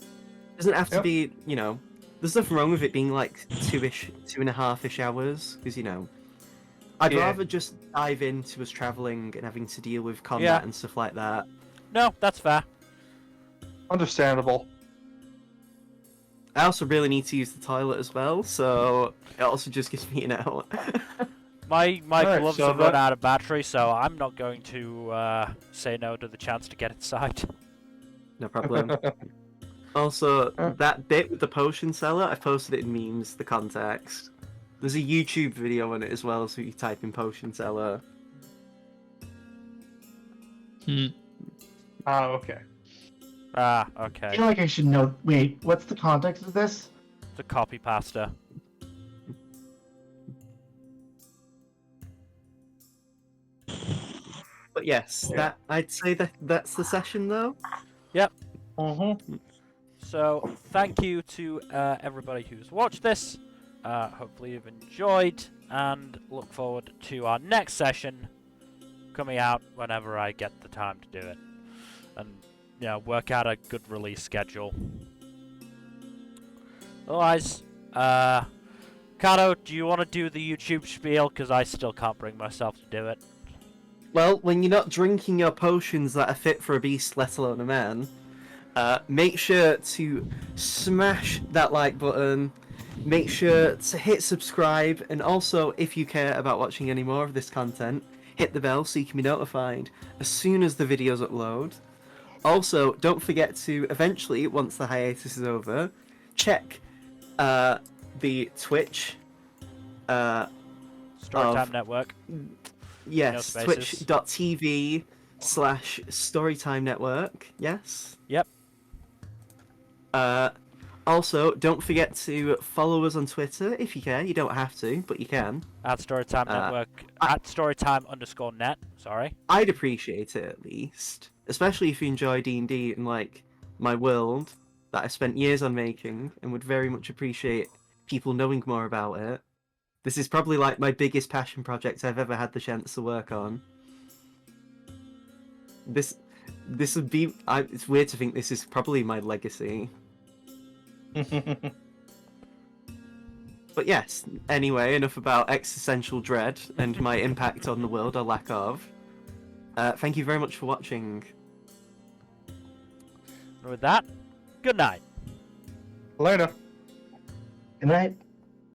Doesn't have to Yep. be, there's nothing wrong with it being like 2.5-ish hours, because, I'd Yeah. rather just dive into us traveling and having to deal with combat Yeah. and stuff like that. No, that's fair. Understandable. I also really need to use the toilet as well, so it also just gives me an hour. My Alright, gloves so have run that- out of battery, so I'm not going to say no to the chance to get inside. No problem. Also, that bit with the potion seller, I've posted it in memes, the context. There's a YouTube video on it as well, so you type in potion seller. Okay. Ah, I okay. feel like I should know. Wait, what's the context of this? The copy pasta. But yes, Yeah. I'd say that's the session though. Mm-hmm. So, thank you to everybody who's watched this. Hopefully you've enjoyed, and look forward to our next session coming out whenever I get the time to do it. And, work out a good release schedule. Otherwise, Kato, do you want to do the YouTube spiel? Because I still can't bring myself to do it. Well, when you're not drinking your potions that are fit for a beast, let alone a man, make sure to smash that like button. Make sure to hit subscribe, and also, if you care about watching any more of this content, hit the bell so you can be notified as soon as the videos upload. Also, don't forget to eventually, once the hiatus is over, check the Twitch. Storytime Network. Yes, No spaces. twitch.tv/Storytime Network. Yes. Yep. Also, don't forget to follow us on Twitter if you care. You don't have to, but you can. At Storytime Network. At Storytime_net. Sorry. I'd appreciate it at least, especially if you enjoy D&D and like my world that I spent years on making, and would very much appreciate people knowing more about it. This is probably like my biggest passion project I've ever had the chance to work on. This would be. It's weird to think this is probably my legacy. But yes, anyway, enough about existential dread and my impact on the world or lack of. Thank you very much for watching. And with that, good night. Later. Good night.